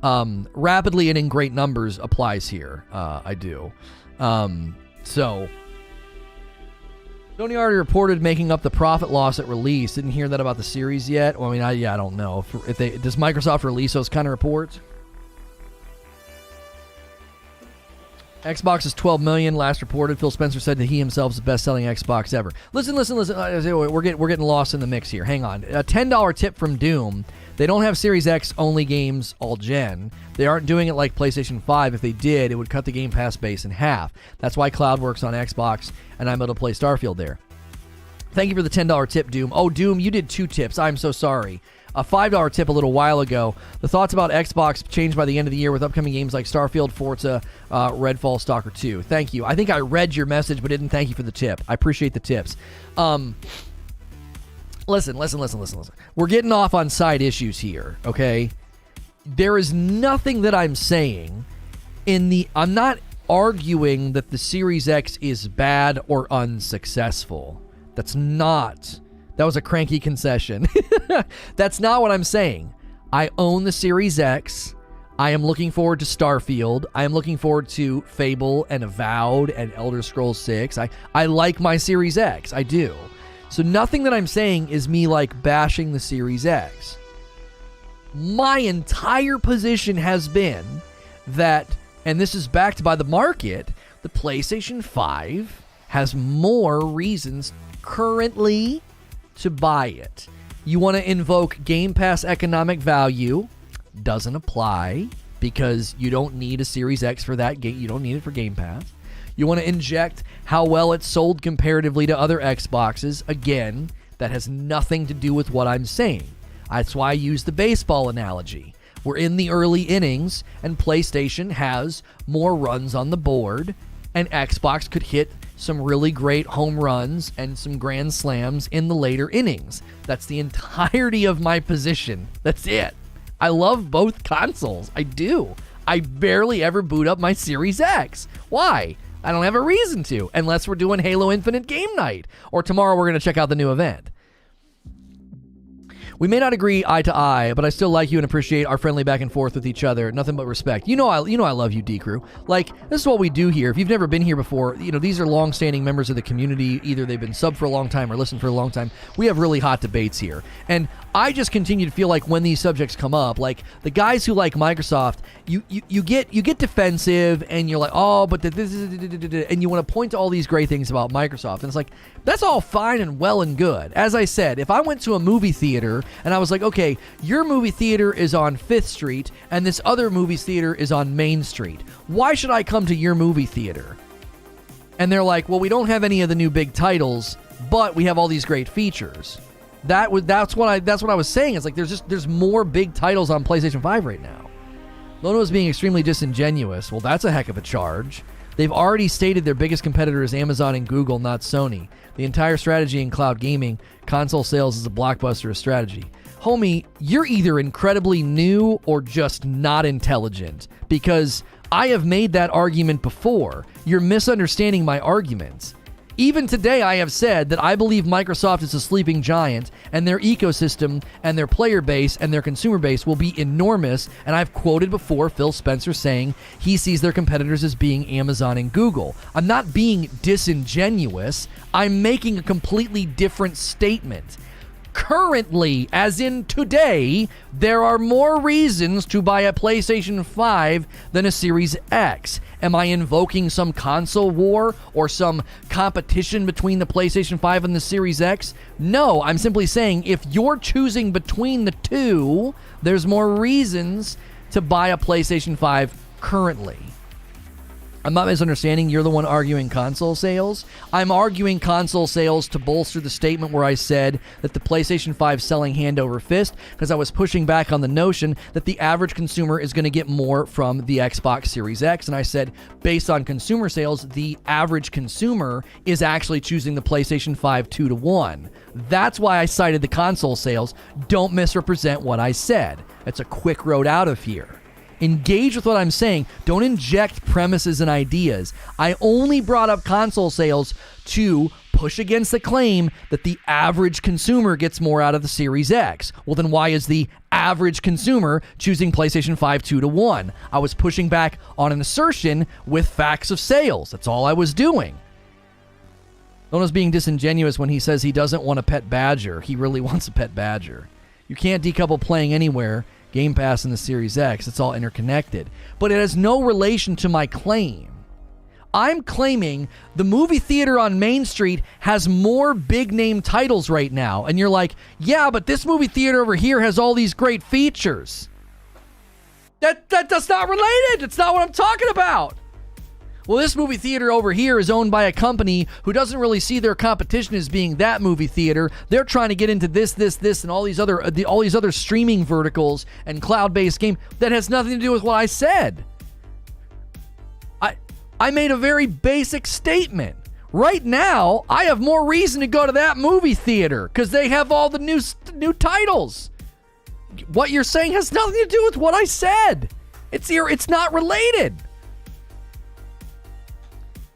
rapidly and in great numbers applies here. I do. So Sony already reported making up the profit loss at release. Didn't hear that about the series yet. Well, I mean, I don't know does Microsoft release those kind of reports? Xbox is 12 million last reported. Phil Spencer said that he himself is the best-selling Xbox ever. Listen. We're getting lost in the mix here. Hang on. A $10 tip from Doom. They don't have Series X only games all gen. They aren't doing it like PlayStation 5. If they did, it would cut the Game Pass base in half. That's why Cloud works on Xbox, and I'm able to play Starfield there. Thank you for the $10 tip, Doom. Oh, Doom, you did 2 tips. I'm so sorry. A $5 tip a little while ago. The thoughts about Xbox changed by the end of the year with upcoming games like Starfield, Forza, Redfall, Stalker 2. Thank you. I think I read your message, but didn't thank you for the tip. I appreciate the tips. Listen. We're getting off on side issues here, okay? There is nothing that I'm saying I'm not arguing that the Series X is bad or unsuccessful. That was a cranky concession. That's not what I'm saying. I own the Series X. I am looking forward to Starfield. I am looking forward to Fable and Avowed and Elder Scrolls 6. I like my Series X. I do. So nothing that I'm saying is me like bashing the Series X. My entire position has been that, and this is backed by the market, the PlayStation 5 has more reasons currently to buy it. You want to invoke Game Pass economic value, doesn't apply because you don't need a Series X for that game. You don't need it for Game Pass. You want to inject how well it's sold comparatively to other Xboxes. Again, that has nothing to do with what I'm saying. That's why I use the baseball analogy. We're in the early innings, and PlayStation has more runs on the board, and Xbox could hit some really great home runs and some grand slams in the later innings. That's the entirety of my position. That's it. I love both consoles. I do. I barely ever boot up my Series X. Why? I don't have a reason to, unless we're doing Halo Infinite game night, or tomorrow we're going to check out the new event. We may not agree eye to eye, but I still like you and appreciate our friendly back and forth with each other. Nothing but respect. You know I love you, D-Crew. Like, this is what we do here. If you've never been here before, these are long-standing members of the community. Either they've been sub for a long time or listened for a long time. We have really hot debates here. And I just continue to feel like when these subjects come up, like the guys who like Microsoft, you get defensive and you're like, oh, but this is, and you want to point to all these great things about Microsoft. And it's like, that's all fine and well and good. As I said, if I went to a movie theater and I was like, okay, your movie theater is on 5th Street and this other movie theater is on Main Street, why should I come to your movie theater? And they're like, well, we don't have any of the new big titles, but we have all these great features. That's what I was saying. It's like there's more big titles on PlayStation 5 right now. Lono is being extremely disingenuous. Well, that's a heck of a charge. They've already stated their biggest competitor is Amazon and Google, not Sony. The entire strategy in cloud gaming, console sales is a blockbuster strategy. Homie, you're either incredibly new or just not intelligent, because I have made that argument before. You're misunderstanding my arguments. Even today, I have said that I believe Microsoft is a sleeping giant, and their ecosystem and their player base and their consumer base will be enormous, and I've quoted before Phil Spencer saying he sees their competitors as being Amazon and Google. I'm not being disingenuous. I'm making a completely different statement. Currently, as in today, there are more reasons to buy a PlayStation 5 than a Series X. Am I invoking some console war or some competition between the PlayStation 5 and the Series X? No, I'm simply saying if you're choosing between the two, there's more reasons to buy a PlayStation 5 currently. I'm not misunderstanding. You're the one arguing console sales. I'm arguing console sales to bolster the statement where I said that the PlayStation 5 selling hand over fist, because I was pushing back on the notion that the average consumer is going to get more from the Xbox Series X. And I said, based on consumer sales, the average consumer is actually choosing the PlayStation 5 2-1. That's why I cited the console sales. Don't misrepresent what I said. It's a quick road out of here. Engage with what I'm saying. Don't inject premises and ideas. I only brought up console sales to push against the claim that the average consumer gets more out of the Series X. Well, then why is the average consumer choosing PlayStation 5 2-1? I was pushing back on an assertion with facts of sales. That's all I was doing. Lono's being disingenuous when he says he doesn't want a pet badger. He really wants a pet badger. You can't decouple playing anywhere, Game Pass, and the Series X. It's all interconnected. But it has no relation to my claim. I'm claiming the movie theater on Main Street has more big-name titles right now. And you're like, yeah, but this movie theater over here has all these great features. That's not related. It's not what I'm talking about. Well, this movie theater over here is owned by a company who doesn't really see their competition as being that movie theater. They're trying to get into this, and all these other streaming verticals and cloud-based game that has nothing to do with what I said. I made a very basic statement. Right now, I have more reason to go to that movie theater because they have all the new titles. What you're saying has nothing to do with what I said. It's not related.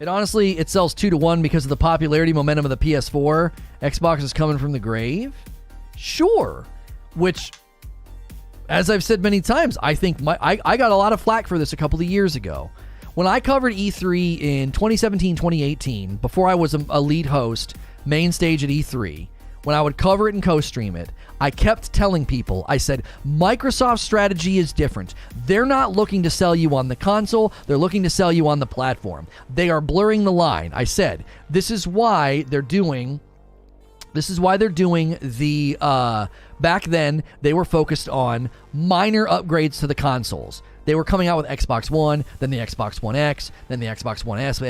It sells 2-1 because of the popularity momentum of the PS4. Xbox is coming from the grave. Sure. Which, as I've said many times, I think I got a lot of flack for this a couple of years ago. When I covered E3 in 2017, 2018, before I was a lead host, main stage at E3, when I would cover it and co-stream it, I kept telling people, I said, Microsoft's strategy is different. They're not looking to sell you on the console. They're looking to sell you on the platform. They are blurring the line. I said, this is why they're doing the, back then, they were focused on minor upgrades to the consoles. They were coming out with Xbox One, then the Xbox One X, then the Xbox One S,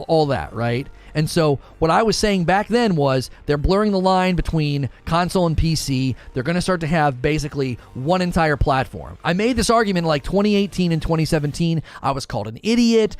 all that, right? And so what I was saying back then was they're blurring the line between console and PC. They're going to start to have basically one entire platform. I made this argument in like 2018 and 2017. I was called an idiot.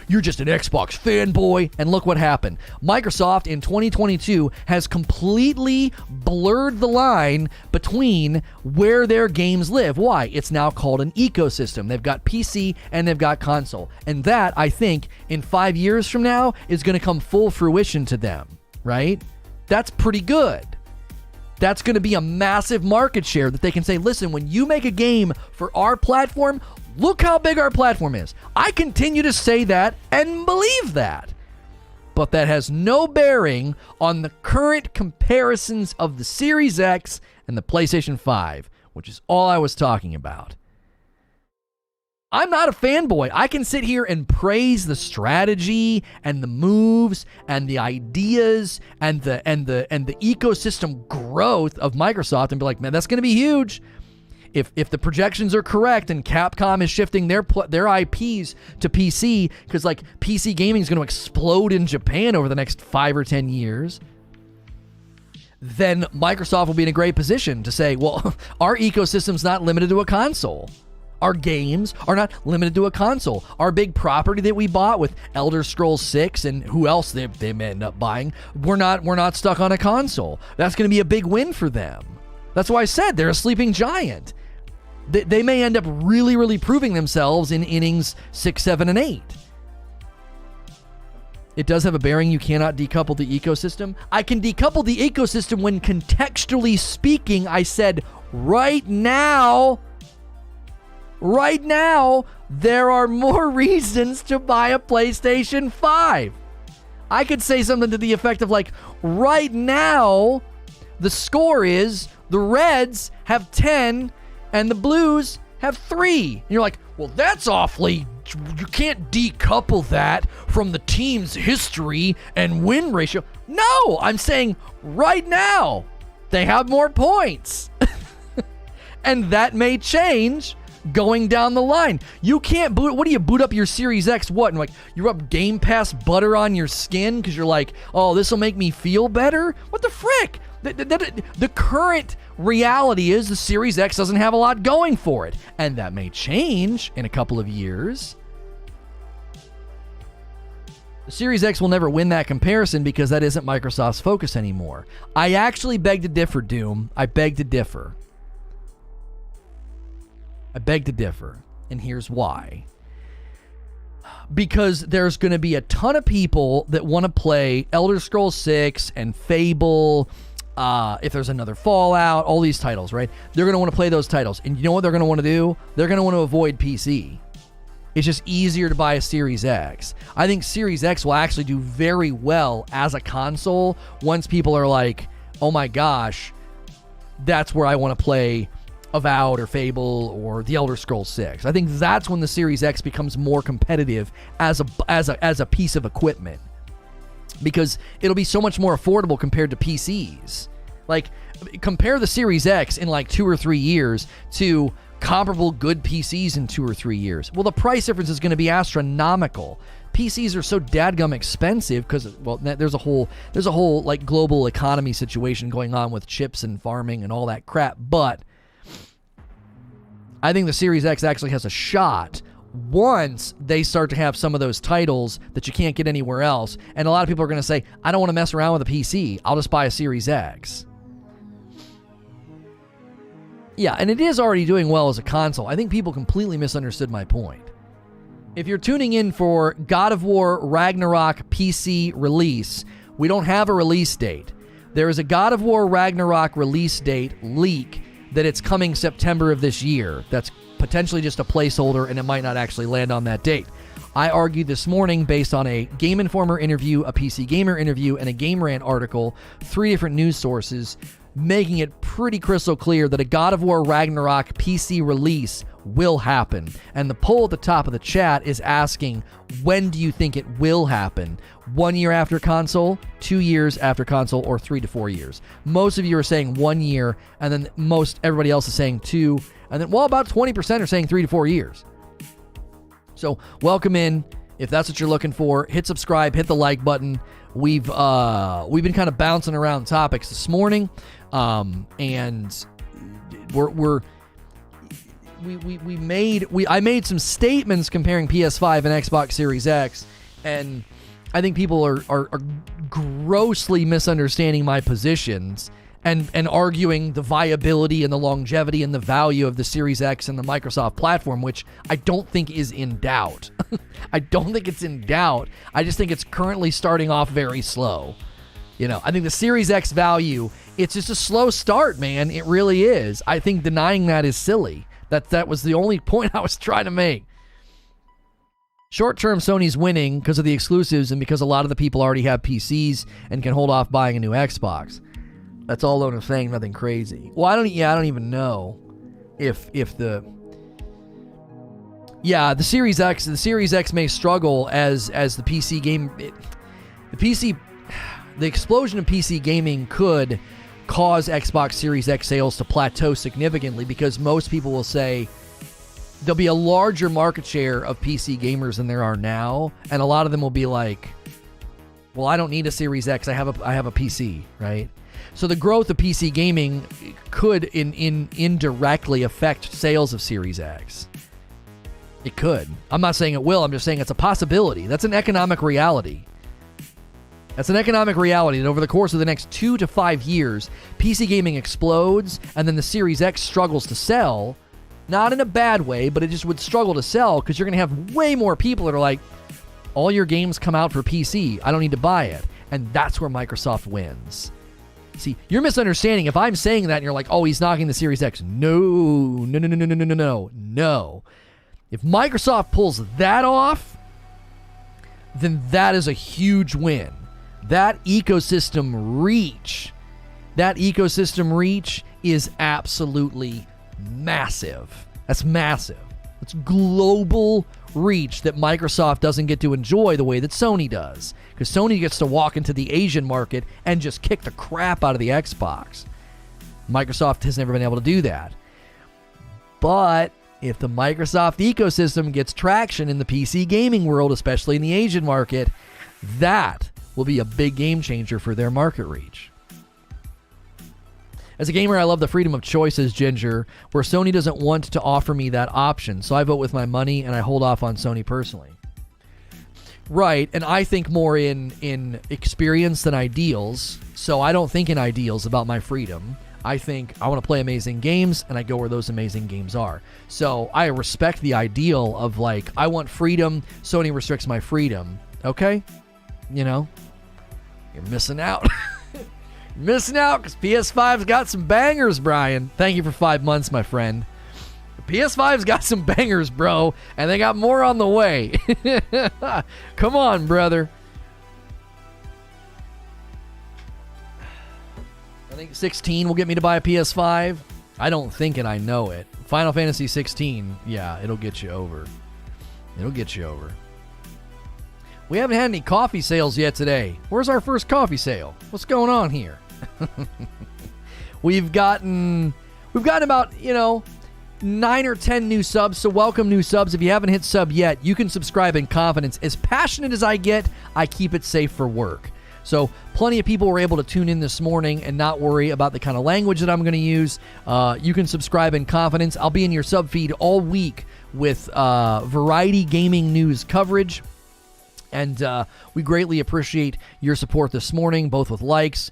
You're just an Xbox fanboy. And look what happened. Microsoft in 2022 has completely blurred the line between where their games live. Why? It's now called an ecosystem. They've got PC and they've got console. And that, I think, in 5 years from now is going to come full fruition to them, right? That's pretty good. That's going to be a massive market share that they can say, listen, when you make a game for our platform, look how big our platform is. I continue to say that and believe that. But that has no bearing on the current comparisons of the Series X and the PlayStation 5, which is all I was talking about. I'm not a fanboy. I can sit here and praise the strategy and the moves and the ideas and the ecosystem growth of Microsoft and be like, man, that's going to be huge. If the projections are correct and Capcom is shifting their IPs to PC because like PC gaming is going to explode in Japan over the next 5 or 10 years, then Microsoft will be in a great position to say, well, our ecosystem's not limited to a console. Our games are not limited to a console. Our big property that we bought with Elder Scrolls 6 and who else they may end up buying, we're not stuck on a console. That's going to be a big win for them. That's why I said they're a sleeping giant. They may end up really, really proving themselves in innings 6, 7, and 8. It does have a bearing. You cannot decouple the ecosystem. I can decouple the ecosystem when contextually speaking, I said right now, there are more reasons to buy a PlayStation 5. I could say something to the effect of like, right now, the score is the Reds have 10 and the Blues have 3. And you're like, well, that's awfully, you can't decouple that from the team's history and win ratio. No, I'm saying right now, they have more points. And that may change going down the line. You can't boot up your Series X what? And like you rub Game Pass butter on your skin because you're like, oh, this will make me feel better? What the frick? The current reality is the Series X doesn't have a lot going for it. And that may change in a couple of years. The Series X will never win that comparison because that isn't Microsoft's focus anymore. I actually beg to differ, Doom. I beg to differ. And here's why. Because there's going to be a ton of people that want to play Elder Scrolls 6 and Fable, if there's another Fallout, all these titles, right? They're going to want to play those titles. And you know what they're going to want to do? They're going to want to avoid PC. It's just easier to buy a Series X. I think Series X will actually do very well as a console once people are like, oh my gosh, that's where I want to play Avowed or Fable or the Elder Scrolls 6. I think that's when the Series X becomes more competitive as a piece of equipment, because it'll be so much more affordable compared to PCs. Like, compare the Series X in like 2 or 3 years to comparable good PCs in 2 or 3 years. Well, the price difference is going to be astronomical. PCs are so dadgum expensive because, well, there's a whole like global economy situation going on with chips and farming and all that crap, but I think the Series X actually has a shot once they start to have some of those titles that you can't get anywhere else. And a lot of people are going to say, I don't want to mess around with a PC. I'll just buy a Series X. Yeah, and it is already doing well as a console. I think people completely misunderstood my point. If you're tuning in for God of War Ragnarok PC Release, we don't have a release date. There is a God of War Ragnarok release date leak that it's coming September of this year. That's potentially just a placeholder, and it might not actually land on that date. I argued this morning based on a Game Informer interview, a PC Gamer interview, and a Game Rant article, 3 different news sources, making it pretty crystal clear that a God of War Ragnarok PC release will happen. And the poll at the top of the chat is asking, when do you think it will happen? 1 year after console, 2 years after console, or 3 to 4 years? Most of you are saying 1 year, and then everybody else is saying 2, and then, well, about 20% are saying 3 to 4 years. So welcome in. If that's what you're looking for, hit subscribe, hit the like button. We've been kind of bouncing around topics this morning, and I made some statements comparing PS5 and Xbox Series X, and I think people are grossly misunderstanding my positions and arguing the viability and the longevity and the value of the Series X and the Microsoft platform, which I don't think is in doubt. I don't think it's in doubt. I just think it's currently starting off very slow. You know, I think the Series X value, it's just a slow start, man. It really is. I think denying that is silly. That was the only point I was trying to make. Short-term, Sony's winning because of the exclusives and because a lot of the people already have PCs and can hold off buying a new Xbox. That's all Lono saying, nothing crazy. Well, I don't even know if the Series X may struggle as the PC game. The explosion of PC gaming could cause Xbox Series X sales to plateau significantly, because most people will say there'll be a larger market share of PC gamers than there are now, and a lot of them will be like, well, I don't need a Series X, I have a PC, right? So the growth of PC gaming could indirectly affect sales of Series X. It could. I'm not saying it will, I'm just saying it's a possibility. That's an economic reality. That's an economic reality that over the course of the next 2 to 5 years, PC gaming explodes, and then the Series X struggles to sell. Not in a bad way, but it just would struggle to sell because you're going to have way more people that are like, all your games come out for PC, I don't need to buy it. And that's where Microsoft wins. See, you're misunderstanding. If I'm saying that and you're like, oh, he's knocking the Series X. No. If Microsoft pulls that off, then that is a huge win. That ecosystem reach is absolutely massive. That's massive. It's global reach that Microsoft doesn't get to enjoy the way that Sony does. Because Sony gets to walk into the Asian market and just kick the crap out of the Xbox. Microsoft has never been able to do that. But if the Microsoft ecosystem gets traction in the PC gaming world, especially in the Asian market, that will be a big game changer for their market reach. As a gamer, I love the freedom of choices, Ginger, where Sony doesn't want to offer me that option, so I vote with my money and I hold off on Sony personally. Right, and I think more in experience than ideals, so I don't think in ideals about my freedom. I think I want to play amazing games, and I go where those amazing games are. So I respect the ideal of, like, I want freedom, Sony restricts my freedom. Okay? You know? You're missing out. Missing out because PS5's got some bangers, Brian. Thank you for 5 months, my friend. PS5's got some bangers, bro, and they got more on the way. Come on, brother. I think 16 will get me to buy a PS5. I don't think it, I know it. Final Fantasy 16, yeah, it'll get you over. It'll get you over. We haven't had any coffee sales yet today. Where's our first coffee sale? What's going on here? We've gotten about, 9 or 10 new subs, so welcome new subs. If you haven't hit sub yet, you can subscribe in confidence. As passionate as I get, I keep it safe for work. So plenty of people were able to tune in this morning and not worry about the kind of language that I'm going to use. You can subscribe in confidence. I'll be in your sub feed all week with variety gaming news coverage. And we greatly appreciate your support this morning, both with likes,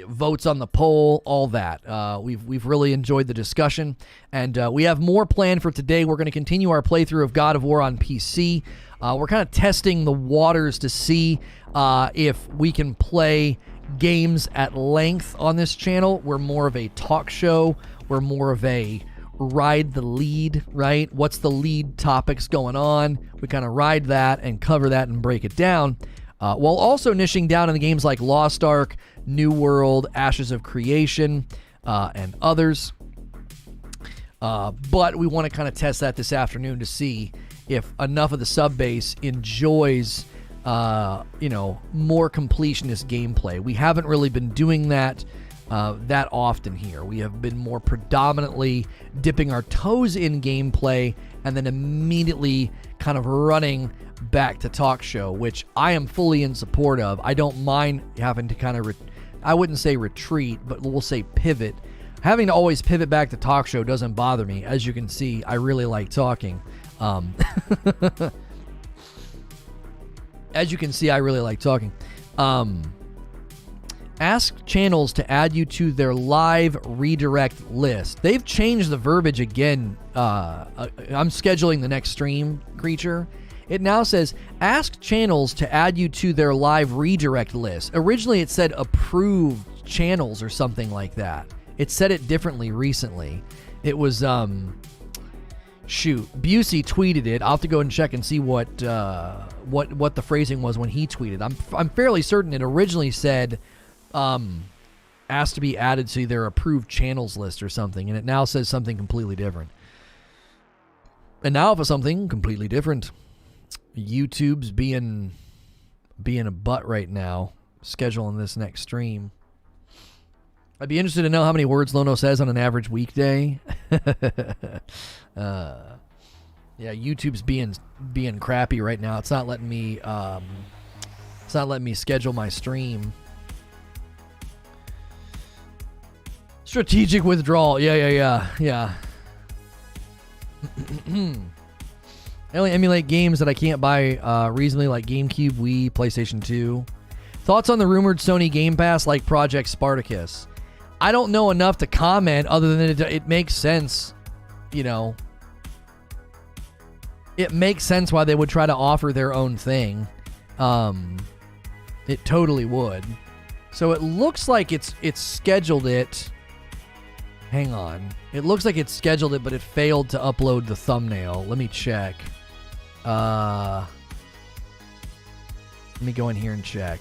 votes on the poll, all that. We've really enjoyed the discussion, and we have more planned for today. We're going to continue our playthrough of God of War on PC. We're kind of testing the waters to see if we can play games at length on this channel. We're more of a talk show. We're more of a ride the lead, right? What's the lead topics going on? We kind of ride that and cover that and break it down, while also niching down in the games like Lost Ark, New World, Ashes of Creation, and others. But we want to kind of test that this afternoon to see if enough of the sub base enjoys, more completionist gameplay. We haven't really been doing that often here. We have been more predominantly dipping our toes in gameplay and then immediately kind of running back to talk show, which I am fully in support of. I don't mind having to kind of, I wouldn't say retreat, but we'll say pivot. Having to always pivot back to talk show doesn't bother me. As you can see, I really like talking. As you can see, I really like talking. Ask channels to add you to their live redirect list. They've changed the verbiage again. I'm scheduling the next stream, Creature. It now says, ask channels to add you to their live redirect list. Originally, it said approved channels or something like that. It said it differently recently. It was, Busey tweeted it. I'll have to go and check and see what the phrasing was when he tweeted. I'm fairly certain it originally said, asked to be added to their approved channels list or something, and it now says something completely different. And now for something completely different. YouTube's being a butt right now, scheduling this next stream. I'd be interested to know how many words Lono says on an average weekday. Yeah, YouTube's being crappy right now. It's not letting me schedule my stream. Strategic withdrawal. Yeah. I only emulate games that I can't buy reasonably, like GameCube, Wii, PlayStation 2. Thoughts on the rumored Sony Game Pass like Project Spartacus? I don't know enough to comment other than it makes sense, It makes sense why they would try to offer their own thing. It totally would. So it looks like it's scheduled it. Hang on. It looks like it scheduled it, but it failed to upload the thumbnail. Let me check. Let me go in here and check.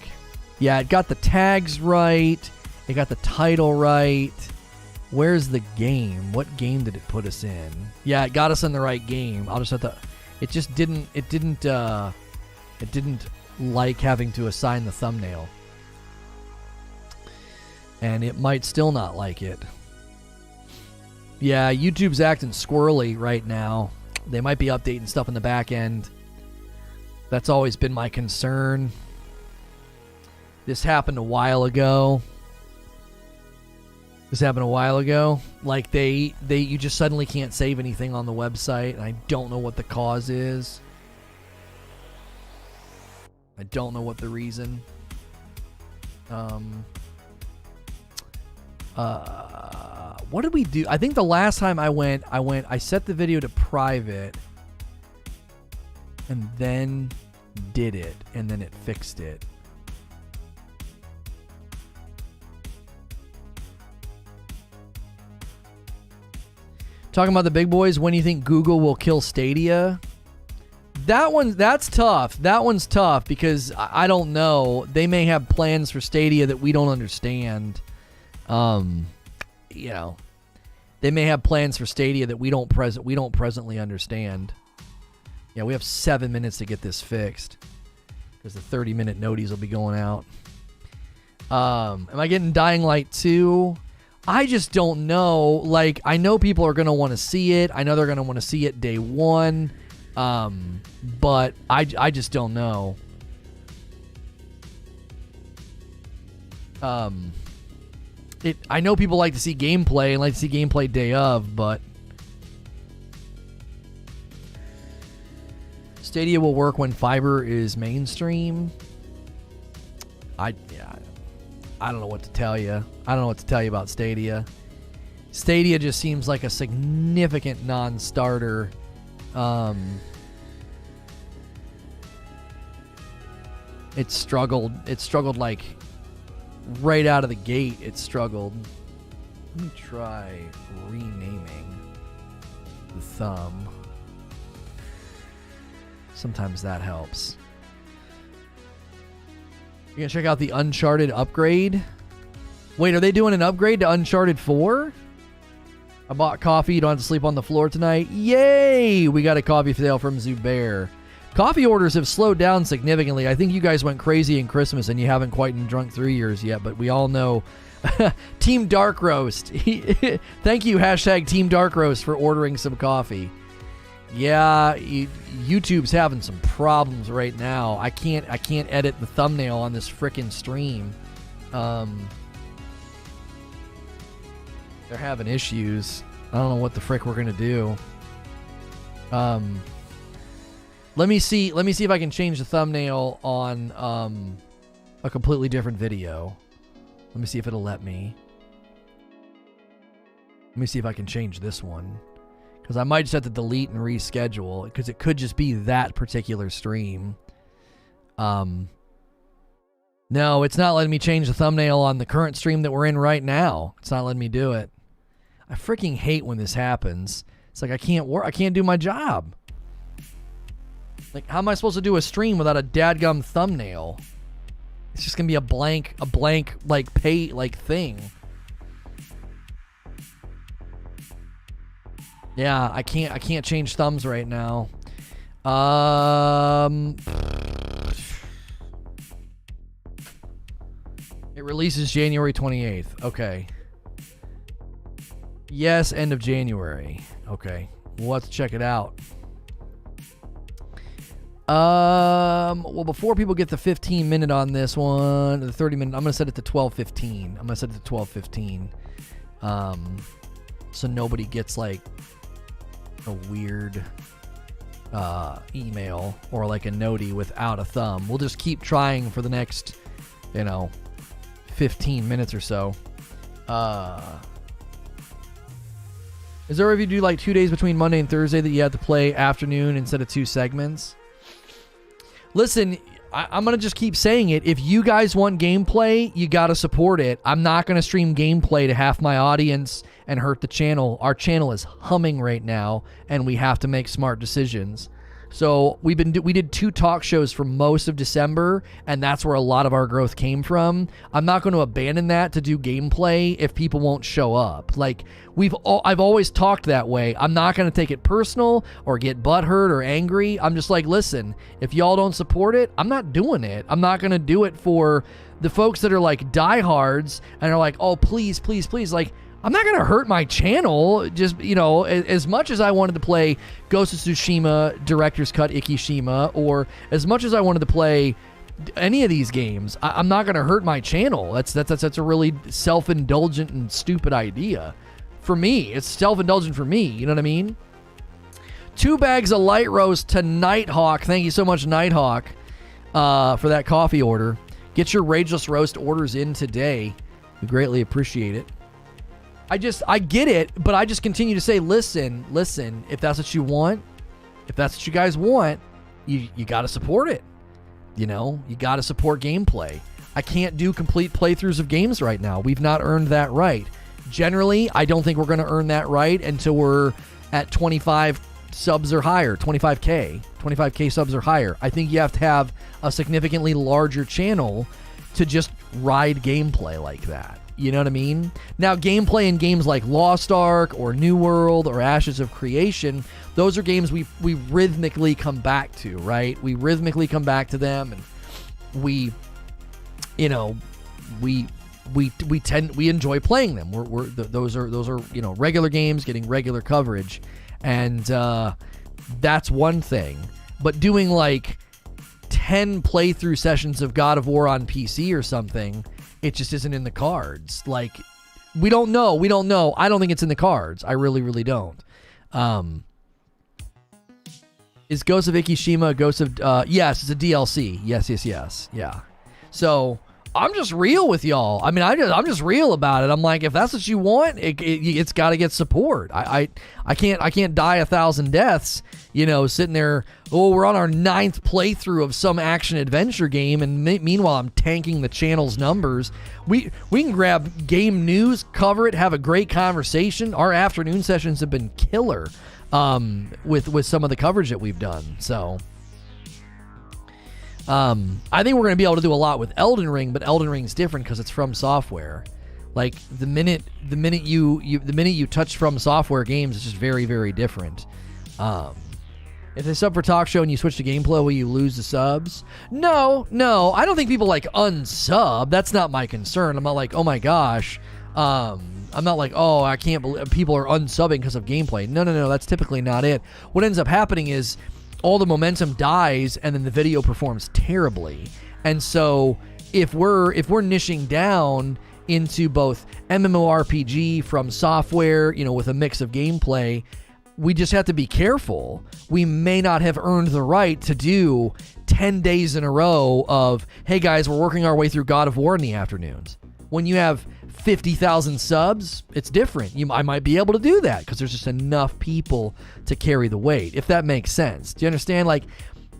Yeah, it got the tags right. It got the title right. Where's the game? What game did it put us in? Yeah, it got us in the right game. I'll just have to... It just didn't... It didn't like having to assign the thumbnail. And it might still not like it. Yeah, YouTube's acting squirrely right now. They might be updating stuff in the back end. That's always been my concern. This happened a while ago. Like you just suddenly can't save anything on the website, and I don't know what the cause is. I don't know what the reason. What did we do? I think the last time I set the video to private and then did it, and then it fixed it. Talking about the big boys, when do you think Google will kill Stadia? That's tough. That one's tough because I don't know. They may have plans for Stadia that we don't understand. You know, they may have plans for Stadia that we don't presently understand. Yeah, we have 7 minutes to get this fixed because the 30-minute noties will be going out. Am I getting Dying Light 2? I just don't know. Like, I know people are going to want to see it. I know they're going to want to see it day one. But I just don't know. I know people like to see gameplay and like to see gameplay day of, but Stadia will work when fiber is mainstream. I don't know what to tell you. I don't know what to tell you about Stadia. Stadia just seems like a significant non-starter. It struggled like right out of the gate. It struggled. Let me try renaming the thumb. Sometimes that helps. You're gonna check out the Uncharted upgrade? Wait, are they doing an upgrade to Uncharted 4? I bought coffee. You don't have to sleep on the floor tonight. Yay! We got a coffee sale from Zubair. Coffee orders have slowed down significantly. I think you guys went crazy in Christmas and you haven't quite drunk 3 years yet, but we all know. Team Dark Roast. Thank you, hashtag Team Dark Roast, for ordering some coffee. Yeah, YouTube's having some problems right now. I can't edit the thumbnail on this frickin' stream. They're having issues. I don't know what the frick we're gonna do. Let me see if I can change the thumbnail on a completely different video. Let me see if it'll let me. Let me see if I can change this one. Because I might just have to delete and reschedule, because it could just be that particular stream. No, it's not letting me change the thumbnail on the current stream that we're in right now. It's not letting me do it. I freaking hate when this happens. It's like I can't do my job. Like, how am I supposed to do a stream without a dadgum thumbnail? It's just gonna be a blank like thing. Yeah, I can't change thumbs right now. It releases January 28th. Okay. Yes, end of January. Okay. We'll have to check it out. Well, before people get the 15-minute on this one, the 30-minute, I'm going to set it to 12:15. So nobody gets like a weird email or like a notey without a thumb. We'll just keep trying for the next, 15 minutes or so. Is there if you do like 2 days between Monday and Thursday that you have to play afternoon instead of 2 segments? Listen, I'm going to just keep saying it. If you guys want gameplay, you got to support it. I'm not going to stream gameplay to half my audience and hurt the channel. Our channel is humming right now, and we have to make smart decisions. So we did 2 talk shows for most of December, and that's where a lot of our growth came from. I'm not going to abandon that to do gameplay if people won't show up. Like I've always talked that way. I'm not going to take it personal or get butthurt or angry. I'm just like, listen, if y'all don't support it, I'm not doing it. I'm not going to do it for the folks that are like diehards and are like, oh, please, please, please, like. I'm not going to hurt my channel. Just, as much as I wanted to play Ghost of Tsushima, Director's Cut Ikishima, or as much as I wanted to play any of these games, I'm not going to hurt my channel. That's a really self-indulgent and stupid idea. For me, it's self-indulgent for me. You know what I mean? 2 bags of light roast to Nighthawk. Thank you so much, Nighthawk, for that coffee order. Get your Rageless Roast orders in today. We greatly appreciate it. I get it, but I just continue to say, listen, if that's what you want, if that's what you guys want, you got to support it. You know, you got to support gameplay. I can't do complete playthroughs of games right now. We've not earned that right. Generally, I don't think we're going to earn that right until we're at 25 subs or higher, 25K subs or higher. I think you have to have a significantly larger channel to just ride gameplay like that. You know what I mean? Now, gameplay in games like Lost Ark or New World or Ashes of Creation, those are games we rhythmically come back to, right? We rhythmically come back to them, and we enjoy playing them. Those are regular games getting regular coverage, and that's one thing. But doing like 10 playthrough sessions of God of War on PC or something, it just isn't in the cards. Like, we don't know. I don't think it's in the cards. I really, really don't. Is Ghost of Tsushima a Ghost of... yes, it's a DLC. Yes. Yeah. So, I'm just real with y'all. I mean, I'm just real about it. I'm like, if that's what you want, it's got to get support. I can't die 1,000 deaths, sitting there, we're on our 9th playthrough of some action-adventure game, and meanwhile, I'm tanking the channel's numbers. We can grab game news, cover it, have a great conversation. Our afternoon sessions have been killer with some of the coverage that we've done, so... I think we're going to be able to do a lot with Elden Ring, but Elden Ring's different because it's From Software. Like, the minute you touch From Software games, it's just very, very different. If they sub for Talk Show and you switch to gameplay, will you lose the subs? No, I don't think people like unsub. That's not my concern. I'm not like, oh my gosh. I'm not like, oh, I can't believe people are unsubbing because of gameplay. No, that's typically not it. What ends up happening is all the momentum dies, and then the video performs terribly. And so if we're niching down into both MMORPG From Software, with a mix of gameplay, we just have to be careful. We may not have earned the right to do 10 days in a row of, hey guys, we're working our way through God of War in the afternoons. When you have 50,000 subs, it's different. I might be able to do that because there's just enough people to carry the weight, if that makes sense. Do you understand? Like,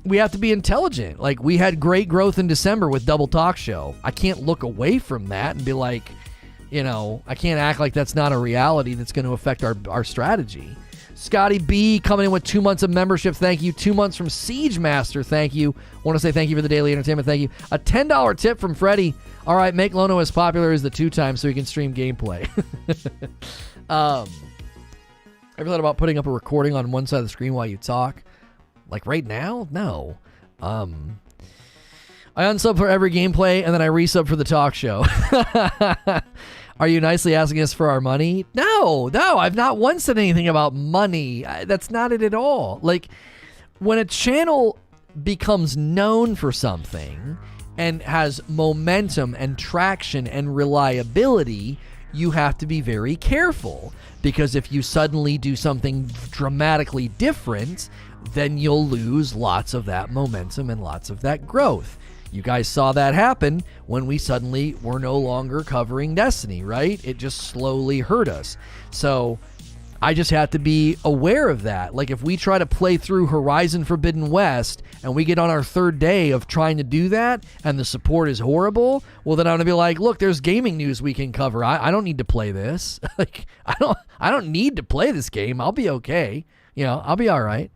we have to be intelligent. Like, we had great growth in December with Double Talk Show. I can't look away from that and be like, I can't act like that's not a reality that's going to affect our strategy. Scotty B coming in with 2 months of membership. Thank you. 2 months from Siege Master. Thank you. Want to say thank you for the daily entertainment. Thank you. A $10 tip from Freddie. All right, make Lono as popular as the 2 times so he can stream gameplay. Ever thought about putting up a recording on one side of the screen while you talk? Like right now? No. I unsub for every gameplay and then I resub for the talk show. Are you nicely asking us for our money? No, I've not once said anything about money. That's not it at all. Like, when a channel becomes known for something and has momentum and traction and reliability, you have to be very careful. Because if you suddenly do something dramatically different, then you'll lose lots of that momentum and lots of that growth. You guys saw that happen when we suddenly were no longer covering Destiny, right? It just slowly hurt us. So I just have to be aware of that. Like, if we try to play through Horizon Forbidden West and we get on our 3rd day of trying to do that and the support is horrible, well, then I'm going to be like, look, there's gaming news we can cover. I don't need to play this. Like, I don't need to play this game. I'll be okay. I'll be all right.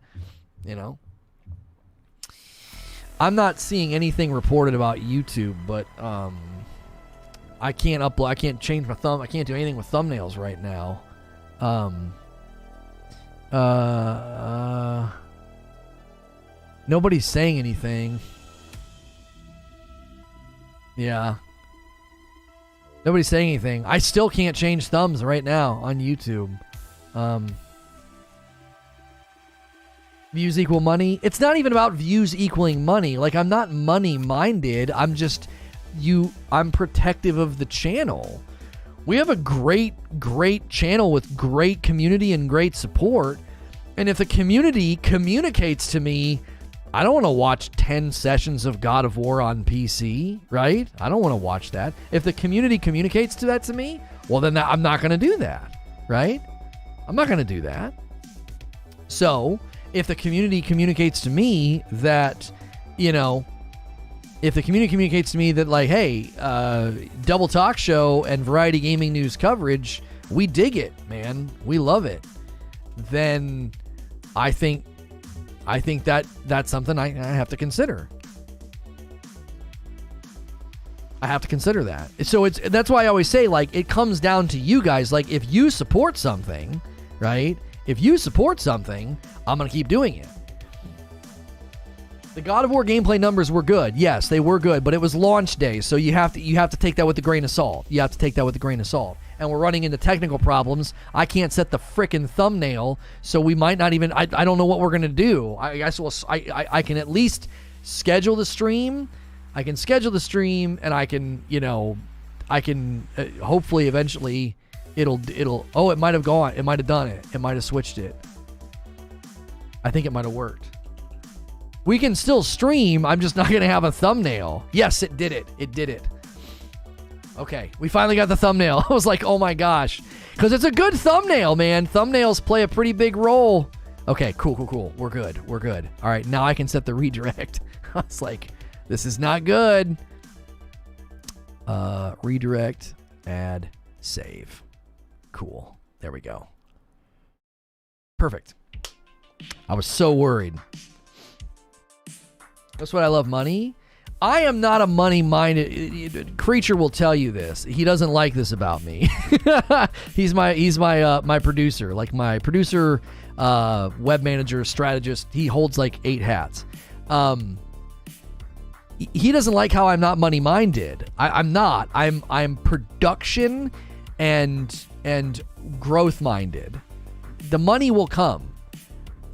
I'm not seeing anything reported about YouTube, but I can't upload. I can't change my thumb. I can't do anything with thumbnails right now. Nobody's saying anything. Yeah. Nobody's saying anything. I still can't change thumbs right now on YouTube. Views equal money. It's not even about views equaling money. Like, I'm not money minded. I'm protective of the channel. We have a great channel with great community and great support. And if the community communicates to me, I don't want to watch 10 sessions of God of War on PC, right? I don't want to watch that. If the community communicates that to me, Well, then I'm not going to do that, right? I'm not going to do that. So if the community communicates to me that, if the community communicates to me that, like, hey, double talk show and variety gaming news coverage, we dig it, man, we love it, then I think that that's something I have to consider. I have to consider that. So that's why I always say, like, it comes down to you guys. Like, if you support something, right? If you support something, I'm going to keep doing it. The God of War gameplay numbers were good. Yes, they were good, but it was launch day, so you have to take that with a grain of salt. You have to take that with a grain of salt. And we're running into technical problems. I can't set the frickin' thumbnail, so we might not even. I don't know what we're gonna do. I guess I can at least schedule the stream. I can schedule the stream, and I can hopefully eventually it'll. Oh, it might have gone. It might have done it. It might have switched it. I think it might have worked. We can still stream. I'm just not going to have a thumbnail. Yes, it did it. It did it. Okay, we finally got the thumbnail. I was like, oh my gosh. Because it's a good thumbnail, man. Thumbnails play a pretty big role. Okay, cool. We're good. All right, now I can set the redirect. I was like, this is not good. Redirect, add, save. Cool. There we go. Perfect. I was so worried. That's what I love, money. I am not a money-minded creature. Will tell you this. He doesn't like this about me. he's my producer, like my producer, web manager, strategist. He holds like 8 hats. He doesn't like how I'm not money-minded. I'm not. I'm production and growth-minded. The money will come.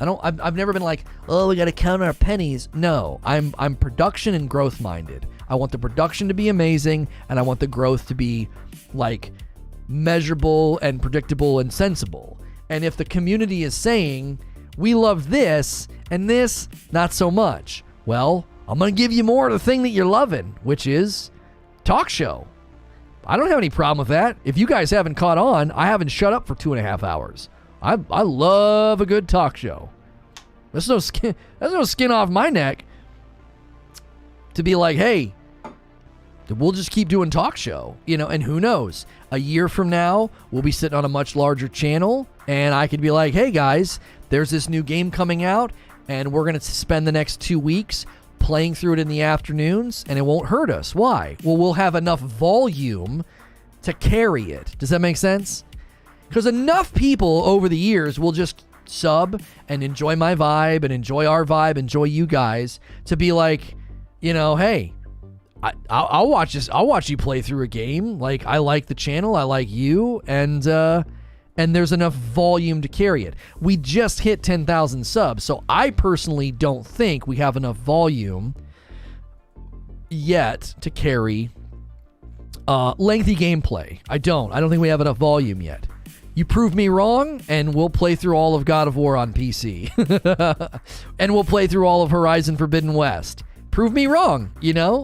I've never been like, oh, we got to count our pennies. No, I'm production and growth minded. I want the production to be amazing, and I want the growth to be like measurable and predictable and sensible. And if the community is saying, we love this and this, not so much, well, I'm going to give you more of the thing that you're loving, which is talk show. I don't have any problem with that. If you guys haven't caught on, I haven't shut up for 2.5 hours. I love a good talk show. There's no skin off my neck to be like, hey, we'll just keep doing talk show, and who knows, a year from now, we'll be sitting on a much larger channel, and I could be like, hey guys, there's this new game coming out, and we're going to spend the next 2 weeks playing through it in the afternoons, and it won't hurt us. Why? Well, we'll have enough volume to carry it. Does that make sense? Because enough people over the years will just sub and enjoy my vibe and enjoy our vibe, enjoy you guys, to be like, hey, I'll watch this. I'll watch you play through a game. Like, I like the channel. I like you. And there's enough volume to carry it. We just hit 10,000 subs. So I personally don't think we have enough volume yet to carry lengthy gameplay. I don't think we have enough volume yet. You prove me wrong, and we'll play through all of God of War on PC. And we'll play through all of Horizon Forbidden West. Prove me wrong,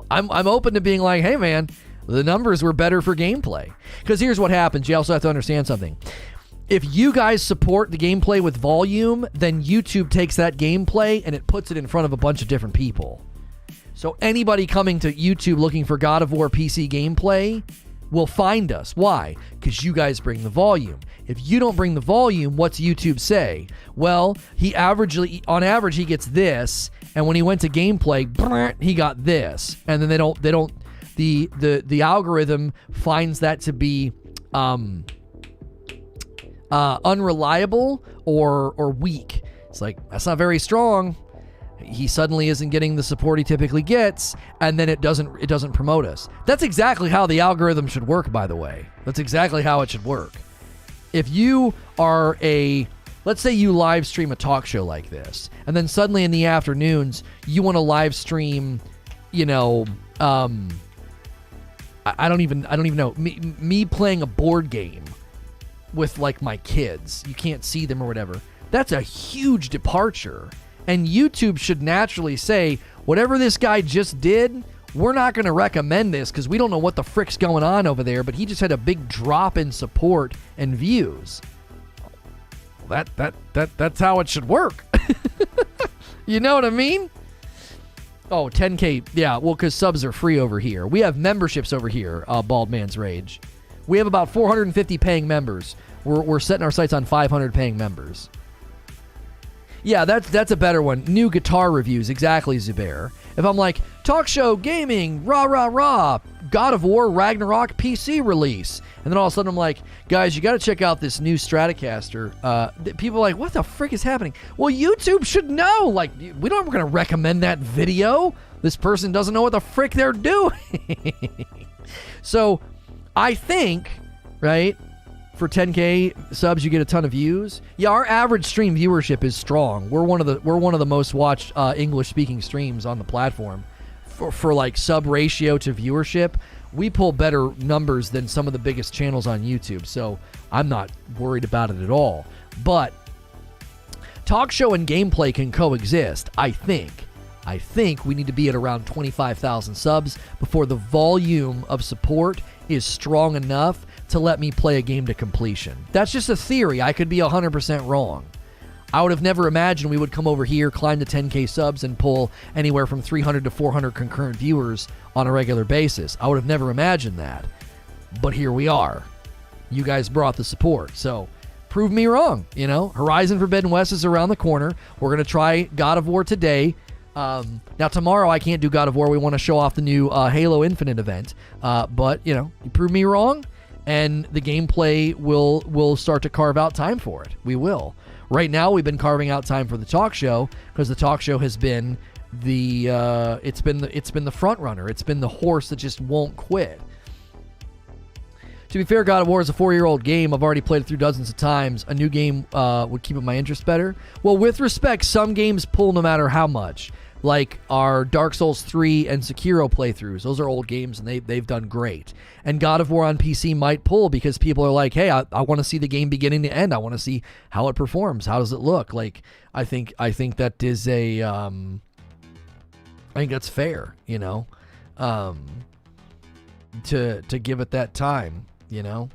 I'm open to being like, hey man, the numbers were better for gameplay. Because here's what happens. You also have to understand something. If you guys support the gameplay with volume, then YouTube takes that gameplay and it puts it in front of a bunch of different people. So anybody coming to YouTube looking for God of War PC gameplay will find us. Why? Because you guys bring the volume. If you don't bring the volume, what's YouTube say? Well, on average, he gets this, and when he went to gameplay, he got this, and then the algorithm finds that to be unreliable or weak. It's like, that's not very strong. He suddenly isn't getting the support he typically gets, and then it doesn't promote us. That's exactly how the algorithm should work, by the way. That's exactly how it should work. If you are let's say you live stream a talk show like this, and then suddenly in the afternoons you want to live stream, I don't even know, me playing a board game with like my kids. You can't see them or whatever. That's a huge departure. And YouTube should naturally say, whatever this guy just did, we're not going to recommend this because we don't know what the frick's going on over there, but he just had a big drop in support and views. That's how it should work. You know what I mean? Oh, 10K. Yeah, well, because subs are free over here. We have memberships over here, Bald Man's Rage. We have about 450 paying members. We're setting our sights on 500 paying members. Yeah, that's a better one. New guitar reviews. Exactly, Zubair. If I'm like, talk show, gaming, rah, rah, rah, God of War Ragnarok PC release. And then all of a sudden I'm like, guys, you got to check out this new Stratocaster. People are like, what the frick is happening? Well, YouTube should know. Like, we're going to recommend that video. This person doesn't know what the frick they're doing. So I think, right, for 10K subs, you get a ton of views. Yeah, our average stream viewership is strong. We're one of the most watched English-speaking streams on the platform. For like sub ratio to viewership, we pull better numbers than some of the biggest channels on YouTube. So I'm not worried about it at all. But talk show and gameplay can coexist. I think we need to be at around 25,000 subs before the volume of support is strong enough to let me play a game to completion. That's just a theory. I could be 100% wrong. I would have never imagined we would come over here, climb to 10K subs, and pull anywhere from 300 to 400 concurrent viewers on a regular basis. I would have never imagined that. But here we are. You guys brought the support. So prove me wrong. You know, Horizon Forbidden West is around the corner. We're going to try God of War today. Now tomorrow I can't do God of War. We want to show off the new Halo Infinite event. But, you know, you prove me wrong, and the gameplay will start to carve out time for it. We will. Right now, we've been carving out time for the talk show because the talk show has been it's been the front runner. It's been the horse that just won't quit. To be fair, God of War is a 4-year-old game. I've already played it through dozens of times. A new game would keep my interest better. Well, with respect, some games pull no matter how much. Like our Dark Souls 3 and Sekiro playthroughs. Those are old games, and they've done great. And God of War on PC might pull because people are like, hey, I want to see the game beginning to end. I want to see how it performs. How does it look? Like, I think that is I think that's fair, you know, to give it that time, you know.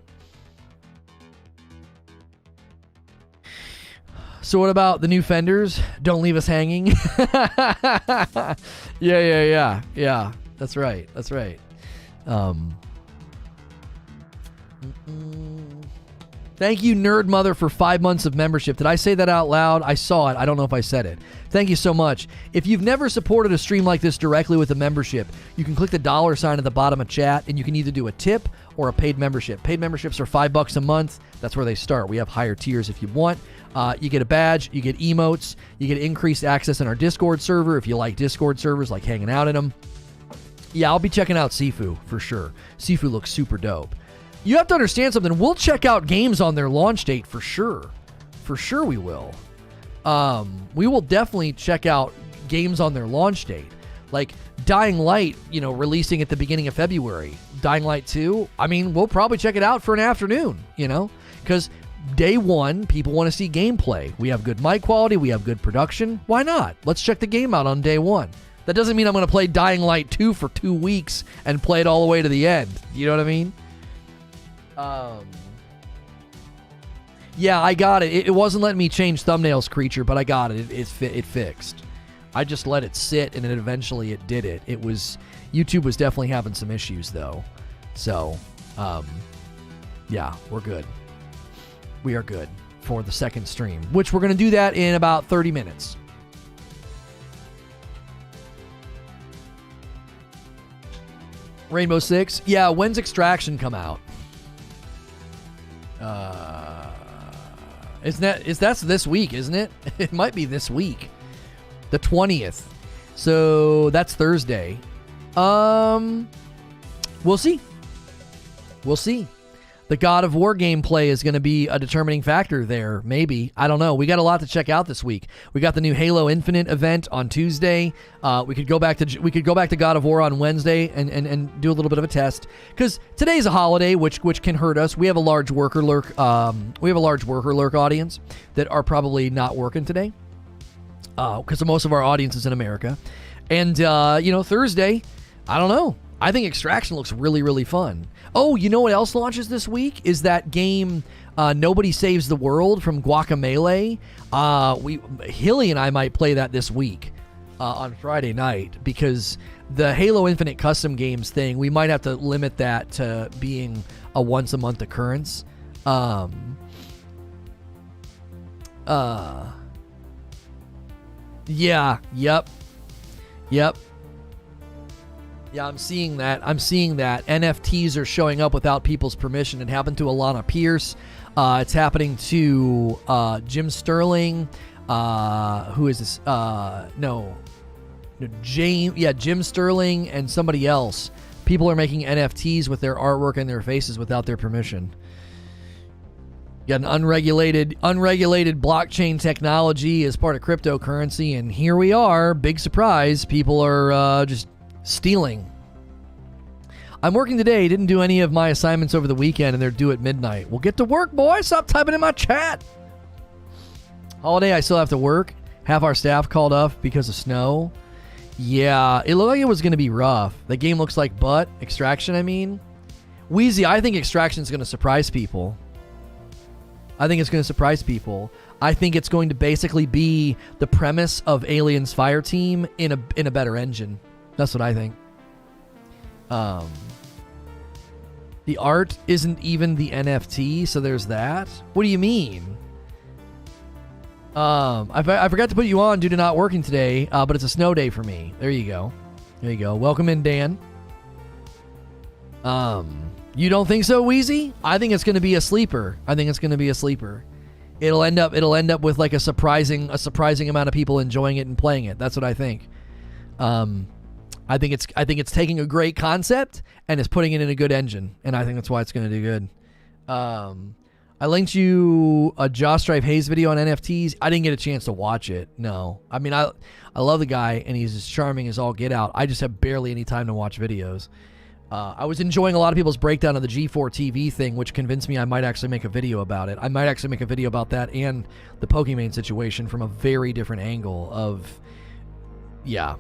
So what about the new fenders? Don't leave us hanging. Yeah. That's right. Thank you, Nerd Mother, for 5 months of membership. Did I say that out loud? I saw it. I don't know if I said it. Thank you so much. If you've never supported a stream like this directly with a membership, you can click the $ at the bottom of chat, and you can either do a tip or a paid membership. Paid memberships are $5 a month. That's where they start. We have higher tiers if you want. You get a badge, you get emotes, you get increased access in our Discord server if you like Discord servers, like hanging out in them. Yeah, I'll be checking out Sifu for sure. Sifu looks super dope. You have to understand something. We'll check out games on their launch date for sure. For sure we will. We will definitely check out games on their launch date. Like Dying Light, you know, releasing at the beginning of February. Dying Light 2, I mean, we'll probably check it out for an afternoon, you know, because day one, people want to see gameplay. We have good mic quality. We have good production. Why not? Let's check the game out on day one. That doesn't mean I'm going to play Dying Light 2 for 2 weeks and play it all the way to the end. You know what I mean? Yeah, I got it. It wasn't letting me change thumbnails, Creature, but I got it. It fixed. I just let it sit, and then eventually it did it. YouTube was definitely having some issues, though. So, yeah, we're good. We are good for the second stream, which we're going to do that in about 30 minutes. Rainbow Six? Yeah, when's Extraction come out? That's this week, isn't it? It might be this week. The 20th. So that's Thursday. We'll see. The God of War gameplay is going to be a determining factor there, maybe. I don't know. We got a lot to check out this week. We got the new Halo Infinite event on Tuesday. We could go back to God of War on Wednesday and do a little bit of a test, because today's a holiday, which can hurt us. We have a large worker lurk. Audience that are probably not working today, because most of our audience is in America. And Thursday, I don't know. I think Extraction looks really, really fun. Oh, you know what else launches this week? Is that game Nobody Saves the World from Guacamelee. Hilly and I might play that this week on Friday night, because the Halo Infinite custom games thing, we might have to limit that to being a once-a-month occurrence. Yeah, yep. Yeah, I'm seeing that. NFTs are showing up without people's permission. It happened to Alana Pierce. It's happening to Jim Sterling. Who is this? Jim Sterling and somebody else. People are making NFTs with their artwork and their faces without their permission. You got an unregulated blockchain technology as part of cryptocurrency, and here we are. Big surprise. People are just stealing. I'm working today. Didn't do any of my assignments over the weekend, and they're due at midnight. Well, get to work, boy. Stop typing in my chat. Holiday, I still have to work. Half our staff called off because of snow. Yeah, it looked like it was going to be rough. The game looks like butt. Extraction, I mean. Wheezy, I think Extraction's going to surprise people. I think it's going to basically be the premise of Aliens Fireteam in a better engine. That's what I think. The art isn't even the NFT, so there's that. What do you mean? I forgot to put you on due to not working today, but it's a snow day for me. There you go. Welcome in, Dan. You don't think so, Wheezy? I think it's going to be a sleeper. It'll end up with like a surprising amount of people enjoying it and playing it. That's what I think. I think it's taking a great concept and it's putting it in a good engine, and I think that's why it's going to do good. I linked you a Josh Strife Hayes video on NFTs. I didn't get a chance to watch it. No. I mean, I love the guy, and he's as charming as all get out. I just have barely any time to watch videos. I was enjoying a lot of people's breakdown of the G4 TV thing, which convinced me I might actually make a video about it. I might actually make a video about that and the Pokemon situation from a very different angle of, yeah.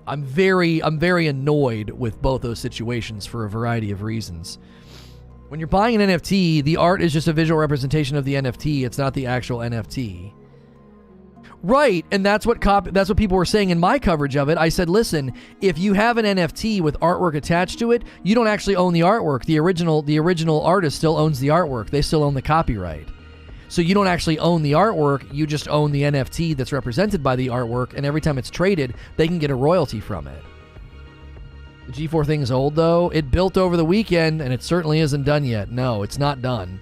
I'm very annoyed with both those situations for a variety of reasons. When you're buying an NFT, the art is just a visual representation of the NFT. It's not the actual NFT. Right, and that's what people were saying in my coverage of it. I said, listen, if you have an NFT with artwork attached to it, you don't actually own the artwork. The original artist still owns the artwork. They still own the copyright. So you don't actually own the artwork. You just own the NFT that's represented by the artwork, and every time it's traded, they can get a royalty from it. The G4 thing is old, though. It built over the weekend, and it certainly isn't done yet. No, it's not done.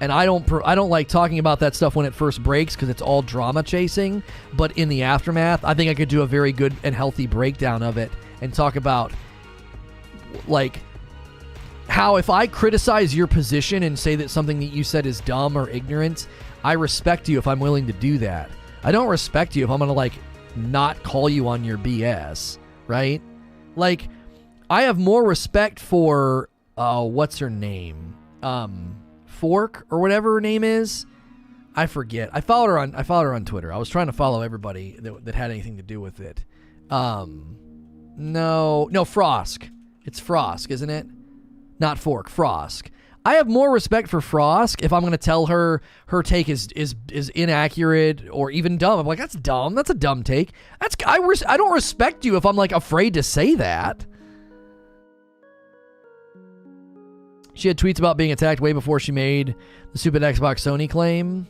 And I don't like talking about that stuff when it first breaks because it's all drama chasing. But in the aftermath, I think I could do a very good and healthy breakdown of it and talk about, like, how if I criticize your position and say that something that you said is dumb or ignorant, I respect you if I'm willing to do that. I don't respect you if I'm going to, like, not call you on your BS, right? Like, I have more respect for, what's her name? Fork or whatever her name is. I forget. I followed her on Twitter. I was trying to follow everybody that had anything to do with it. No, Frosk. It's Frosk, isn't it? Not Fork, Frosk. I have more respect for Frosk if I'm going to tell her take is inaccurate or even dumb. I'm like, that's dumb. That's a dumb take. I don't respect you if I'm, like, afraid to say that. She had tweets about being attacked way before she made the stupid Xbox Sony claim.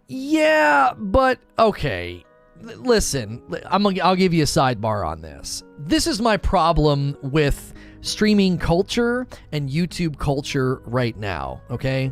Yeah, but okay. Listen, I'll give you a sidebar on this. This is my problem with streaming culture and YouTube culture right now, okay?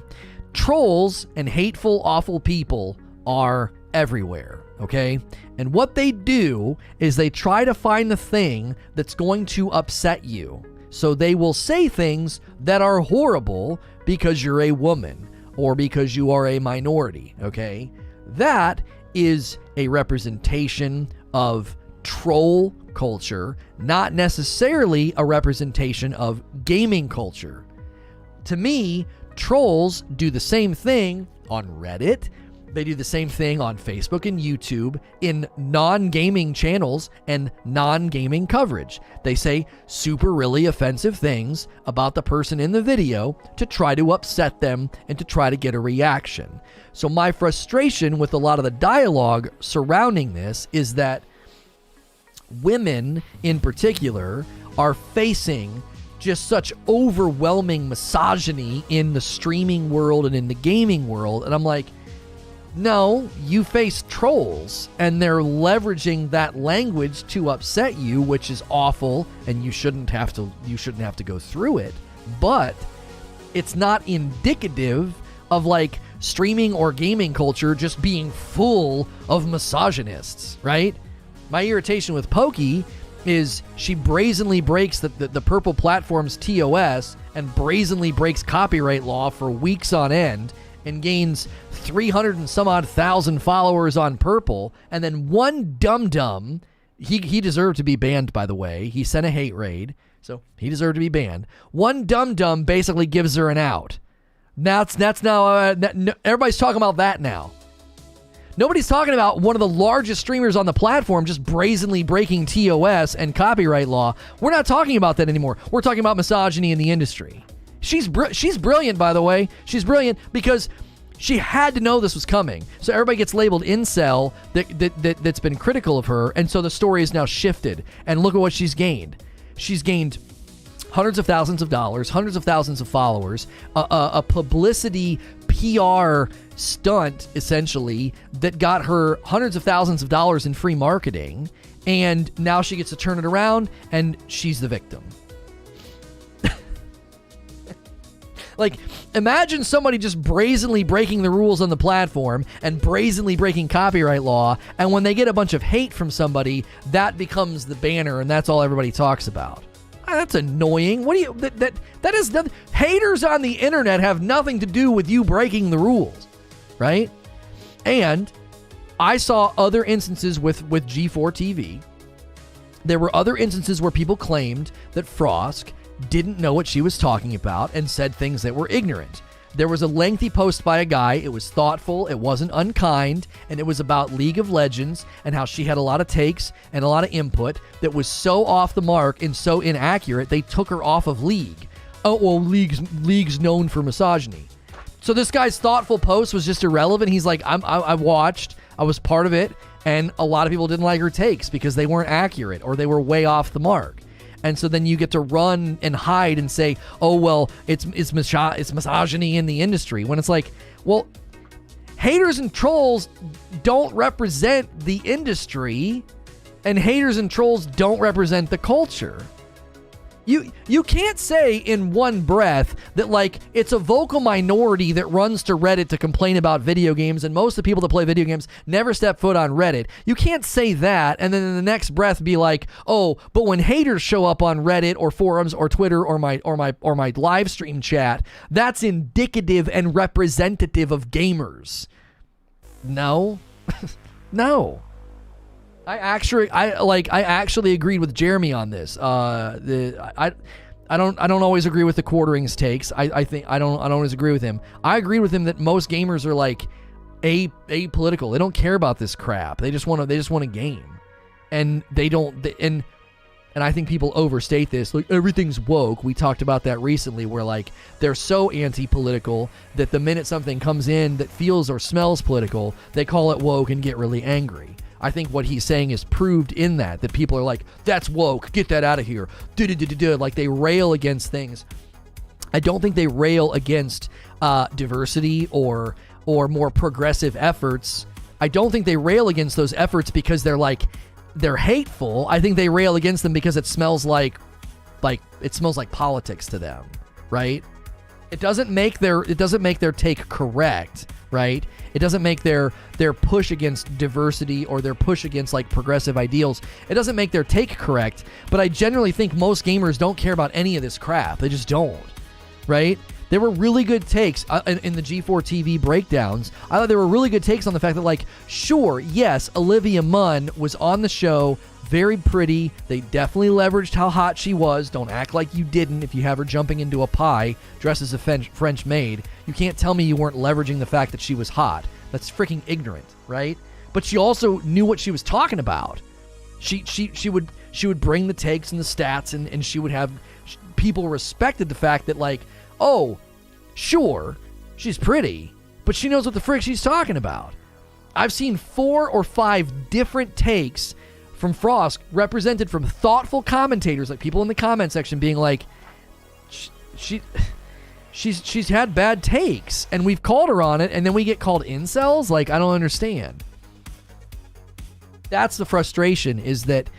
Trolls and hateful, awful people are everywhere, okay? And what they do is they try to find the thing that's going to upset you. So they will say things that are horrible because you're a woman or because you are a minority, okay? That is a representation of troll culture, not necessarily a representation of gaming culture. To me, trolls do the same thing on Reddit They do the same thing on Facebook and YouTube in non-gaming channels and non-gaming coverage. They say super really offensive things about the person in the video to try to upset them and to try to get a reaction. So my frustration with a lot of the dialogue surrounding this is that women in particular are facing just such overwhelming misogyny in the streaming world and in the gaming world. And I'm like, no, you face trolls and they're leveraging that language to upset you, which is awful, and you shouldn't have to go through it. But it's not indicative of like streaming or gaming culture just being full of misogynists, right? My irritation with Pokey is she brazenly breaks the purple platform's TOS and brazenly breaks copyright law for weeks on end and gains 300 and some odd thousand followers on purple, and then one dum-dum, he deserved to be banned, by the way. He sent a hate raid, so he deserved to be banned. One dum-dum basically gives her an out. That's now, everybody's talking about that now. Nobody's talking about one of the largest streamers on the platform just brazenly breaking TOS and copyright law. We're not talking about that anymore. We're talking about misogyny in the industry. She's brilliant, by the way. She's brilliant because she had to know this was coming. So everybody gets labeled incel that's been critical of her, and so the story is now shifted. And look at what she's gained. She's gained hundreds of thousands of dollars, hundreds of thousands of followers, a publicity PR stunt, essentially, that got her hundreds of thousands of dollars in free marketing, and now she gets to turn it around, and she's the victim. Like, imagine somebody just brazenly breaking the rules on the platform and brazenly breaking copyright law, and when they get a bunch of hate from somebody, that becomes the banner, and that's all everybody talks about. That's annoying. What do you... That is... Haters on the internet have nothing to do with you breaking the rules, right? And I saw other instances with G4 TV. There were other instances where people claimed that Frosk didn't know what she was talking about and said things that were ignorant. There was a lengthy post by a guy. It was thoughtful, it wasn't unkind, and it was about League of Legends and how she had a lot of takes and a lot of input that was so off the mark and so inaccurate, they took her off of League. Oh, well, League's known for misogyny. So this guy's thoughtful post was just irrelevant. He's like, I watched, I was part of it, and a lot of people didn't like her takes because they weren't accurate or they were way off the mark. And so then you get to run and hide and say, oh, well, it's misogyny in the industry. When it's like, well, haters and trolls don't represent the industry, and haters and trolls don't represent the culture. You can't say in one breath that, like, it's a vocal minority that runs to Reddit to complain about video games, and most of the people that play video games never step foot on Reddit. You can't say that and then in the next breath be like, oh, but when haters show up on Reddit or forums or Twitter or my live stream chat, that's indicative and representative of gamers. No. No. I actually agreed with Jeremy on this. I don't always agree with the Quartering's takes. I think I don't always agree with him. I agree with him that most gamers are like apolitical. They don't care about this crap. They just want to game, and they don't. And I think people overstate this. Like, everything's woke. We talked about that recently, where like they're so anti-political that the minute something comes in that feels or smells political, they call it woke and get really angry. I think what he's saying is proved in that people are like, that's woke, get that out of here. Like, they rail against things. I don't think they rail against diversity or more progressive efforts. I don't think they rail against those efforts because they're hateful. I think they rail against them because it smells like politics to them, right? It doesn't make their take correct, right? It doesn't make their push against diversity or their push against like progressive ideals. It doesn't make their take correct, but I generally think most gamers don't care about any of this crap. They just don't, right? There were really good takes in the G4 TV breakdowns. I thought there were really good takes on the fact that, like, sure, yes, Olivia Munn was on the show, very pretty. They definitely leveraged how hot she was. Don't act like you didn't if you have her jumping into a pie dressed as a French maid. You can't tell me you weren't leveraging the fact that she was hot. That's freaking ignorant, right? But she also knew what she was talking about. She would bring the takes and the stats, and she would have people respected the fact that, like, oh, sure, she's pretty, but she knows what the frick she's talking about. I've seen 4 or 5 different takes from Frost represented from thoughtful commentators, like people in the comment section being like, she's had bad takes, and we've called her on it, and then we get called incels? Like, I don't understand. That's the frustration, is that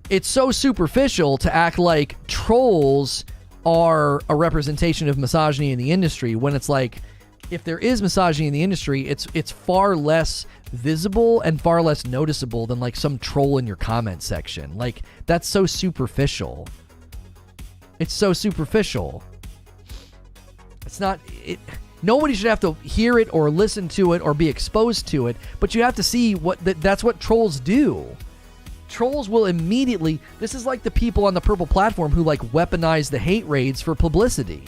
it's so superficial to act like trolls are a representation of misogyny in the industry, when it's like, if there is misogyny in the industry, it's far less visible and far less noticeable than like some troll in your comment section. Like, that's so superficial. It's so superficial. It's not it. Nobody should have to hear it or listen to it or be exposed to it, but you have to see that's what trolls do. Trolls will immediately, this is like the people on the purple platform who like weaponize the hate raids for publicity.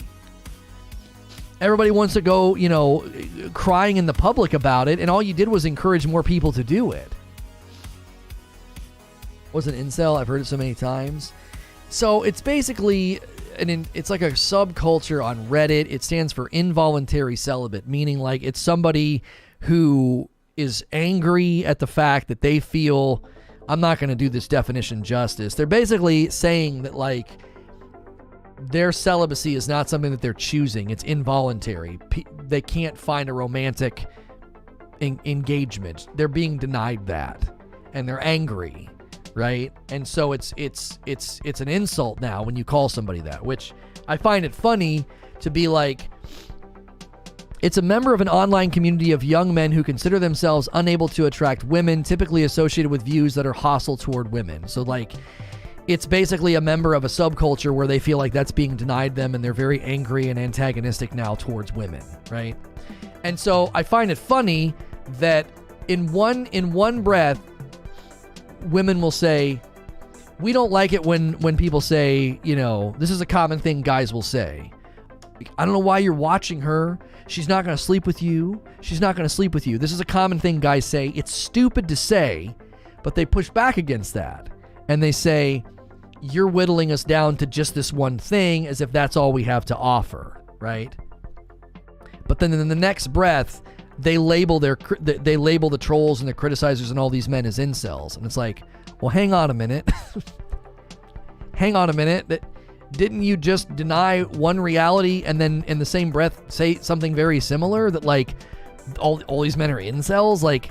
Everybody wants to go, crying in the public about it, and all you did was encourage more people to do it. Was an incel? I've heard it so many times. So it's basically, it's like a subculture on Reddit. It stands for involuntary celibate, meaning like it's somebody who is angry at the fact that they feel, I'm not going to do this definition justice. They're basically saying that like their celibacy is not something that they're choosing. It's involuntary. They can't find a romantic engagement. They're being denied that, and they're angry, right? And so it's an insult now when you call somebody that, which I find it funny to be like, it's a member of an online community of young men who consider themselves unable to attract women, typically associated with views that are hostile toward women. So like, it's basically a member of a subculture where they feel like that's being denied them, and they're very angry and antagonistic now towards women, right? And so I find it funny that in one breath, women will say, we don't like it when people say, this is a common thing guys will say. I don't know why you're watching her. She's not going to sleep with you. She's not going to sleep with you. This is a common thing guys say. It's stupid to say, but they push back against that. And they say, you're whittling us down to just this one thing, as if that's all we have to offer, right? But then in the next breath, they label the trolls and the criticizers and all these men as incels. And it's like, well, hang on a minute. Hang on a minute. Didn't you just deny one reality and then in the same breath say something very similar, that like all these men are incels? Like,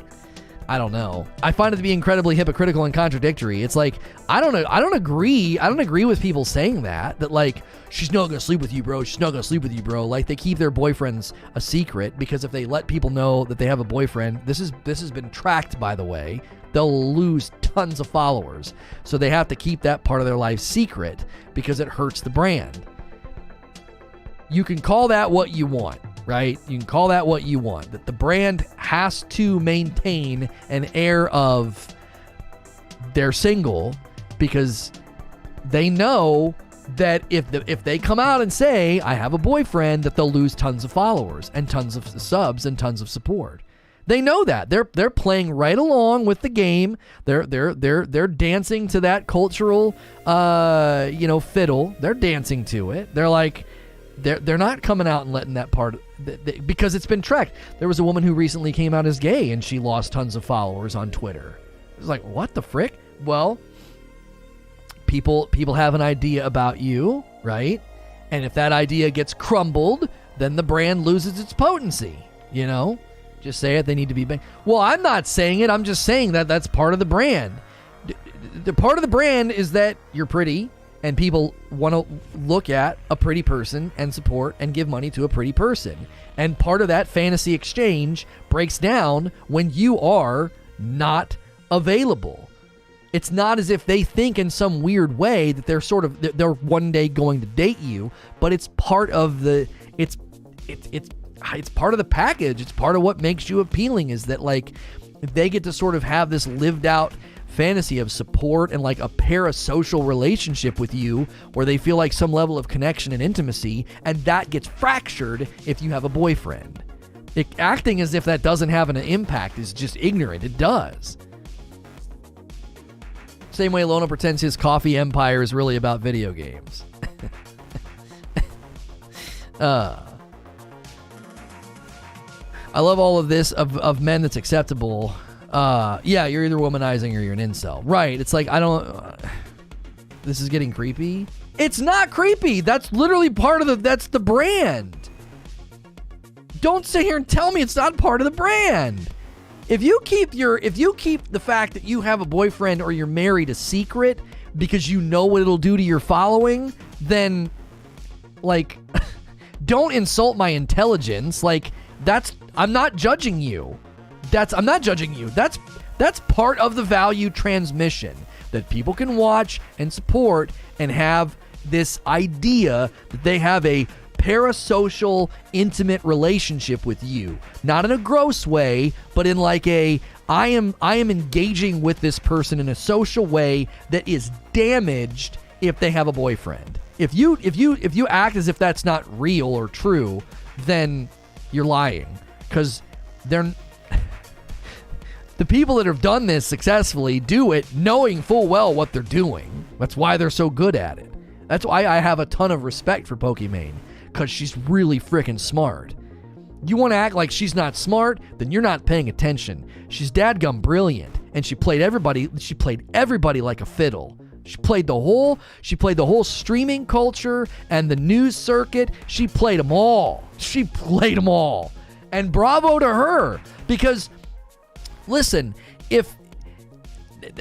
I don't know. I find it to be incredibly hypocritical and contradictory. It's like, I don't agree with people saying that like, she's not going to sleep with you, bro. She's not going to sleep with you, bro. Like, they keep their boyfriends a secret, because if they let people know that they have a boyfriend, this has been tracked, by the way, they'll lose tons of followers. So they have to keep that part of their life secret because it hurts the brand. You can call that what you want, right? You can call that what you want. That the brand has to maintain an air of they're single, because they know that if they come out and say, I have a boyfriend, that they'll lose tons of followers and tons of subs and tons of support. They know that. They're playing right along with the game. They're dancing to that cultural fiddle. They're dancing to it. They're like, they're not coming out and letting that part, because it's been tracked. There was a woman who recently came out as gay, and she lost tons of followers on Twitter. It was like, what the frick? Well, people have an idea about you, right? And if that idea gets crumbled, then the brand loses its potency, Just say it. They need to be banned. Well, I'm not saying it. I'm just saying that that's part of the brand. The part of the brand is that you're pretty, and people want to look at a pretty person and support and give money to a pretty person. And part of that fantasy exchange breaks down when you are not available. It's not as if they think in some weird way that they're one day going to date you, but it's part of it's part of the package. It's part of what makes you appealing, is that like they get to sort of have this lived out fantasy of support and like a parasocial relationship with you, where they feel like some level of connection and intimacy, and that gets fractured if you have a boyfriend. Acting as if that doesn't have an impact is just ignorant. It does. Same way Lono pretends his coffee empire is really about video games. I love all of this of men that's acceptable. Yeah, you're either womanizing or you're an incel. Right. It's like, I don't... this is getting creepy. It's not creepy. That's literally part of that's the brand. Don't sit here and tell me it's not part of the brand. If you keep the fact that you have a boyfriend or you're married a secret because you know what it'll do to your following, then, like, don't insult my intelligence. Like, I'm not judging you. I'm not judging you. That's part of the value transmission that people can watch and support and have this idea that they have a parasocial, intimate relationship with you. Not in a gross way, but in like I am engaging with this person in a social way that is damaged if they have a boyfriend. If you act as if that's not real or true, then you're lying. Because the people that have done this successfully do it knowing full well what they're doing. That's why they're so good at it. That's why I have a ton of respect for Pokimane, because she's really freaking smart. You want to act like she's not smart, then you're not paying attention. She's dadgum brilliant, and she played everybody like a fiddle. She played the whole streaming culture and the news circuit. She played them all. And bravo to her, because listen,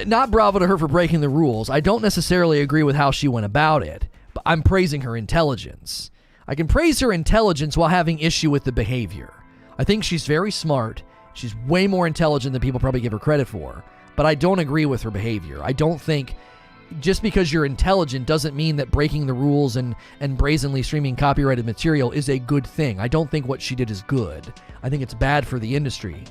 not bravo to her for breaking the rules. I don't necessarily agree with how she went about it, but I'm praising her intelligence. I can praise her intelligence while having issue with the behavior. I think she's very smart. She's way more intelligent than people probably give her credit for, but I don't agree with her behavior. I don't think just because you're intelligent doesn't mean that breaking the rules and brazenly streaming copyrighted material is a good thing. I don't think what she did is good. I think it's bad for the industry.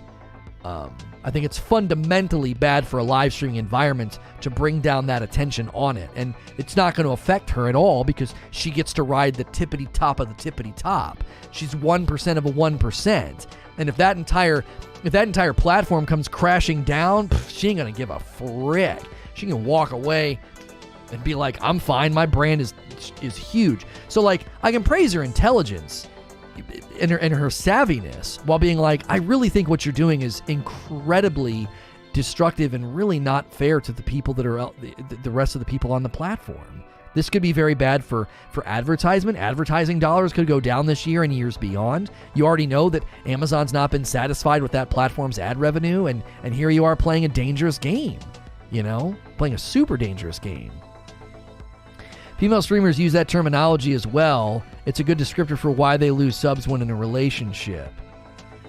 I think it's fundamentally bad for a live streaming environment to bring down that attention on it. And it's not going to affect her at all because she gets to ride the tippity top of the tippity top. She's 1% of a 1%. And if that entire platform comes crashing down, she ain't going to give a frick. She can walk away and be like, I'm fine. My brand is huge. So, like, I can praise her intelligence and her savviness while being like, I really think what you're doing is incredibly destructive and really not fair to the people that are the rest of the people on the platform. This could be very bad for advertisement. Advertising dollars could go down this year and years beyond. You already know that Amazon's not been satisfied with that platform's ad revenue, and here you are playing a dangerous game, playing a super dangerous game. Female streamers use that terminology as well. It's a good descriptor for why they lose subs when in a relationship.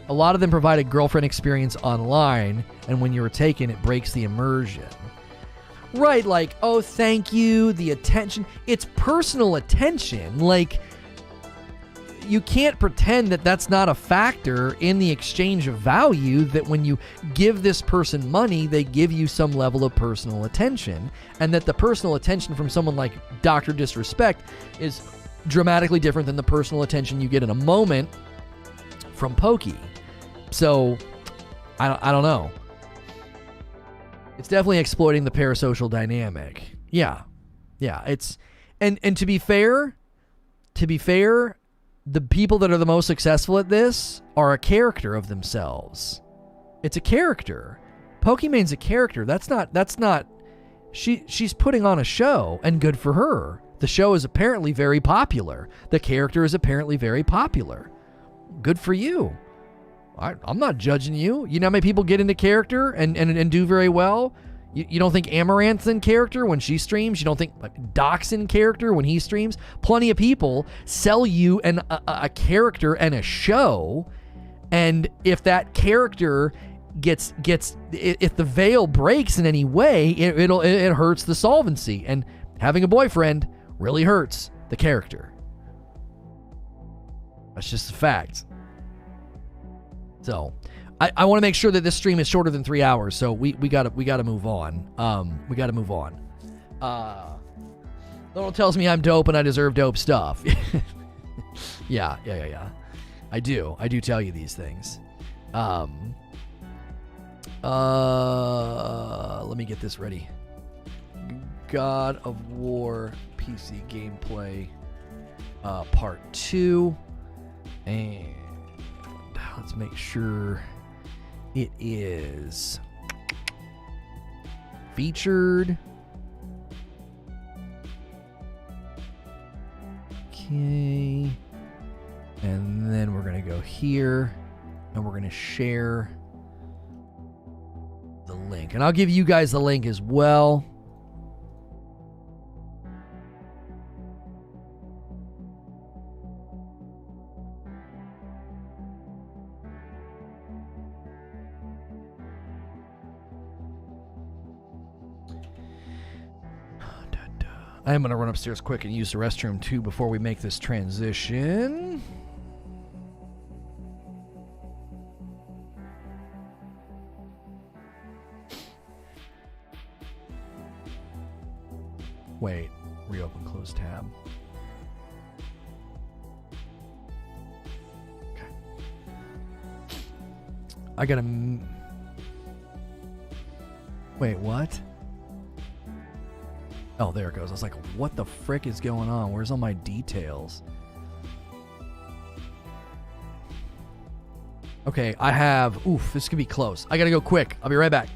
A lot of them provide a girlfriend experience online, and when you're taken, it breaks the immersion. Right, like, oh, thank you, the attention. It's personal attention. Like, you can't pretend that that's not a factor in the exchange of value, that when you give this person money, they give you some level of personal attention, and that the personal attention from someone like Dr. Disrespect is dramatically different than the personal attention you get in a moment from Pokey. So, I don't know. It's definitely exploiting the parasocial dynamic. Yeah, it's, and to be fair, the people that are the most successful at this are a character of themselves. It's a character. Pokimane's a character. That's not, she's putting on a show, and good for her. The show is apparently very popular. The character is apparently very popular. Good for you. I'm not judging you. You know how many people get into character and do very well? You don't think Amaranth's in character when she streams? You don't think Doc's in character when he streams? Plenty of people sell you a character and a show, and if that character gets if the veil breaks in any way, it hurts the solvency, and having a boyfriend really hurts the character. That's just a fact. So, I want to make sure that this stream is shorter than 3 hours, so we gotta move on. We gotta move on. Lono tells me I'm dope and I deserve dope stuff. Yeah. I do tell you these things. Let me get this ready. God of War PC gameplay part 2, and let's make sure it is featured. Okay, and then we're gonna go here and we're gonna share the link, and I'll give you guys the link as well. I am going to run upstairs quick and use the restroom too before we make this transition. Wait, reopen, close tab. Okay. I gotta... Wait, what? Oh, there it goes. I was like, what the frick is going on? Where's all my details? Okay, I have... Oof, this could be close. I gotta go quick. I'll be right back.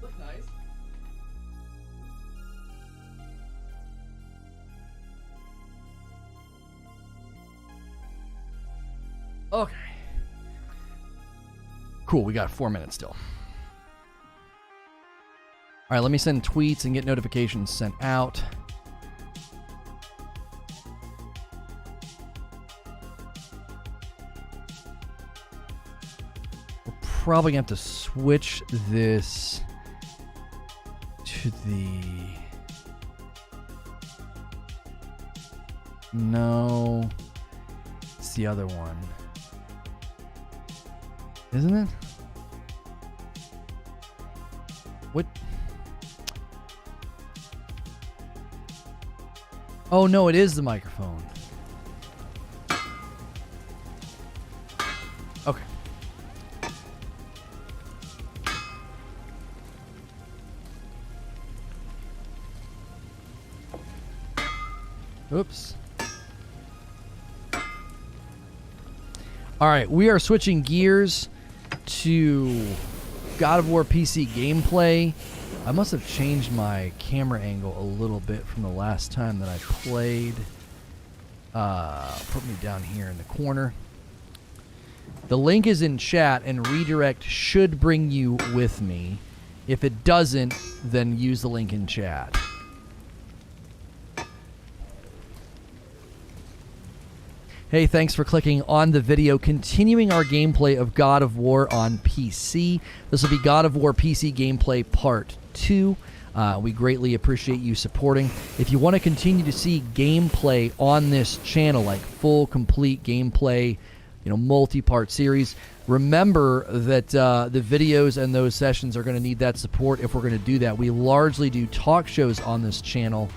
Looks nice. Okay. Cool, we got 4 minutes still. All right, let me send tweets and get notifications sent out. We're probably going to have to switch this to the... No, it's the other one. Isn't it? What? Oh, no, it is the microphone. Okay. Oops. All right, we are switching gears to God of War PC gameplay. I must have changed my camera angle a little bit from the last time that I played. Put me down here in the corner. The link is in chat, and redirect should bring you with me. If it doesn't, then use the link in chat. Hey, thanks for clicking on the video. Continuing our gameplay of God of War on PC. This will be God of War PC gameplay part 2. We greatly appreciate you supporting. If you want to continue to see gameplay on this channel, like full, complete gameplay, multi-part series, remember that the videos and those sessions are going to need that support if we're going to do that. We largely do talk shows on this channel,